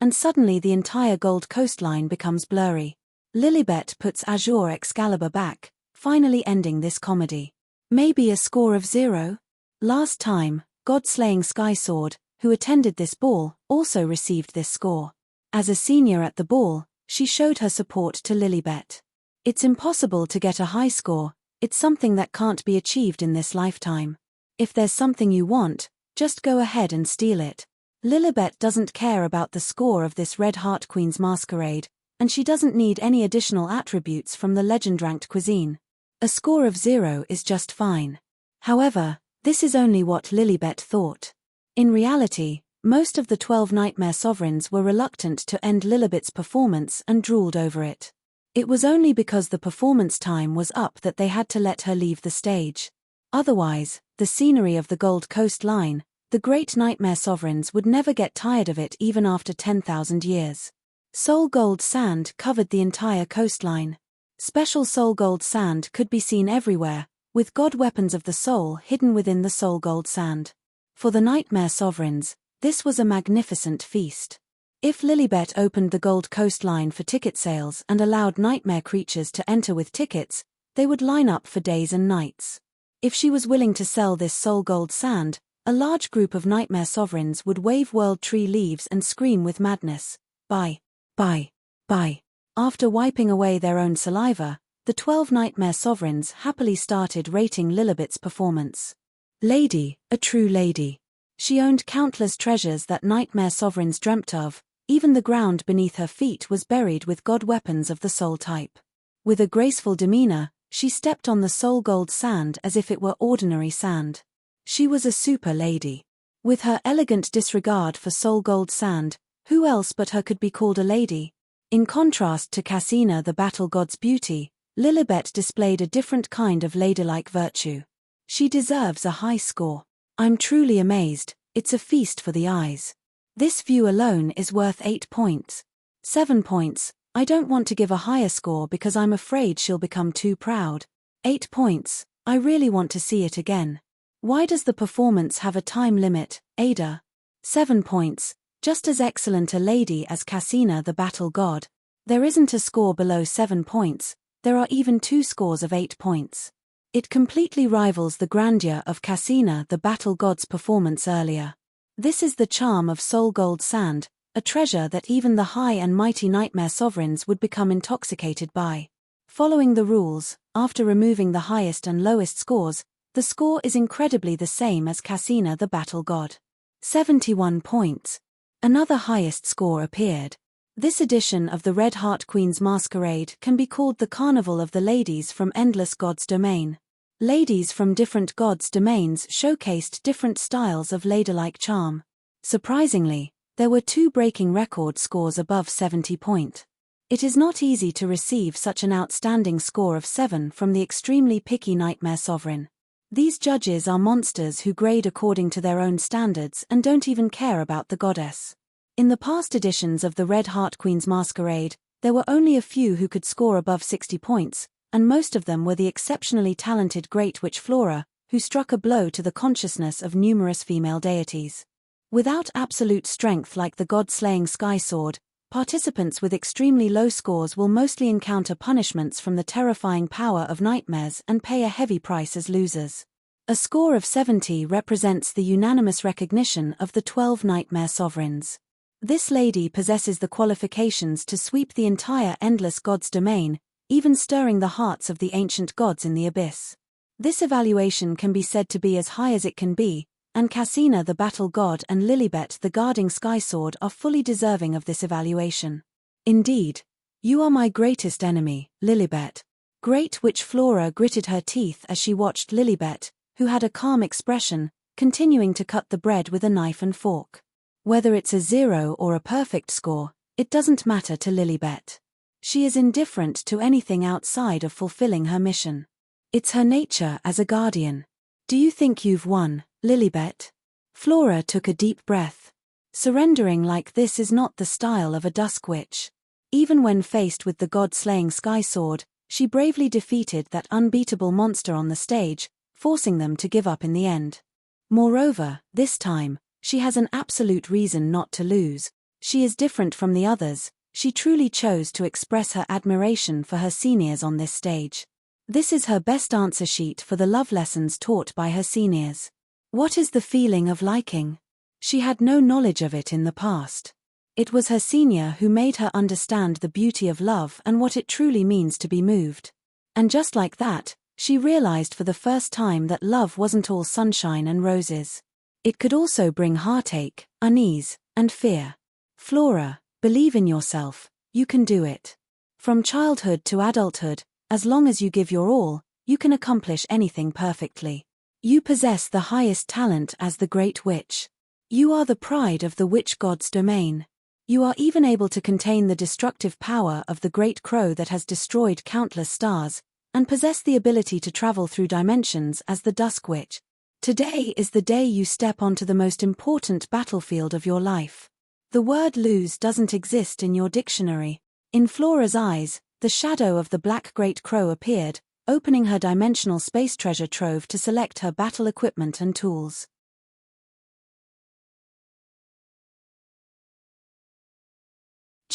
and suddenly the entire gold coastline becomes blurry. Lilibet puts azure Excalibur back, finally ending this comedy. Maybe a score of 0? Last time, God-slaying Sky Sword, who attended this ball, also received this score. As a senior at the ball, she showed her support to Lilibet. It's impossible to get a high score, it's something that can't be achieved in this lifetime. If there's something you want, just go ahead and steal it. Lilibet doesn't care about the score of this Red Heart Queen's masquerade, and she doesn't need any additional attributes from the legend-ranked cuisine. A score of 0 is just fine. However, this is only what Lilibet thought. In reality, most of the 12 Nightmare Sovereigns were reluctant to end Lilibet's performance and drooled over it. It was only because the performance time was up that they had to let her leave the stage. Otherwise, the scenery of the Gold Coast line, the great Nightmare Sovereigns would never get tired of it even after 10,000 years. Soul gold sand covered the entire coastline. Special soul gold sand could be seen everywhere, with god weapons of the soul hidden within the soul gold sand. For the Nightmare Sovereigns, this was a magnificent feast. If Lilibet opened the gold coastline for ticket sales and allowed nightmare creatures to enter with tickets, they would line up for days and nights. If she was willing to sell this soul gold sand, a large group of nightmare sovereigns would wave world tree leaves and scream with madness, "Buy! Buy! Buy!" After wiping away their own saliva, the 12 nightmare sovereigns happily started rating Lilibet's performance. Lady, a true lady. She owned countless treasures that nightmare sovereigns dreamt of. Even the ground beneath her feet was buried with god weapons of the soul type. With a graceful demeanor, she stepped on the soul gold sand as if it were ordinary sand. She was a super lady. With her elegant disregard for soul gold sand, who else but her could be called a lady? In contrast to Cassina the battle god's beauty, Lilibet displayed a different kind of ladylike virtue. She deserves a high score. I'm truly amazed, it's a feast for the eyes. This view alone is worth 8 points. 7 points, I don't want to give a higher score because I'm afraid she'll become too proud. 8 points, I really want to see it again. Why does the performance have a time limit, Ada? 7 points, just as excellent a lady as Cassina the battle god. There isn't a score below 7 points, there are even 2 scores of 8 points. It completely rivals the grandeur of Cassina the battle god's performance earlier. This is the charm of soul gold sand, a treasure that even the high and mighty nightmare sovereigns would become intoxicated by. Following the rules, after removing the highest and lowest scores, the score is incredibly the same as Cassina the battle god. 71 points. Another highest score appeared. This edition of the Red Heart Queen's Masquerade can be called the Carnival of the Ladies from Endless God's Domain. Ladies from different gods' domains showcased different styles of ladylike charm. Surprisingly, there were 2 breaking record scores above 70 points. It is not easy to receive such an outstanding score of 7 from the extremely picky nightmare sovereign. These judges are monsters who grade according to their own standards and don't even care about the goddess. In the past editions of the Red Heart Queen's Masquerade, there were only a few who could score above 60 points, and most of them were the exceptionally talented Great Witch Flora, who struck a blow to the consciousness of numerous female deities. Without absolute strength like the god-slaying Sky Sword, participants with extremely low scores will mostly encounter punishments from the terrifying power of nightmares and pay a heavy price as losers. A score of 70 represents the unanimous recognition of the 12 nightmare sovereigns. This lady possesses the qualifications to sweep the entire Endless God's Domain, even stirring the hearts of the ancient gods in the abyss. This evaluation can be said to be as high as it can be, and Cassina the battle god and Lilibet the guarding sky sword are fully deserving of this evaluation. Indeed, you are my greatest enemy, Lilibet. Great Witch Flora gritted her teeth as she watched Lilibet, who had a calm expression, continuing to cut the bread with a knife and fork. Whether it's a 0 or a perfect score, it doesn't matter to Lilibet. She is indifferent to anything outside of fulfilling her mission. It's her nature as a guardian. Do you think you've won, Lilibet? Flora took a deep breath. Surrendering like this is not the style of a Dusk witch. Even when faced with the god-slaying Sky Sword, she bravely defeated that unbeatable monster on the stage, forcing them to give up in the end. Moreover, this time, she has an absolute reason not to lose. She is different from the others. She truly chose to express her admiration for her seniors on this stage. This is her best answer sheet for the love lessons taught by her seniors. What is the feeling of liking? She had no knowledge of it in the past. It was her senior who made her understand the beauty of love and what it truly means to be moved. And just like that, she realized for the first time that love wasn't all sunshine and roses. It could also bring heartache, unease, and fear. Flora, believe in yourself, you can do it. From childhood to adulthood, as long as you give your all, you can accomplish anything perfectly. You possess the highest talent as the Great Witch. You are the pride of the Witch God's domain. You are even able to contain the destructive power of the Great Crow that has destroyed countless stars, and possess the ability to travel through dimensions as the Dusk Witch. Today is the day you step onto the most important battlefield of your life. The word lose doesn't exist in your dictionary. In Flora's eyes, the shadow of the Black Great Crow appeared, opening her dimensional space treasure trove to select her battle equipment and tools.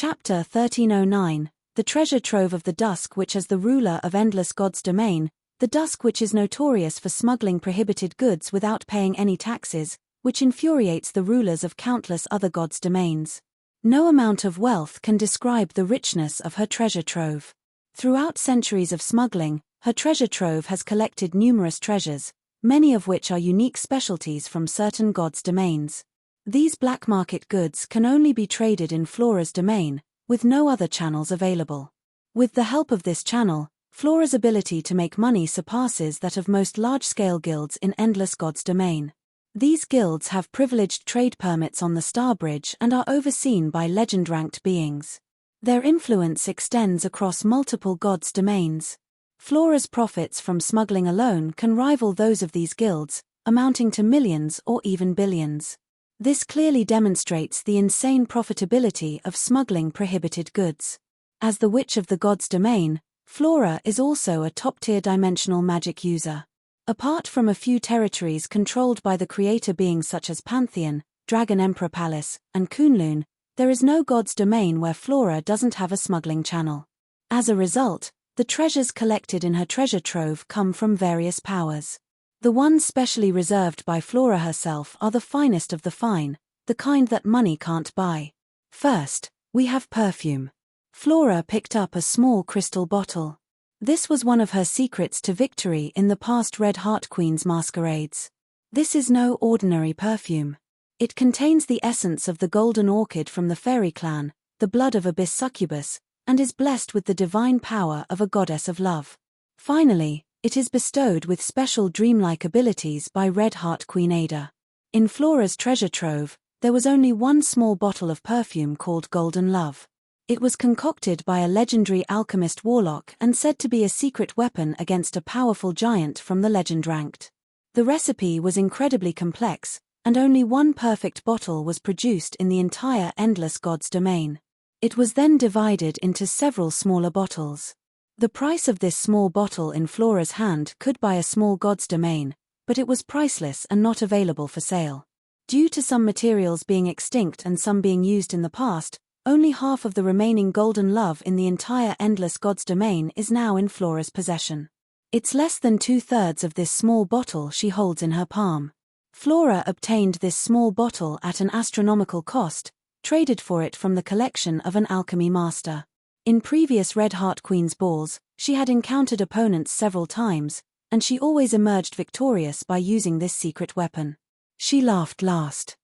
Chapter 1309, The Treasure Trove of the Dusk, which as the ruler of endless God's domain, the Dusk, which is notorious for smuggling prohibited goods without paying any taxes, which infuriates the rulers of countless other gods' domains. No amount of wealth can describe the richness of her treasure trove. Throughout centuries of smuggling, her treasure trove has collected numerous treasures, many of which are unique specialties from certain gods' domains. These black market goods can only be traded in Flora's domain, with no other channels available. With the help of this channel, Flora's ability to make money surpasses that of most large-scale guilds in Endless God's domain. These guilds have privileged trade permits on the Star Bridge and are overseen by legend-ranked beings. Their influence extends across multiple gods' domains. Flora's profits from smuggling alone can rival those of these guilds, amounting to millions or even billions. This clearly demonstrates the insane profitability of smuggling prohibited goods. As the Witch of the Gods' domain, Flora is also a top-tier dimensional magic user. Apart from a few territories controlled by the creator beings such as Pantheon, Dragon Emperor Palace, and Kunlun, there is no god's domain where Flora doesn't have a smuggling channel. As a result, the treasures collected in her treasure trove come from various powers. The ones specially reserved by Flora herself are the finest of the fine, the kind that money can't buy. First, we have perfume. Flora picked up a small crystal bottle. This was one of her secrets to victory in the past Red Heart Queen's masquerades. This is no ordinary perfume. It contains the essence of the golden orchid from the fairy clan, the blood of Abyss Succubus, and is blessed with the divine power of a goddess of love. Finally, it is bestowed with special dreamlike abilities by Red Heart Queen Ada. In Flora's treasure trove, there was only one small bottle of perfume called Golden Love. It was concocted by a legendary alchemist warlock and said to be a secret weapon against a powerful giant from the legend ranked. The recipe was incredibly complex, and only one perfect bottle was produced in the entire Endless God's domain. It was then divided into several smaller bottles. The price of this small bottle in Flora's hand could buy a small god's domain, but it was priceless and not available for sale. Due to some materials being extinct and some being used in the past, only half of the remaining golden love in the entire Endless God's domain is now in Flora's possession. It's less than 2/3 of this small bottle she holds in her palm. Flora obtained this small bottle at an astronomical cost, traded for it from the collection of an alchemy master. In previous Red Heart Queen's balls, she had encountered opponents several times, and she always emerged victorious by using this secret weapon. She laughed last.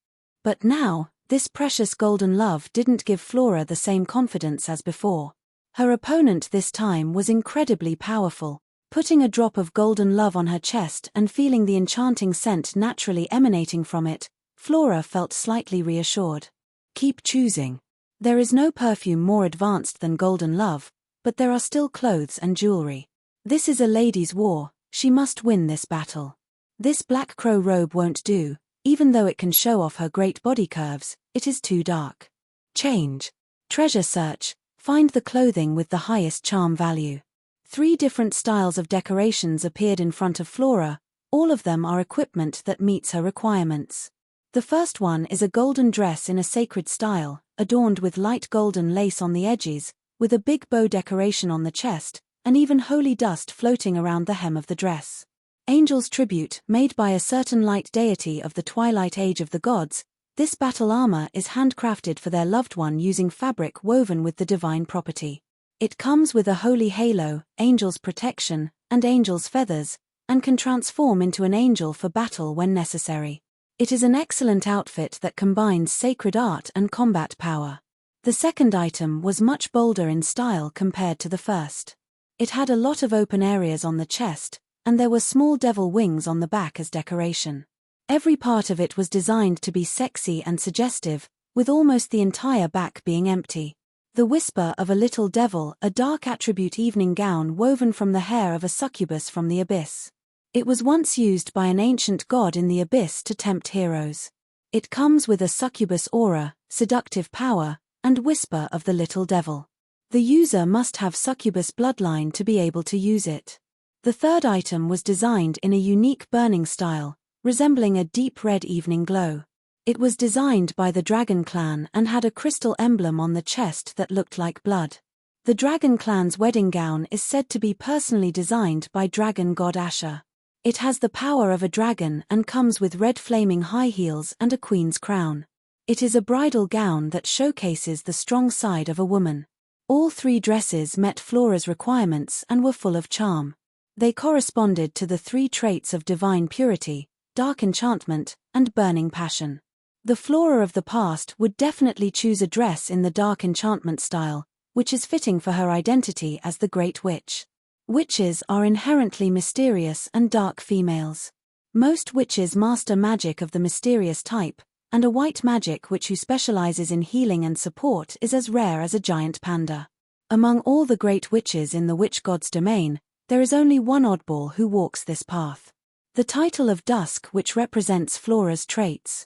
But now, this precious golden love didn't give Flora the same confidence as before. Her opponent this time was incredibly powerful. Putting a drop of golden love on her chest and feeling the enchanting scent naturally emanating from it, Flora felt slightly reassured. Keep choosing. There is no perfume more advanced than golden love, but there are still clothes and jewelry. This is a lady's war, she must win this battle. This black crow robe won't do. Even though it can show off her great body curves, it is too dark. Change. Treasure search. Find the clothing with the highest charm value. 3 different styles of decorations appeared in front of Flora, all of them are equipment that meets her requirements. The first one is a golden dress in a sacred style, adorned with light golden lace on the edges, with a big bow decoration on the chest, and even holy dust floating around the hem of the dress. Angel's tribute, made by a certain light deity of the twilight age of the gods, this battle armor is handcrafted for their loved one using fabric woven with the divine property. It comes with a holy halo, angel's protection, and angel's feathers, and can transform into an angel for battle when necessary. It is an excellent outfit that combines sacred art and combat power. The second item was much bolder in style compared to the first. It had a lot of open areas on the chest, and there were small devil wings on the back as decoration. Every part of it was designed to be sexy and suggestive, with almost the entire back being empty. The whisper of a little devil, a dark attribute evening gown woven from the hair of a succubus from the abyss. It was once used by an ancient god in the abyss to tempt heroes. It comes with a succubus aura, seductive power, and whisper of the little devil. The user must have succubus bloodline to be able to use it. The third item was designed in a unique burning style, resembling a deep red evening glow. It was designed by the Dragon Clan and had a crystal emblem on the chest that looked like blood. The Dragon Clan's wedding gown is said to be personally designed by dragon god Asher. It has the power of a dragon and comes with red flaming high heels and a queen's crown. It is a bridal gown that showcases the strong side of a woman. All three dresses met Flora's requirements and were full of charm. They corresponded to the three traits of divine purity, dark enchantment, and burning passion. The Flora of the past would definitely choose a dress in the dark enchantment style, which is fitting for her identity as the Great Witch. Witches are inherently mysterious and dark females. Most witches master magic of the mysterious type, and a white magic witch who specializes in healing and support is as rare as a giant panda. Among all the great witches in the witch god's domain, there is only one oddball who walks this path. The title of Dusk, which represents Flora's traits.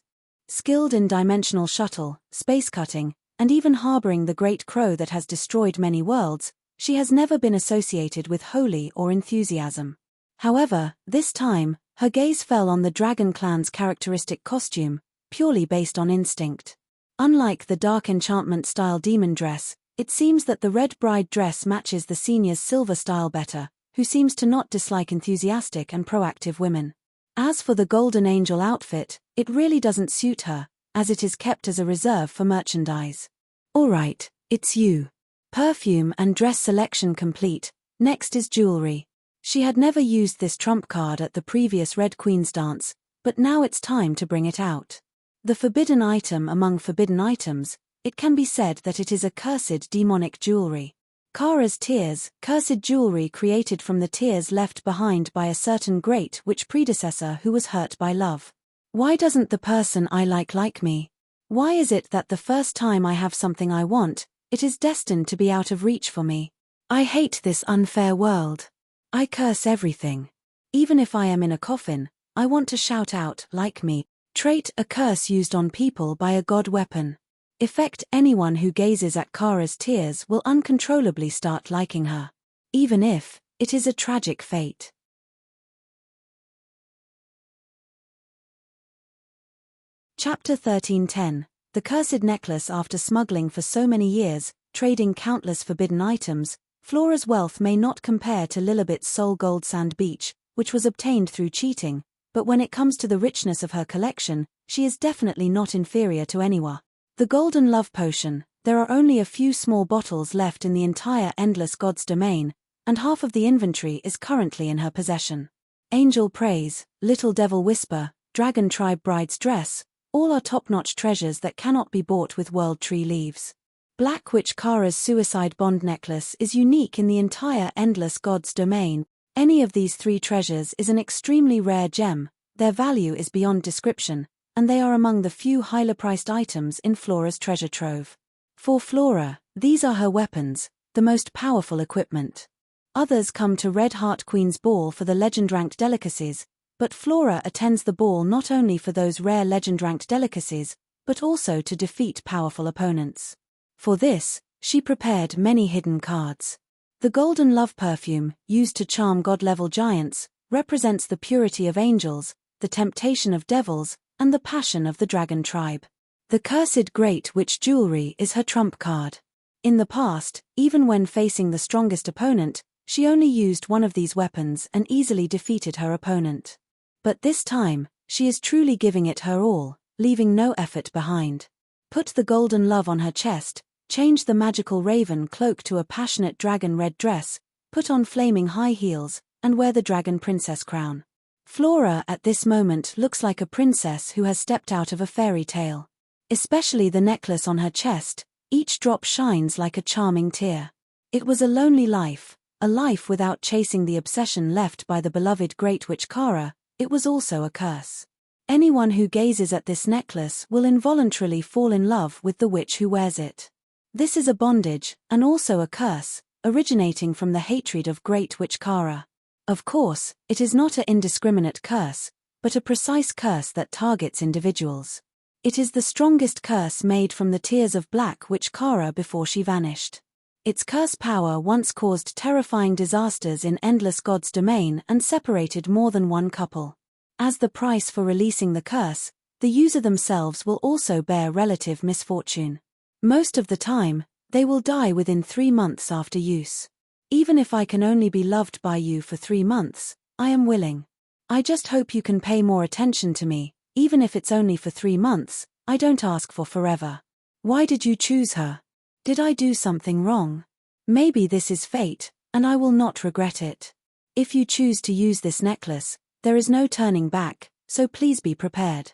Skilled in dimensional shuttle, space cutting, and even harboring the great crow that has destroyed many worlds, she has never been associated with holy or enthusiasm. However, this time, her gaze fell on the Dragon Clan's characteristic costume, purely based on instinct. Unlike the dark enchantment-style demon dress, it seems that the red bride dress matches the senior's silver style better, who seems to not dislike enthusiastic and proactive women. As for the golden angel outfit, it really doesn't suit her, as it is kept as a reserve for merchandise. Alright, it's you. Perfume and dress selection complete, next is jewelry. She had never used this trump card at the previous Red Queen's dance, but now it's time to bring it out. The forbidden item among forbidden items, it can be said that it is a cursed demonic jewelry. Kara's tears, cursed jewelry created from the tears left behind by a certain great witch predecessor who was hurt by love. Why doesn't the person I like me? Why is it that the first time I have something I want, it is destined to be out of reach for me? I hate this unfair world. I curse everything. Even if I am in a coffin, I want to shout out, like me. Trait: a curse used on people by a god weapon. Effect: anyone who gazes at Kara's tears will uncontrollably start liking her. Even if it is a tragic fate. Chapter 13:10. The Cursed Necklace. After smuggling for so many years, trading countless forbidden items, Flora's wealth may not compare to Lilibet's Soul Gold Sand Beach, which was obtained through cheating, but when it comes to the richness of her collection, she is definitely not inferior to anyone. The Golden Love Potion. There are only a few small bottles left in the entire Endless God's domain, and half of the inventory is currently in her possession. Angel Praise, Little Devil Whisper, Dragon Tribe Bride's Dress, all are top-notch treasures that cannot be bought with World Tree leaves. Black Witch Kara's Suicide Bond Necklace is unique in the entire Endless God's domain. Any of these three treasures is an extremely rare gem, their value is beyond description, and they are among the few highly-priced items in Flora's treasure trove. For Flora, these are her weapons, the most powerful equipment. Others come to Red Heart Queen's Ball for the legend-ranked delicacies, but Flora attends the ball not only for those rare legend-ranked delicacies, but also to defeat powerful opponents. For this, she prepared many hidden cards. The Golden Love Perfume, used to charm god-level giants, represents the purity of angels, the temptation of devils, and the passion of the dragon tribe. The Cursed Great Witch Jewelry is her trump card. In the past, even when facing the strongest opponent, she only used one of these weapons and easily defeated her opponent. But this time, she is truly giving it her all, leaving no effort behind. Put the golden love on her chest, change the magical raven cloak to a passionate dragon red dress, put on flaming high heels, and wear the dragon princess crown. Flora at this moment looks like a princess who has stepped out of a fairy tale. Especially the necklace on her chest, each drop shines like a charming tear. It was a lonely life, a life without chasing the obsession left by the beloved Great Witch Kara. It was also a curse. Anyone who gazes at this necklace will involuntarily fall in love with the witch who wears it. This is a bondage, and also a curse, originating from the hatred of Great Witch Kara. Of course, it is not an indiscriminate curse, but a precise curse that targets individuals. It is the strongest curse made from the tears of Black Witch Kara before she vanished. Its curse power once caused terrifying disasters in Endless God's domain and separated more than one couple. As the price for releasing the curse, the user themselves will also bear relative misfortune. Most of the time, they will die within 3 months after use. Even if I can only be loved by you for 3 months, I am willing. I just hope you can pay more attention to me, even if it's only for 3 months, I don't ask for forever. Why did you choose her? Did I do something wrong? Maybe this is fate, and I will not regret it. If you choose to use this necklace, there is no turning back, so please be prepared.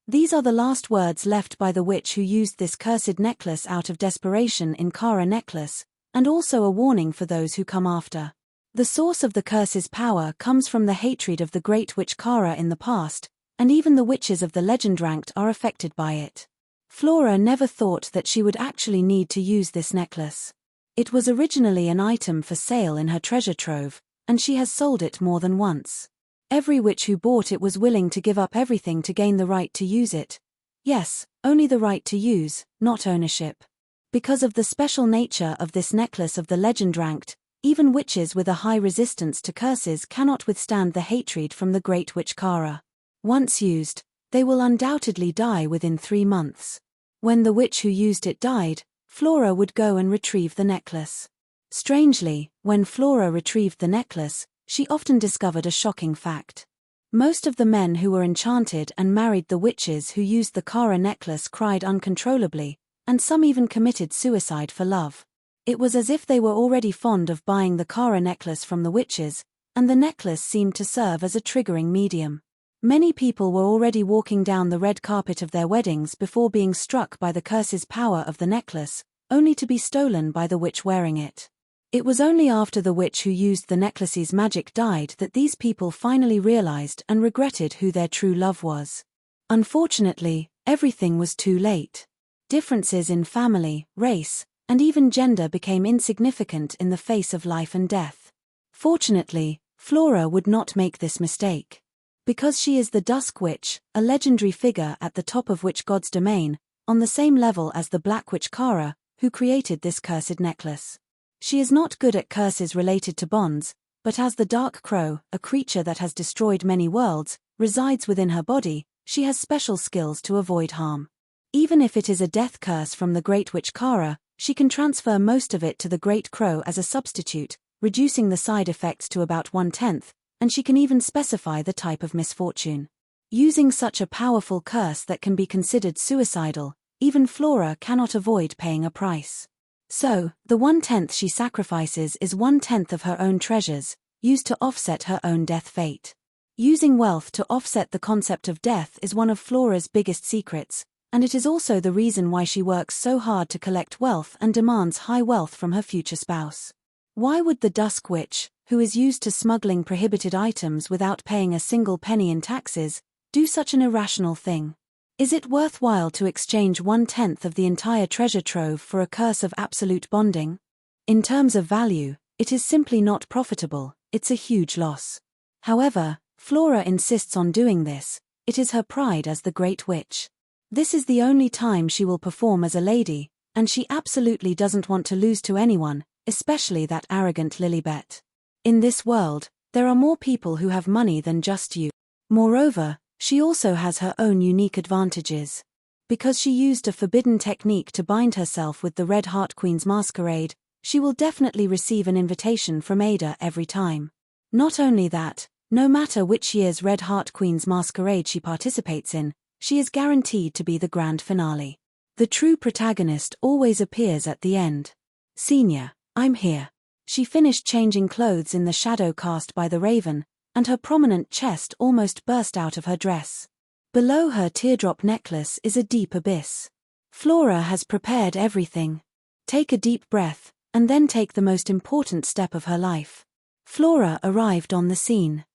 These are the last words left by the witch who used this cursed necklace out of desperation in Kara necklace, and also a warning for those who come after. The source of the curse's power comes from the hatred of the great witch Kara in the past, and even the witches of the legend ranked are affected by it. Flora never thought that she would actually need to use this necklace. It was originally an item for sale in her treasure trove, and she has sold it more than once. Every witch who bought it was willing to give up everything to gain the right to use it. Yes, only the right to use, not ownership. Because of the special nature of this necklace of the legend ranked, even witches with a high resistance to curses cannot withstand the hatred from the great witch Kara. Once used, they will undoubtedly die within 3 months. When the witch who used it died, Flora would go and retrieve the necklace. Strangely, when Flora retrieved the necklace, she often discovered a shocking fact. Most of the men who were enchanted and married the witches who used the Kara necklace cried uncontrollably, and some even committed suicide for love. It was as if they were already fond of buying the Kara necklace from the witches, and the necklace seemed to serve as a triggering medium. Many people were already walking down the red carpet of their weddings before being struck by the curse's power of the necklace, only to be stolen by the witch wearing it. It was only after the witch who used the necklace's magic died that these people finally realized and regretted who their true love was. Unfortunately, everything was too late. Differences in family, race, and even gender became insignificant in the face of life and death. Fortunately, Flora would not make this mistake. Because she is the Dusk Witch, a legendary figure at the top of Witch God's domain, on the same level as the Black Witch Kara, who created this cursed necklace. She is not good at curses related to bonds, but as the Dark Crow, a creature that has destroyed many worlds, resides within her body, she has special skills to avoid harm. Even if it is a death curse from the Great Witch Kara, she can transfer most of it to the Great Crow as a substitute, reducing the side effects to about 1/10, and she can even specify the type of misfortune. Using such a powerful curse that can be considered suicidal, even Flora cannot avoid paying a price. So, the 1/10 she sacrifices is 1/10 of her own treasures, used to offset her own death fate. Using wealth to offset the concept of death is one of Flora's biggest secrets, and it is also the reason why she works so hard to collect wealth and demands high wealth from her future spouse. Why would the Dusk Witch, who is used to smuggling prohibited items without paying a single penny in taxes, do such an irrational thing? Is it worthwhile to exchange 1/10 of the entire treasure trove for a curse of absolute bonding? In terms of value, it is simply not profitable, it's a huge loss. However, Flora insists on doing this, it is her pride as the Great Witch. This is the only time she will perform as a lady, and she absolutely doesn't want to lose to anyone, especially that arrogant Lilibet. In this world, there are more people who have money than just you. Moreover, she also has her own unique advantages. Because she used a forbidden technique to bind herself with the Red Heart Queen's masquerade, she will definitely receive an invitation from Ada every time. Not only that, no matter which year's Red Heart Queen's masquerade she participates in, she is guaranteed to be the grand finale. The true protagonist always appears at the end. Senior, I'm here. She finished changing clothes in the shadow cast by the raven, and her prominent chest almost burst out of her dress. Below her teardrop necklace is a deep abyss. Flora has prepared everything. Take a deep breath, and then take the most important step of her life. Flora arrived on the scene.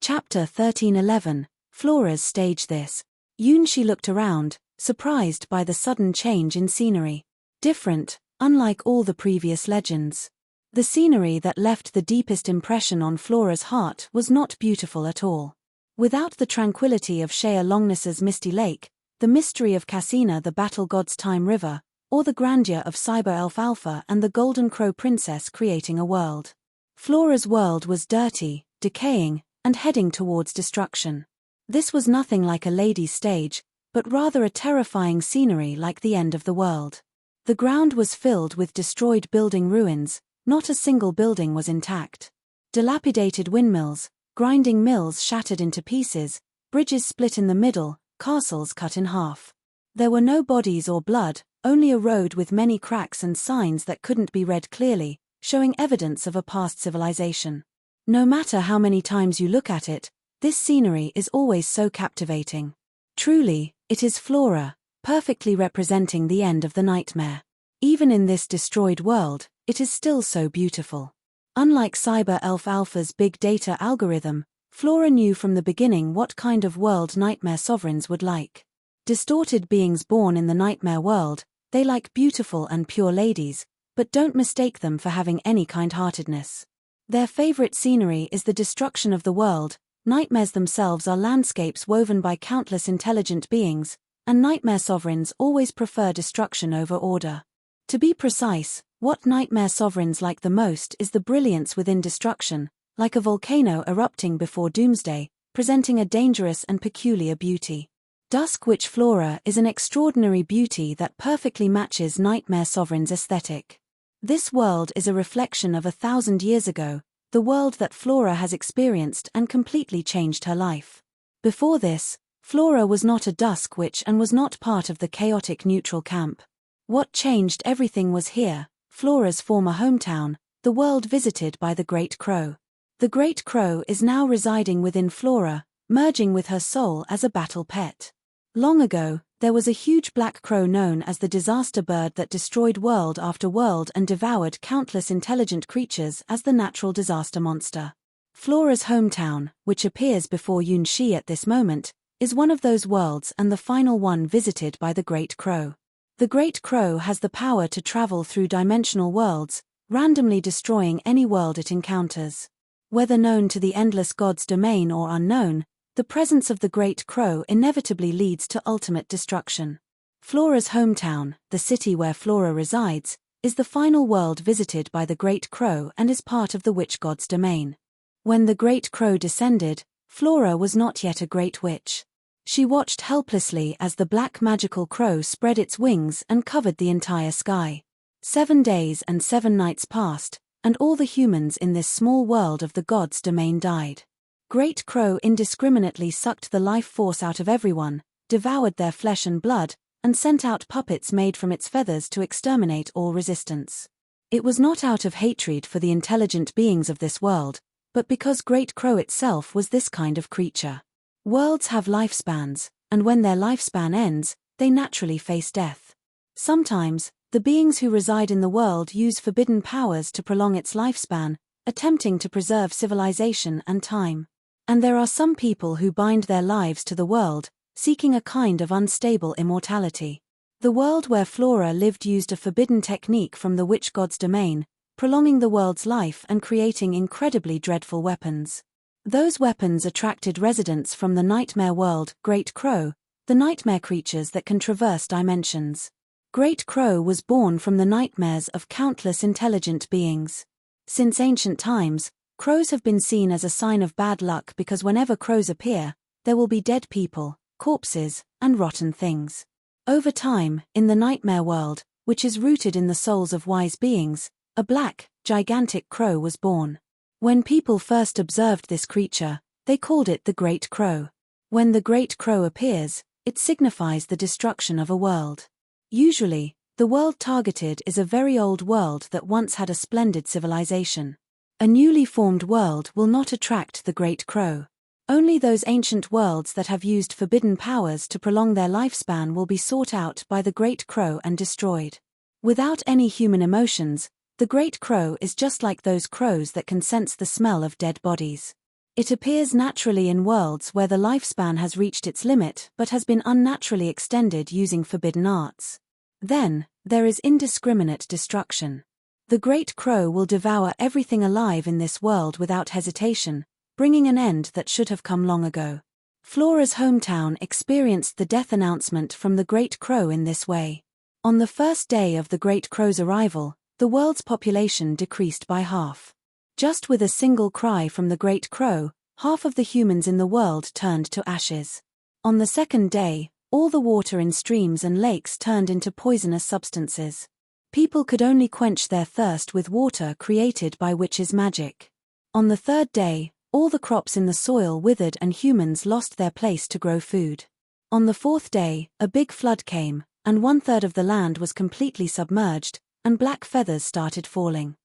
Chapter 13:11, Flora's stage this. She looked around, surprised by the sudden change in scenery. Different, unlike all the previous legends. The scenery that left the deepest impression on Flora's heart was not beautiful at all. Without the tranquility of Shea Longness's misty lake, the mystery of Cassina the battle god's time river, or the grandeur of Cyber Elf Alpha and the Golden Crow Princess creating a world. Flora's world was dirty, decaying, and heading towards destruction. This was nothing like a lady's stage, but rather a terrifying scenery like the end of the world. The ground was filled with destroyed building ruins, not a single building was intact. Dilapidated windmills, grinding mills shattered into pieces, bridges split in the middle, castles cut in half. There were no bodies or blood, only a road with many cracks and signs that couldn't be read clearly, showing evidence of a past civilization. No matter how many times you look at it, this scenery is always so captivating. Truly, it is Flora, perfectly representing the end of the nightmare. Even in this destroyed world, it is still so beautiful. Unlike Cyber Elf Alpha's big data algorithm, Flora knew from the beginning what kind of world nightmare sovereigns would like. Distorted beings born in the nightmare world, they like beautiful and pure ladies, but don't mistake them for having any kind-heartedness. Their favorite scenery is the destruction of the world. Nightmares themselves are landscapes woven by countless intelligent beings, and nightmare sovereigns always prefer destruction over order. To be precise, what nightmare sovereigns like the most is the brilliance within destruction, like a volcano erupting before doomsday, presenting a dangerous and peculiar beauty. Dusk Witch Flora is an extraordinary beauty that perfectly matches Nightmare Sovereign's aesthetic. This world is a reflection of 1,000 years ago, the world that Flora has experienced and completely changed her life. Before this, Flora was not a Dusk Witch and was not part of the chaotic neutral camp. What changed everything was here, Flora's former hometown, the world visited by the Great Crow. The Great Crow is now residing within Flora, merging with her soul as a battle pet. Long ago, there was a huge black crow known as the disaster bird that destroyed world after world and devoured countless intelligent creatures as the natural disaster monster. Flora's hometown, which appears before Yunxi at this moment, is one of those worlds and the final one visited by the Great Crow. The Great Crow has the power to travel through dimensional worlds, randomly destroying any world it encounters. Whether known to the endless god's domain or unknown, the presence of the Great Crow inevitably leads to ultimate destruction. Flora's hometown, the city where Flora resides, is the final world visited by the Great Crow and is part of the witch god's domain. When the Great Crow descended, Flora was not yet a great witch. She watched helplessly as the black magical crow spread its wings and covered the entire sky. 7 days and 7 nights passed, and all the humans in this small world of the god's domain died. Great Crow indiscriminately sucked the life force out of everyone, devoured their flesh and blood, and sent out puppets made from its feathers to exterminate all resistance. It was not out of hatred for the intelligent beings of this world, but because Great Crow itself was this kind of creature. Worlds have lifespans, and when their lifespan ends, they naturally face death. Sometimes, the beings who reside in the world use forbidden powers to prolong its lifespan, attempting to preserve civilization and time. And there are some people who bind their lives to the world, seeking a kind of unstable immortality. The world where Flora lived used a forbidden technique from the witch god's domain, prolonging the world's life and creating incredibly dreadful weapons. Those weapons attracted residents from the nightmare world, Great Crow, the nightmare creatures that can traverse dimensions. Great Crow was born from the nightmares of countless intelligent beings. Since ancient times, crows have been seen as a sign of bad luck because whenever crows appear, there will be dead people, corpses, and rotten things. Over time, in the nightmare world, which is rooted in the souls of wise beings, a black, gigantic crow was born. When people first observed this creature, they called it the Great Crow. When the Great Crow appears, it signifies the destruction of a world. Usually, the world targeted is a very old world that once had a splendid civilization. A newly formed world will not attract the Great Crow. Only those ancient worlds that have used forbidden powers to prolong their lifespan will be sought out by the Great Crow and destroyed. Without any human emotions, the Great Crow is just like those crows that can sense the smell of dead bodies. It appears naturally in worlds where the lifespan has reached its limit but has been unnaturally extended using forbidden arts. Then, there is indiscriminate destruction. The Great Crow will devour everything alive in this world without hesitation, bringing an end that should have come long ago. Flora's hometown experienced the death announcement from the Great Crow in this way. On the first day of the Great Crow's arrival, the world's population decreased by half. Just with a single cry from the great crow, half of the humans in the world turned to ashes. On the second day, all the water in streams and lakes turned into poisonous substances. People could only quench their thirst with water created by witches' magic. On the third day, all the crops in the soil withered and humans lost their place to grow food. On the fourth day, a big flood came, and 1/3 of the land was completely submerged, and black feathers started falling.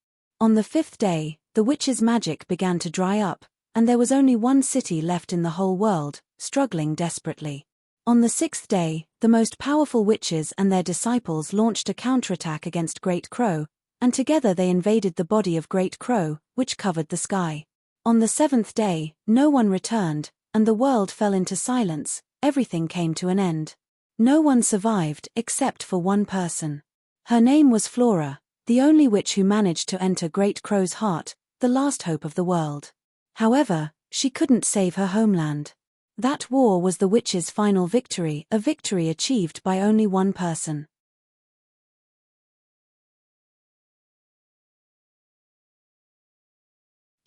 On the fifth day, the witches' magic began to dry up, and there was only one city left in the whole world, struggling desperately. On the sixth day, the most powerful witches and their disciples launched a counterattack against Great Crow, and together they invaded the body of Great Crow, which covered the sky. On the seventh day, no one returned, and the world fell into silence. Everything came to an end. No one survived except for one person. Her name was Flora, the only witch who managed to enter Great Crow's heart, the last hope of the world. However, she couldn't save her homeland. That war was the witch's final victory, a victory achieved by only one person.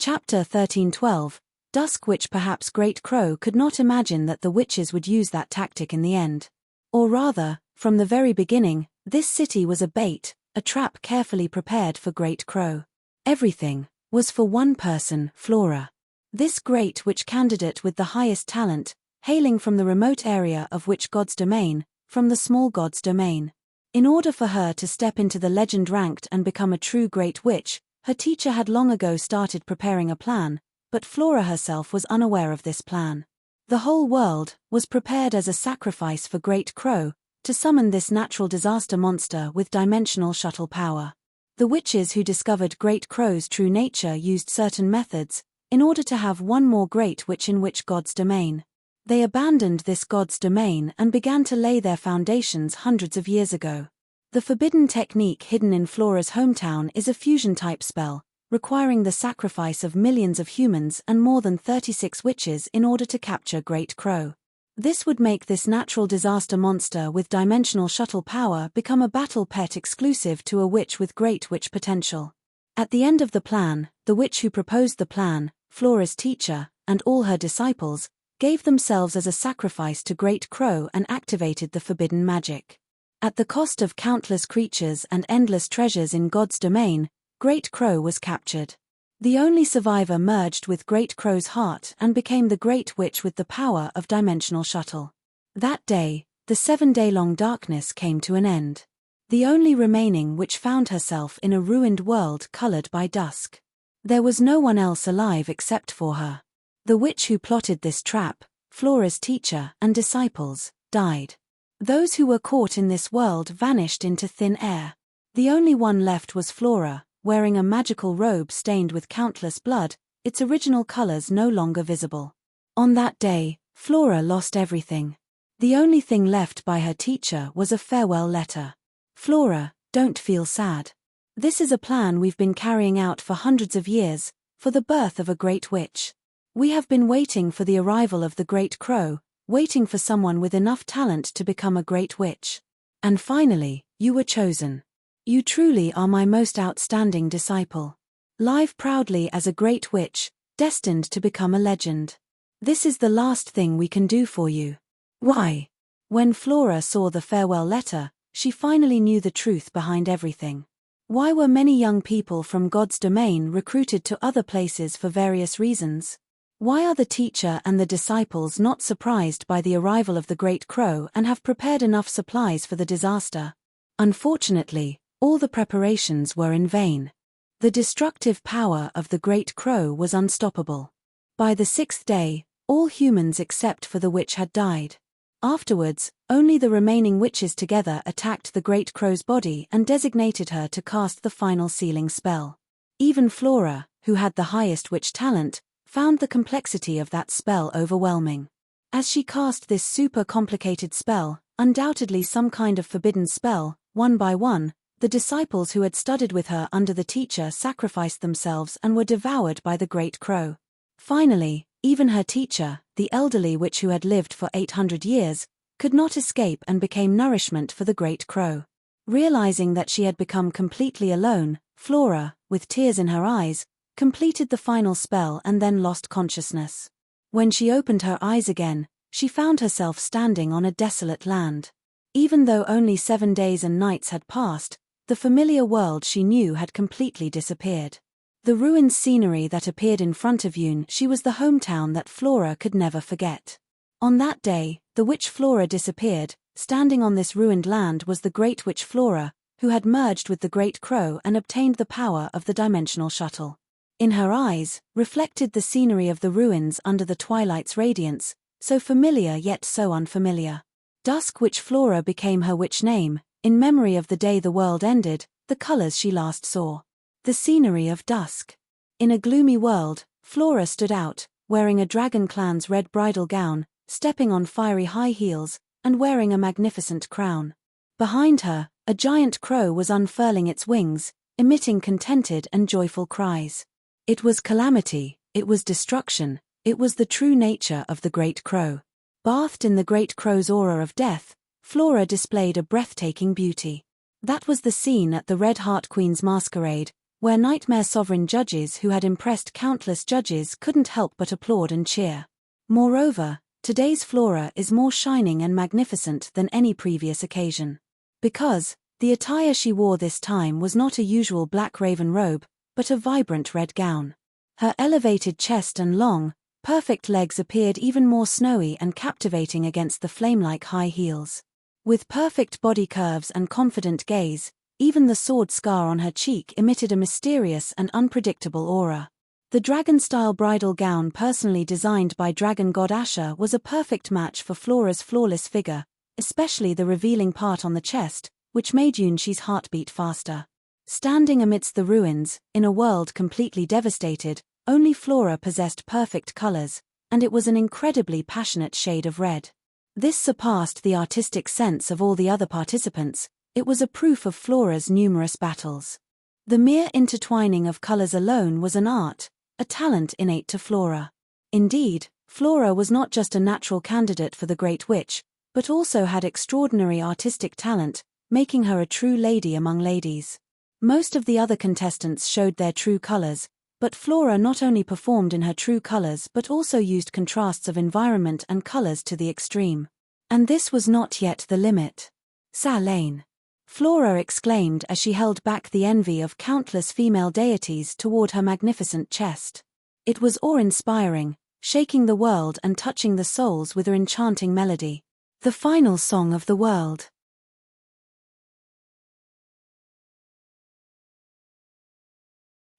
Chapter 13:12, Dusk. Which perhaps Great Crow could not imagine that the witches would use that tactic in the end. Or rather, from the very beginning, this city was a bait, a trap carefully prepared for Great Crow. Everything was for one person, Flora. This great witch candidate with the highest talent, hailing from the remote area of witch god's domain, from the small god's domain. In order for her to step into the legend ranked and become a true great witch, her teacher had long ago started preparing a plan, but Flora herself was unaware of this plan. The whole world was prepared as a sacrifice for Great Crow, to summon this natural disaster monster with dimensional shuttle power. The witches who discovered Great Crow's true nature used certain methods, in order to have one more great witch in witch god's domain. They abandoned this god's domain and began to lay their foundations hundreds of years ago. The forbidden technique hidden in Flora's hometown is a fusion-type spell, requiring the sacrifice of millions of humans and more than 36 witches in order to capture Great Crow. This would make this natural disaster monster with dimensional shuttle power become a battle pet exclusive to a witch with great witch potential. At the end of the plan, the witch who proposed the plan, Flora's teacher, and all her disciples, gave themselves as a sacrifice to Great Crow and activated the forbidden magic. At the cost of countless creatures and endless treasures in God's domain, Great Crow was captured. The only survivor merged with Great Crow's heart and became the Great Witch with the power of dimensional shuttle. That day, the 7-day-long darkness came to an end. The only remaining witch found herself in a ruined world colored by dusk. There was no one else alive except for her. The witch who plotted this trap, Flora's teacher and disciples, died. Those who were caught in this world vanished into thin air. The only one left was Flora, wearing a magical robe stained with countless blood, its original colors no longer visible. On that day, Flora lost everything. The only thing left by her teacher was a farewell letter. Flora, don't feel sad. This is a plan we've been carrying out for hundreds of years, for the birth of a great witch. We have been waiting for the arrival of the Great Crow, waiting for someone with enough talent to become a great witch. And finally, you were chosen. You truly are my most outstanding disciple. Live proudly as a great witch, destined to become a legend. This is the last thing we can do for you. Why? When Flora saw the farewell letter, she finally knew the truth behind everything. Why were many young people from God's domain recruited to other places for various reasons? Why are the teacher and the disciples not surprised by the arrival of the Great Crow and have prepared enough supplies for the disaster? Unfortunately, all the preparations were in vain. The destructive power of the Great Crow was unstoppable. By the 6th day, all humans except for the witch had died. Afterwards, only the remaining witches together attacked the Great Crow's body and designated her to cast the final sealing spell. Even Flora, who had the highest witch talent, found the complexity of that spell overwhelming. As she cast this super complicated spell, undoubtedly some kind of forbidden spell, one by one, the disciples who had studied with her under the teacher sacrificed themselves and were devoured by the Great Crow. Finally, even her teacher, the elderly witch who had lived for 800 years, could not escape and became nourishment for the Great Crow. Realizing that she had become completely alone, Flora, with tears in her eyes, completed the final spell and then lost consciousness. When she opened her eyes again, she found herself standing on a desolate land. Even though only 7 days and nights had passed, the familiar world she knew had completely disappeared. The ruined scenery that appeared in front of Yoon she was the hometown that Flora could never forget. On that day, the witch Flora disappeared. Standing on this ruined land was the great witch Flora, who had merged with the great crow and obtained the power of the dimensional shuttle. In her eyes, reflected the scenery of the ruins under the twilight's radiance, so familiar yet so unfamiliar. Dusk Witch Flora became her witch name, in memory of the day the world ended, the colors she last saw. The scenery of dusk. In a gloomy world, Flora stood out, wearing a dragon clan's red bridal gown, stepping on fiery high heels, and wearing a magnificent crown. Behind her, a giant crow was unfurling its wings, emitting contented and joyful cries. It was calamity, it was destruction, it was the true nature of the great crow. Bathed in the great crow's aura of death, Flora displayed a breathtaking beauty. That was the scene at the Red Heart Queen's masquerade, where nightmare sovereign judges who had impressed countless judges couldn't help but applaud and cheer. Moreover, today's Flora is more shining and magnificent than any previous occasion. Because, the attire she wore this time was not a usual black raven robe, but a vibrant red gown. Her elevated chest and long, perfect legs appeared even more snowy and captivating against the flame-like high heels. With perfect body curves and confident gaze, even the sword scar on her cheek emitted a mysterious and unpredictable aura. The dragon-style bridal gown personally designed by dragon god Asher was a perfect match for Flora's flawless figure, especially the revealing part on the chest, which made Yunshi's heart beat faster. Standing amidst the ruins, in a world completely devastated, only Flora possessed perfect colors, and it was an incredibly passionate shade of red. This surpassed the artistic sense of all the other participants. It was a proof of Flora's numerous battles. The mere intertwining of colors alone was an art, a talent innate to Flora. Indeed, Flora was not just a natural candidate for the Great Witch, but also had extraordinary artistic talent, making her a true lady among ladies. Most of the other contestants showed their true colors, but Flora not only performed in her true colors but also used contrasts of environment and colors to the extreme. And this was not yet the limit. Salane! Flora exclaimed as she held back the envy of countless female deities toward her magnificent chest. It was awe-inspiring, shaking the world and touching the souls with her enchanting melody. The final song of the world.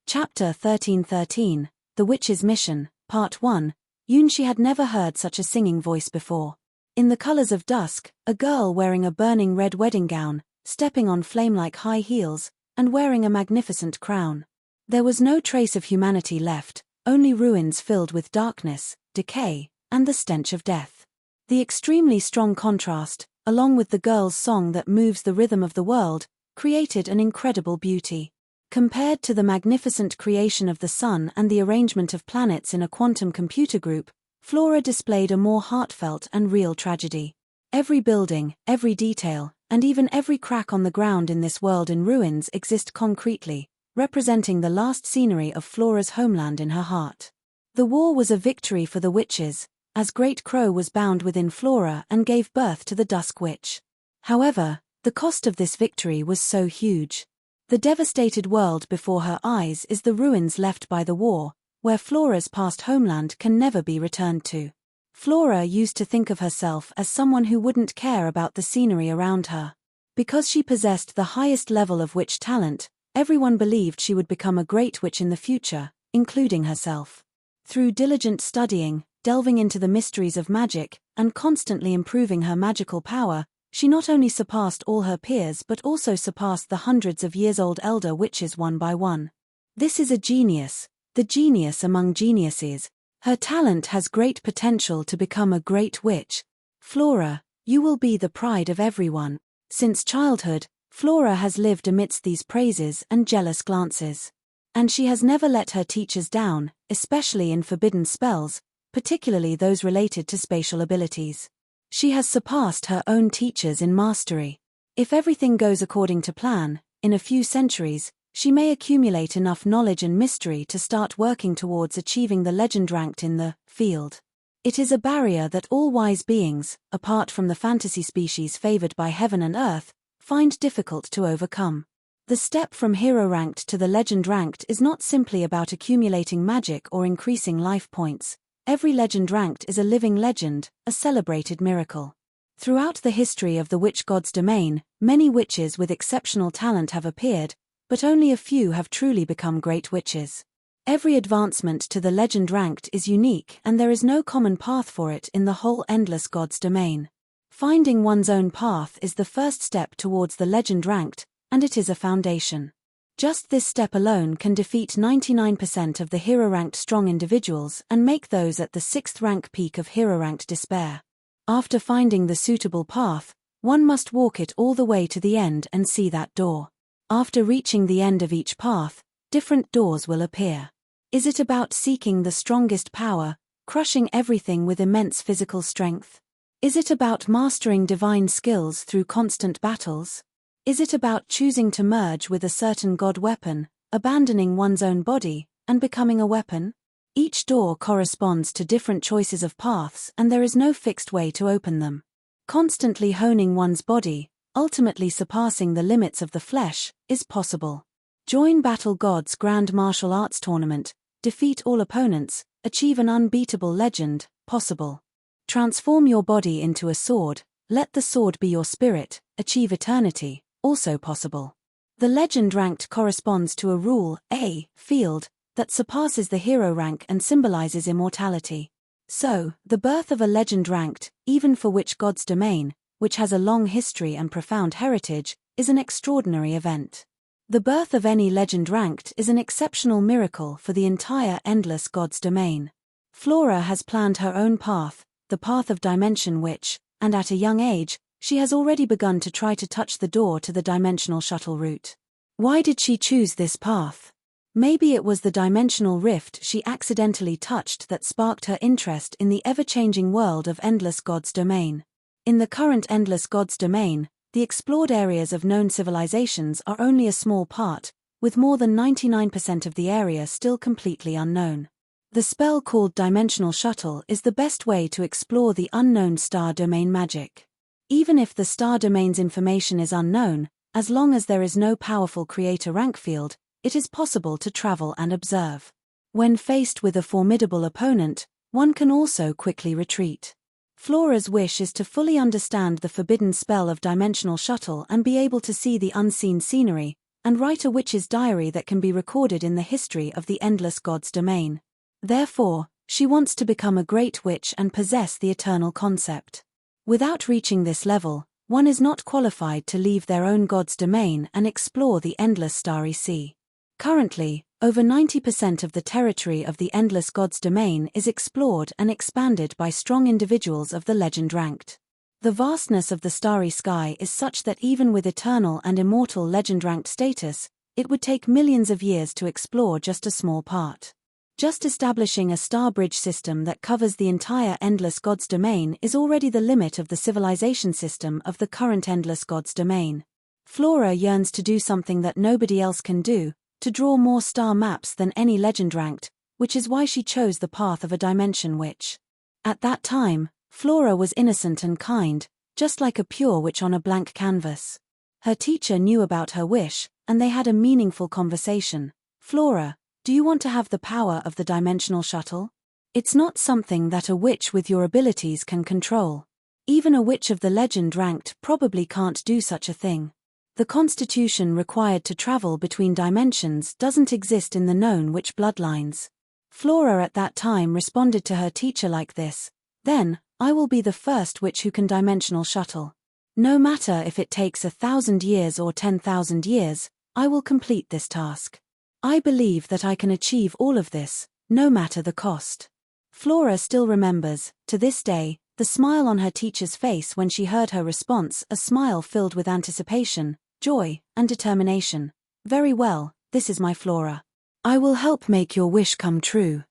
Chapter 1313, The Witch's Mission, Part 1. Yunshi had never heard such a singing voice before. In the colors of dusk, a girl wearing a burning red wedding gown, stepping on flame-like high heels, and wearing a magnificent crown. There was no trace of humanity left, only ruins filled with darkness, decay, and the stench of death. The extremely strong contrast, along with the girl's song that moves the rhythm of the world, created an incredible beauty. Compared to the magnificent creation of the sun and the arrangement of planets in a quantum computer group, Flora displayed a more heartfelt and real tragedy. Every building, every detail, and even every crack on the ground in this world in ruins exist concretely, representing the last scenery of Flora's homeland in her heart. The war was a victory for the witches, as Great Crow was bound within Flora and gave birth to the Dusk Witch. However, the cost of this victory was so huge. The devastated world before her eyes is the ruins left by the war, where Flora's past homeland can never be returned to. Flora used to think of herself as someone who wouldn't care about the scenery around her. Because she possessed the highest level of witch talent, everyone believed she would become a great witch in the future, including herself. Through diligent studying, delving into the mysteries of magic, and constantly improving her magical power, she not only surpassed all her peers but also surpassed the hundreds of years-old elder witches one by one. This is a genius, the genius among geniuses. Her talent has great potential to become a great witch. Flora, you will be the pride of everyone. Since childhood, Flora has lived amidst these praises and jealous glances. And she has never let her teachers down, especially in forbidden spells, particularly those related to spatial abilities. She has surpassed her own teachers in mastery. If everything goes according to plan, in a few centuries, she may accumulate enough knowledge and mystery to start working towards achieving the legend ranked in the field. It is a barrier that all wise beings, apart from the fantasy species favored by heaven and earth, find difficult to overcome. The step from hero ranked to the legend ranked is not simply about accumulating magic or increasing life points. Every legend ranked is a living legend, a celebrated miracle. Throughout the history of the witch god's domain, many witches with exceptional talent have appeared, but only a few have truly become great witches. Every advancement to the legend ranked is unique, and there is no common path for it in the whole endless god's domain. Finding one's own path is the first step towards the legend ranked, and it is a foundation. Just this step alone can defeat 99% of the hero-ranked strong individuals and make those at the 6th rank peak of hero-ranked despair. After finding the suitable path, one must walk it all the way to the end and see that door. After reaching the end of each path, different doors will appear. Is it about seeking the strongest power, crushing everything with immense physical strength? Is it about mastering divine skills through constant battles? Is it about choosing to merge with a certain god weapon, abandoning one's own body, and becoming a weapon? Each door corresponds to different choices of paths, and there is no fixed way to open them. Constantly honing one's body, ultimately surpassing the limits of the flesh, is possible. Join Battle God's Grand Martial Arts Tournament, defeat all opponents, achieve an unbeatable legend, possible. Transform your body into a sword, let the sword be your spirit, achieve eternity, also possible. The legend ranked corresponds to a rule, a field, that surpasses the hero rank and symbolizes immortality. So, the birth of a legend ranked, even for which god's domain, which has a long history and profound heritage, is an extraordinary event. The birth of any legend ranked is an exceptional miracle for the entire endless god's domain. Flora has planned her own path, the path of dimension which, and at a young age, she has already begun to try to touch the door to the dimensional shuttle route. Why did she choose this path? Maybe it was the dimensional rift she accidentally touched that sparked her interest in the ever-changing world of endless god's domain. In the current endless god's domain, the explored areas of known civilizations are only a small part, with more than 99% of the area still completely unknown. The spell called Dimensional Shuttle is the best way to explore the unknown star domain magic. Even if the star domain's information is unknown, as long as there is no powerful creator rank field, it is possible to travel and observe. When faced with a formidable opponent, one can also quickly retreat. Flora's wish is to fully understand the forbidden spell of Dimensional Shuttle and be able to see the unseen scenery, and write a witch's diary that can be recorded in the history of the endless god's domain. Therefore, she wants to become a great witch and possess the eternal concept. Without reaching this level, one is not qualified to leave their own god's domain and explore the endless starry sea. Currently, over 90% of the territory of the endless god's domain is explored and expanded by strong individuals of the legend ranked. The vastness of the starry sky is such that even with eternal and immortal legend ranked status, it would take millions of years to explore just a small part. Just establishing a star bridge system that covers the entire endless god's domain is already the limit of the civilization system of the current endless god's domain. Flora yearns to do something that nobody else can do, to draw more star maps than any legend ranked, which is why she chose the path of a dimension witch. At that time, Flora was innocent and kind, just like a pure witch on a blank canvas. Her teacher knew about her wish, and they had a meaningful conversation. Flora, do you want to have the power of the dimensional shuttle? It's not something that a witch with your abilities can control. Even a witch of the legend ranked probably can't do such a thing. The constitution required to travel between dimensions doesn't exist in the known witch bloodlines. Flora at that time responded to her teacher like this: "Then, I will be the first witch who can dimensional shuttle. No matter if it takes 1,000 years or 10,000 years, I will complete this task. I believe that I can achieve all of this, no matter the cost." Flora still remembers, to this day, the smile on her teacher's face when she heard her response, a smile filled with anticipation, joy, and determination. "Very well, this is my Flora. I will help make your wish come true."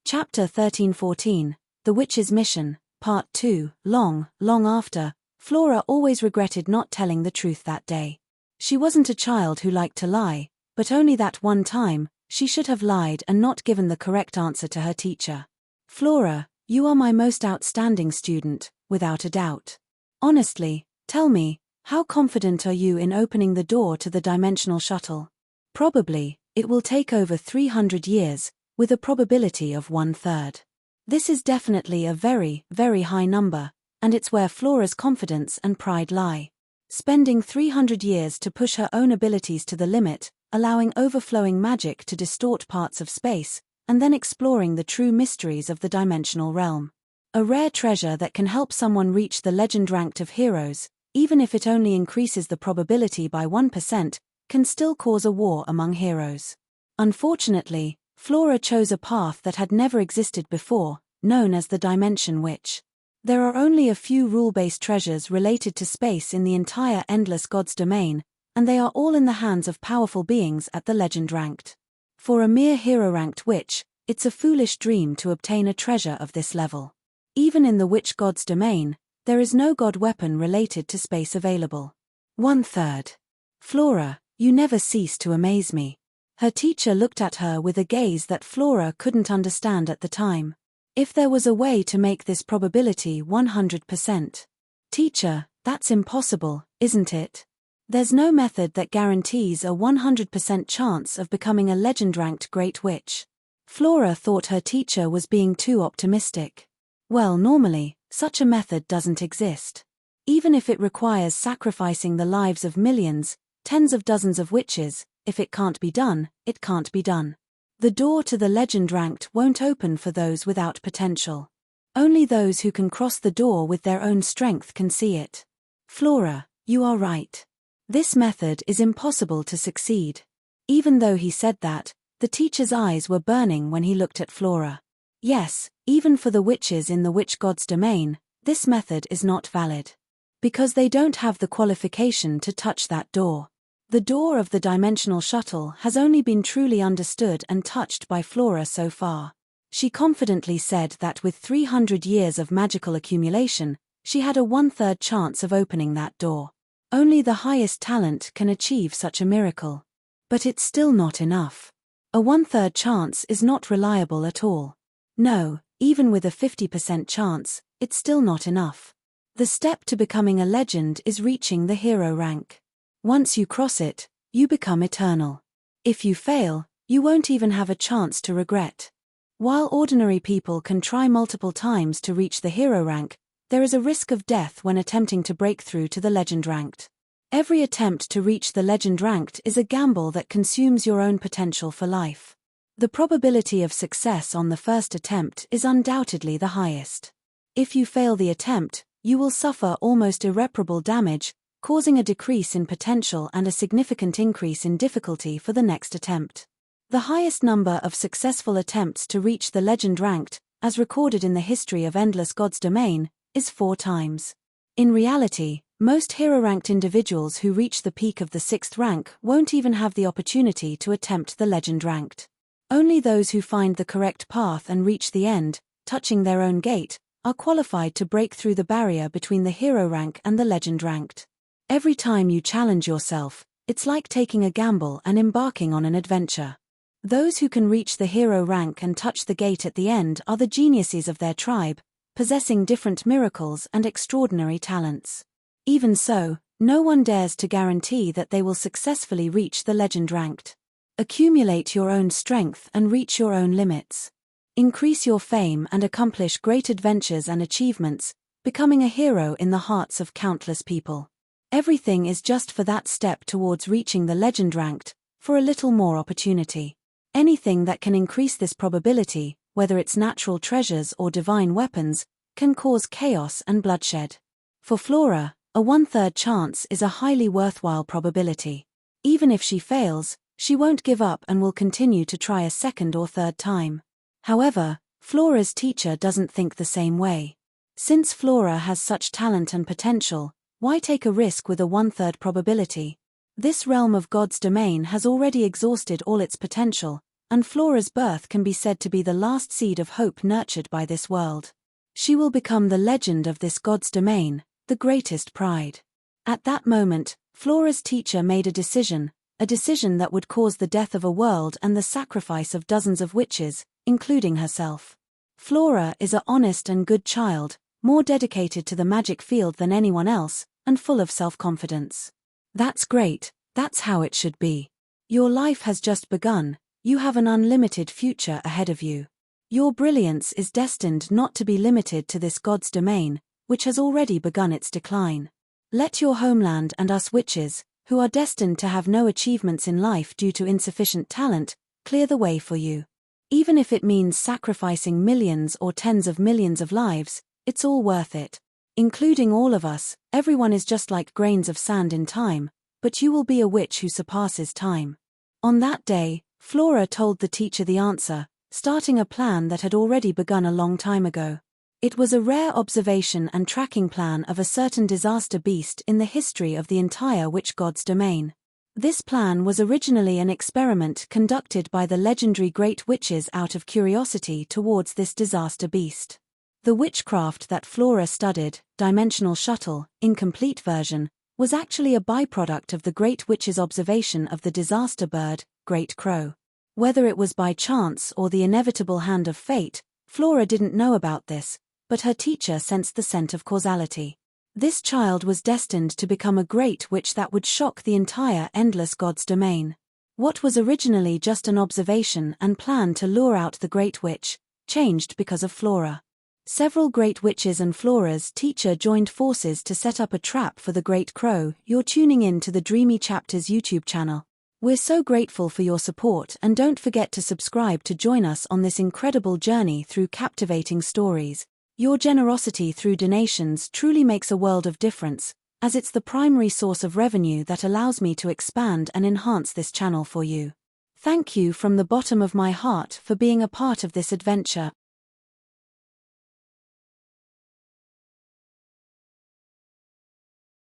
Chapter 13-14, The Witch's Mission, Part 2. Long after, Flora always regretted not telling the truth that day. She wasn't a child who liked to lie, but only that one time, she should have lied and not given the correct answer to her teacher. Flora, you are my most outstanding student, without a doubt. Honestly, tell me, how confident are you in opening the door to the dimensional shuttle? Probably, it will take over 300 years, with a probability of 1/3. This is definitely a very, very high number, and it's where Flora's confidence and pride lie. Spending 300 years to push her own abilities to the limit, allowing overflowing magic to distort parts of space, and then exploring the true mysteries of the dimensional realm. A rare treasure that can help someone reach the legend ranked of heroes, even if it only increases the probability by 1%, can still cause a war among heroes. Unfortunately, Flora chose a path that had never existed before, known as the Dimension Witch. There are only a few rule-based treasures related to space in the entire Endless Gods domain, and they are all in the hands of powerful beings at the legend ranked. For a mere hero-ranked witch, it's a foolish dream to obtain a treasure of this level. Even in the Witch Gods domain, there is no god weapon related to space available. 1/3. Flora, you never cease to amaze me. Her teacher looked at her with a gaze that Flora couldn't understand at the time. If there was a way to make this probability 100%. Teacher, that's impossible, isn't it? There's no method that guarantees a 100% chance of becoming a legend-ranked Great Witch. Flora thought her teacher was being too optimistic. Well, normally, such a method doesn't exist. Even if it requires sacrificing the lives of millions, tens of dozens of witches, if it can't be done, it can't be done. The door to the legend ranked won't open for those without potential. Only those who can cross the door with their own strength can see it. Flora, you are right. This method is impossible to succeed. Even though he said that, the teacher's eyes were burning when he looked at Flora. Yes, even for the witches in the Witch Gods domain, this method is not valid. Because they don't have the qualification to touch that door. The door of the dimensional shuttle has only been truly understood and touched by Flora so far. She confidently said that with 300 years of magical accumulation, she had a 1/3 chance of opening that door. Only the highest talent can achieve such a miracle. But it's still not enough. A 1/3 chance is not reliable at all. No, even with a 50% chance, it's still not enough. The step to becoming a legend is reaching the hero rank. Once you cross it, you become eternal. If you fail, you won't even have a chance to regret. While ordinary people can try multiple times to reach the hero rank, there is a risk of death when attempting to break through to the legend ranked. Every attempt to reach the legend ranked is a gamble that consumes your own potential for life. The probability of success on the first attempt is undoubtedly the highest. If you fail the attempt, you will suffer almost irreparable damage, causing a decrease in potential and a significant increase in difficulty for the next attempt. The highest number of successful attempts to reach the legend ranked, as recorded in the history of Endless Gods domain, is 4 times. In reality, most hero-ranked individuals who reach the peak of the 6th rank won't even have the opportunity to attempt the legend ranked. Only those who find the correct path and reach the end, touching their own gate, are qualified to break through the barrier between the hero rank and the legend ranked. Every time you challenge yourself, it's like taking a gamble and embarking on an adventure. Those who can reach the hero rank and touch the gate at the end are the geniuses of their tribe, possessing different miracles and extraordinary talents. Even so, no one dares to guarantee that they will successfully reach the legend ranked. Accumulate your own strength and reach your own limits. Increase your fame and accomplish great adventures and achievements, becoming a hero in the hearts of countless people. Everything is just for that step towards reaching the legend ranked, for a little more opportunity. Anything that can increase this probability, whether it's natural treasures or divine weapons, can cause chaos and bloodshed. For Flora, a 1/3 chance is a highly worthwhile probability. Even if she fails, she won't give up and will continue to try a second or third time. However, Flora's teacher doesn't think the same way. Since Flora has such talent and potential, why take a risk with a 1/3 probability? This realm of God's domain has already exhausted all its potential, and Flora's birth can be said to be the last seed of hope nurtured by this world. She will become the legend of this God's domain, the greatest pride. At that moment, Flora's teacher made a decision that would cause the death of a world and the sacrifice of dozens of witches, including herself. Flora is a honest and good child, more dedicated to the magic field than anyone else, and full of self-confidence. That's great, that's how it should be. Your life has just begun, you have an unlimited future ahead of you. Your brilliance is destined not to be limited to this God's domain, which has already begun its decline. Let your homeland and us witches, who are destined to have no achievements in life due to insufficient talent, clear the way for you. Even if it means sacrificing millions or tens of millions of lives, it's all worth it. Including all of us, everyone is just like grains of sand in time, but you will be a witch who surpasses time. On that day, Flora told the teacher the answer, starting a plan that had already begun a long time ago. It was a rare observation and tracking plan of a certain disaster beast in the history of the entire witch god's domain. This plan was originally an experiment conducted by the legendary great witches out of curiosity towards this disaster beast. The witchcraft that Flora studied, Dimensional Shuttle, incomplete version, was actually a byproduct of the great witch's observation of the disaster bird, Great Crow. Whether it was by chance or the inevitable hand of fate, Flora didn't know about this, but her teacher sensed the scent of causality. This child was destined to become a great witch that would shock the entire endless god's domain. What was originally just an observation and plan to lure out the great witch, changed because of Flora. Several great witches and Flora's teacher joined forces to set up a trap for the Great Crow. You're tuning in to the Dreamy Chapters YouTube channel. We're so grateful for your support, and don't forget to subscribe to join us on this incredible journey through captivating stories. Your generosity through donations truly makes a world of difference, as it's the primary source of revenue that allows me to expand and enhance this channel for you. Thank you from the bottom of my heart for being a part of this adventure.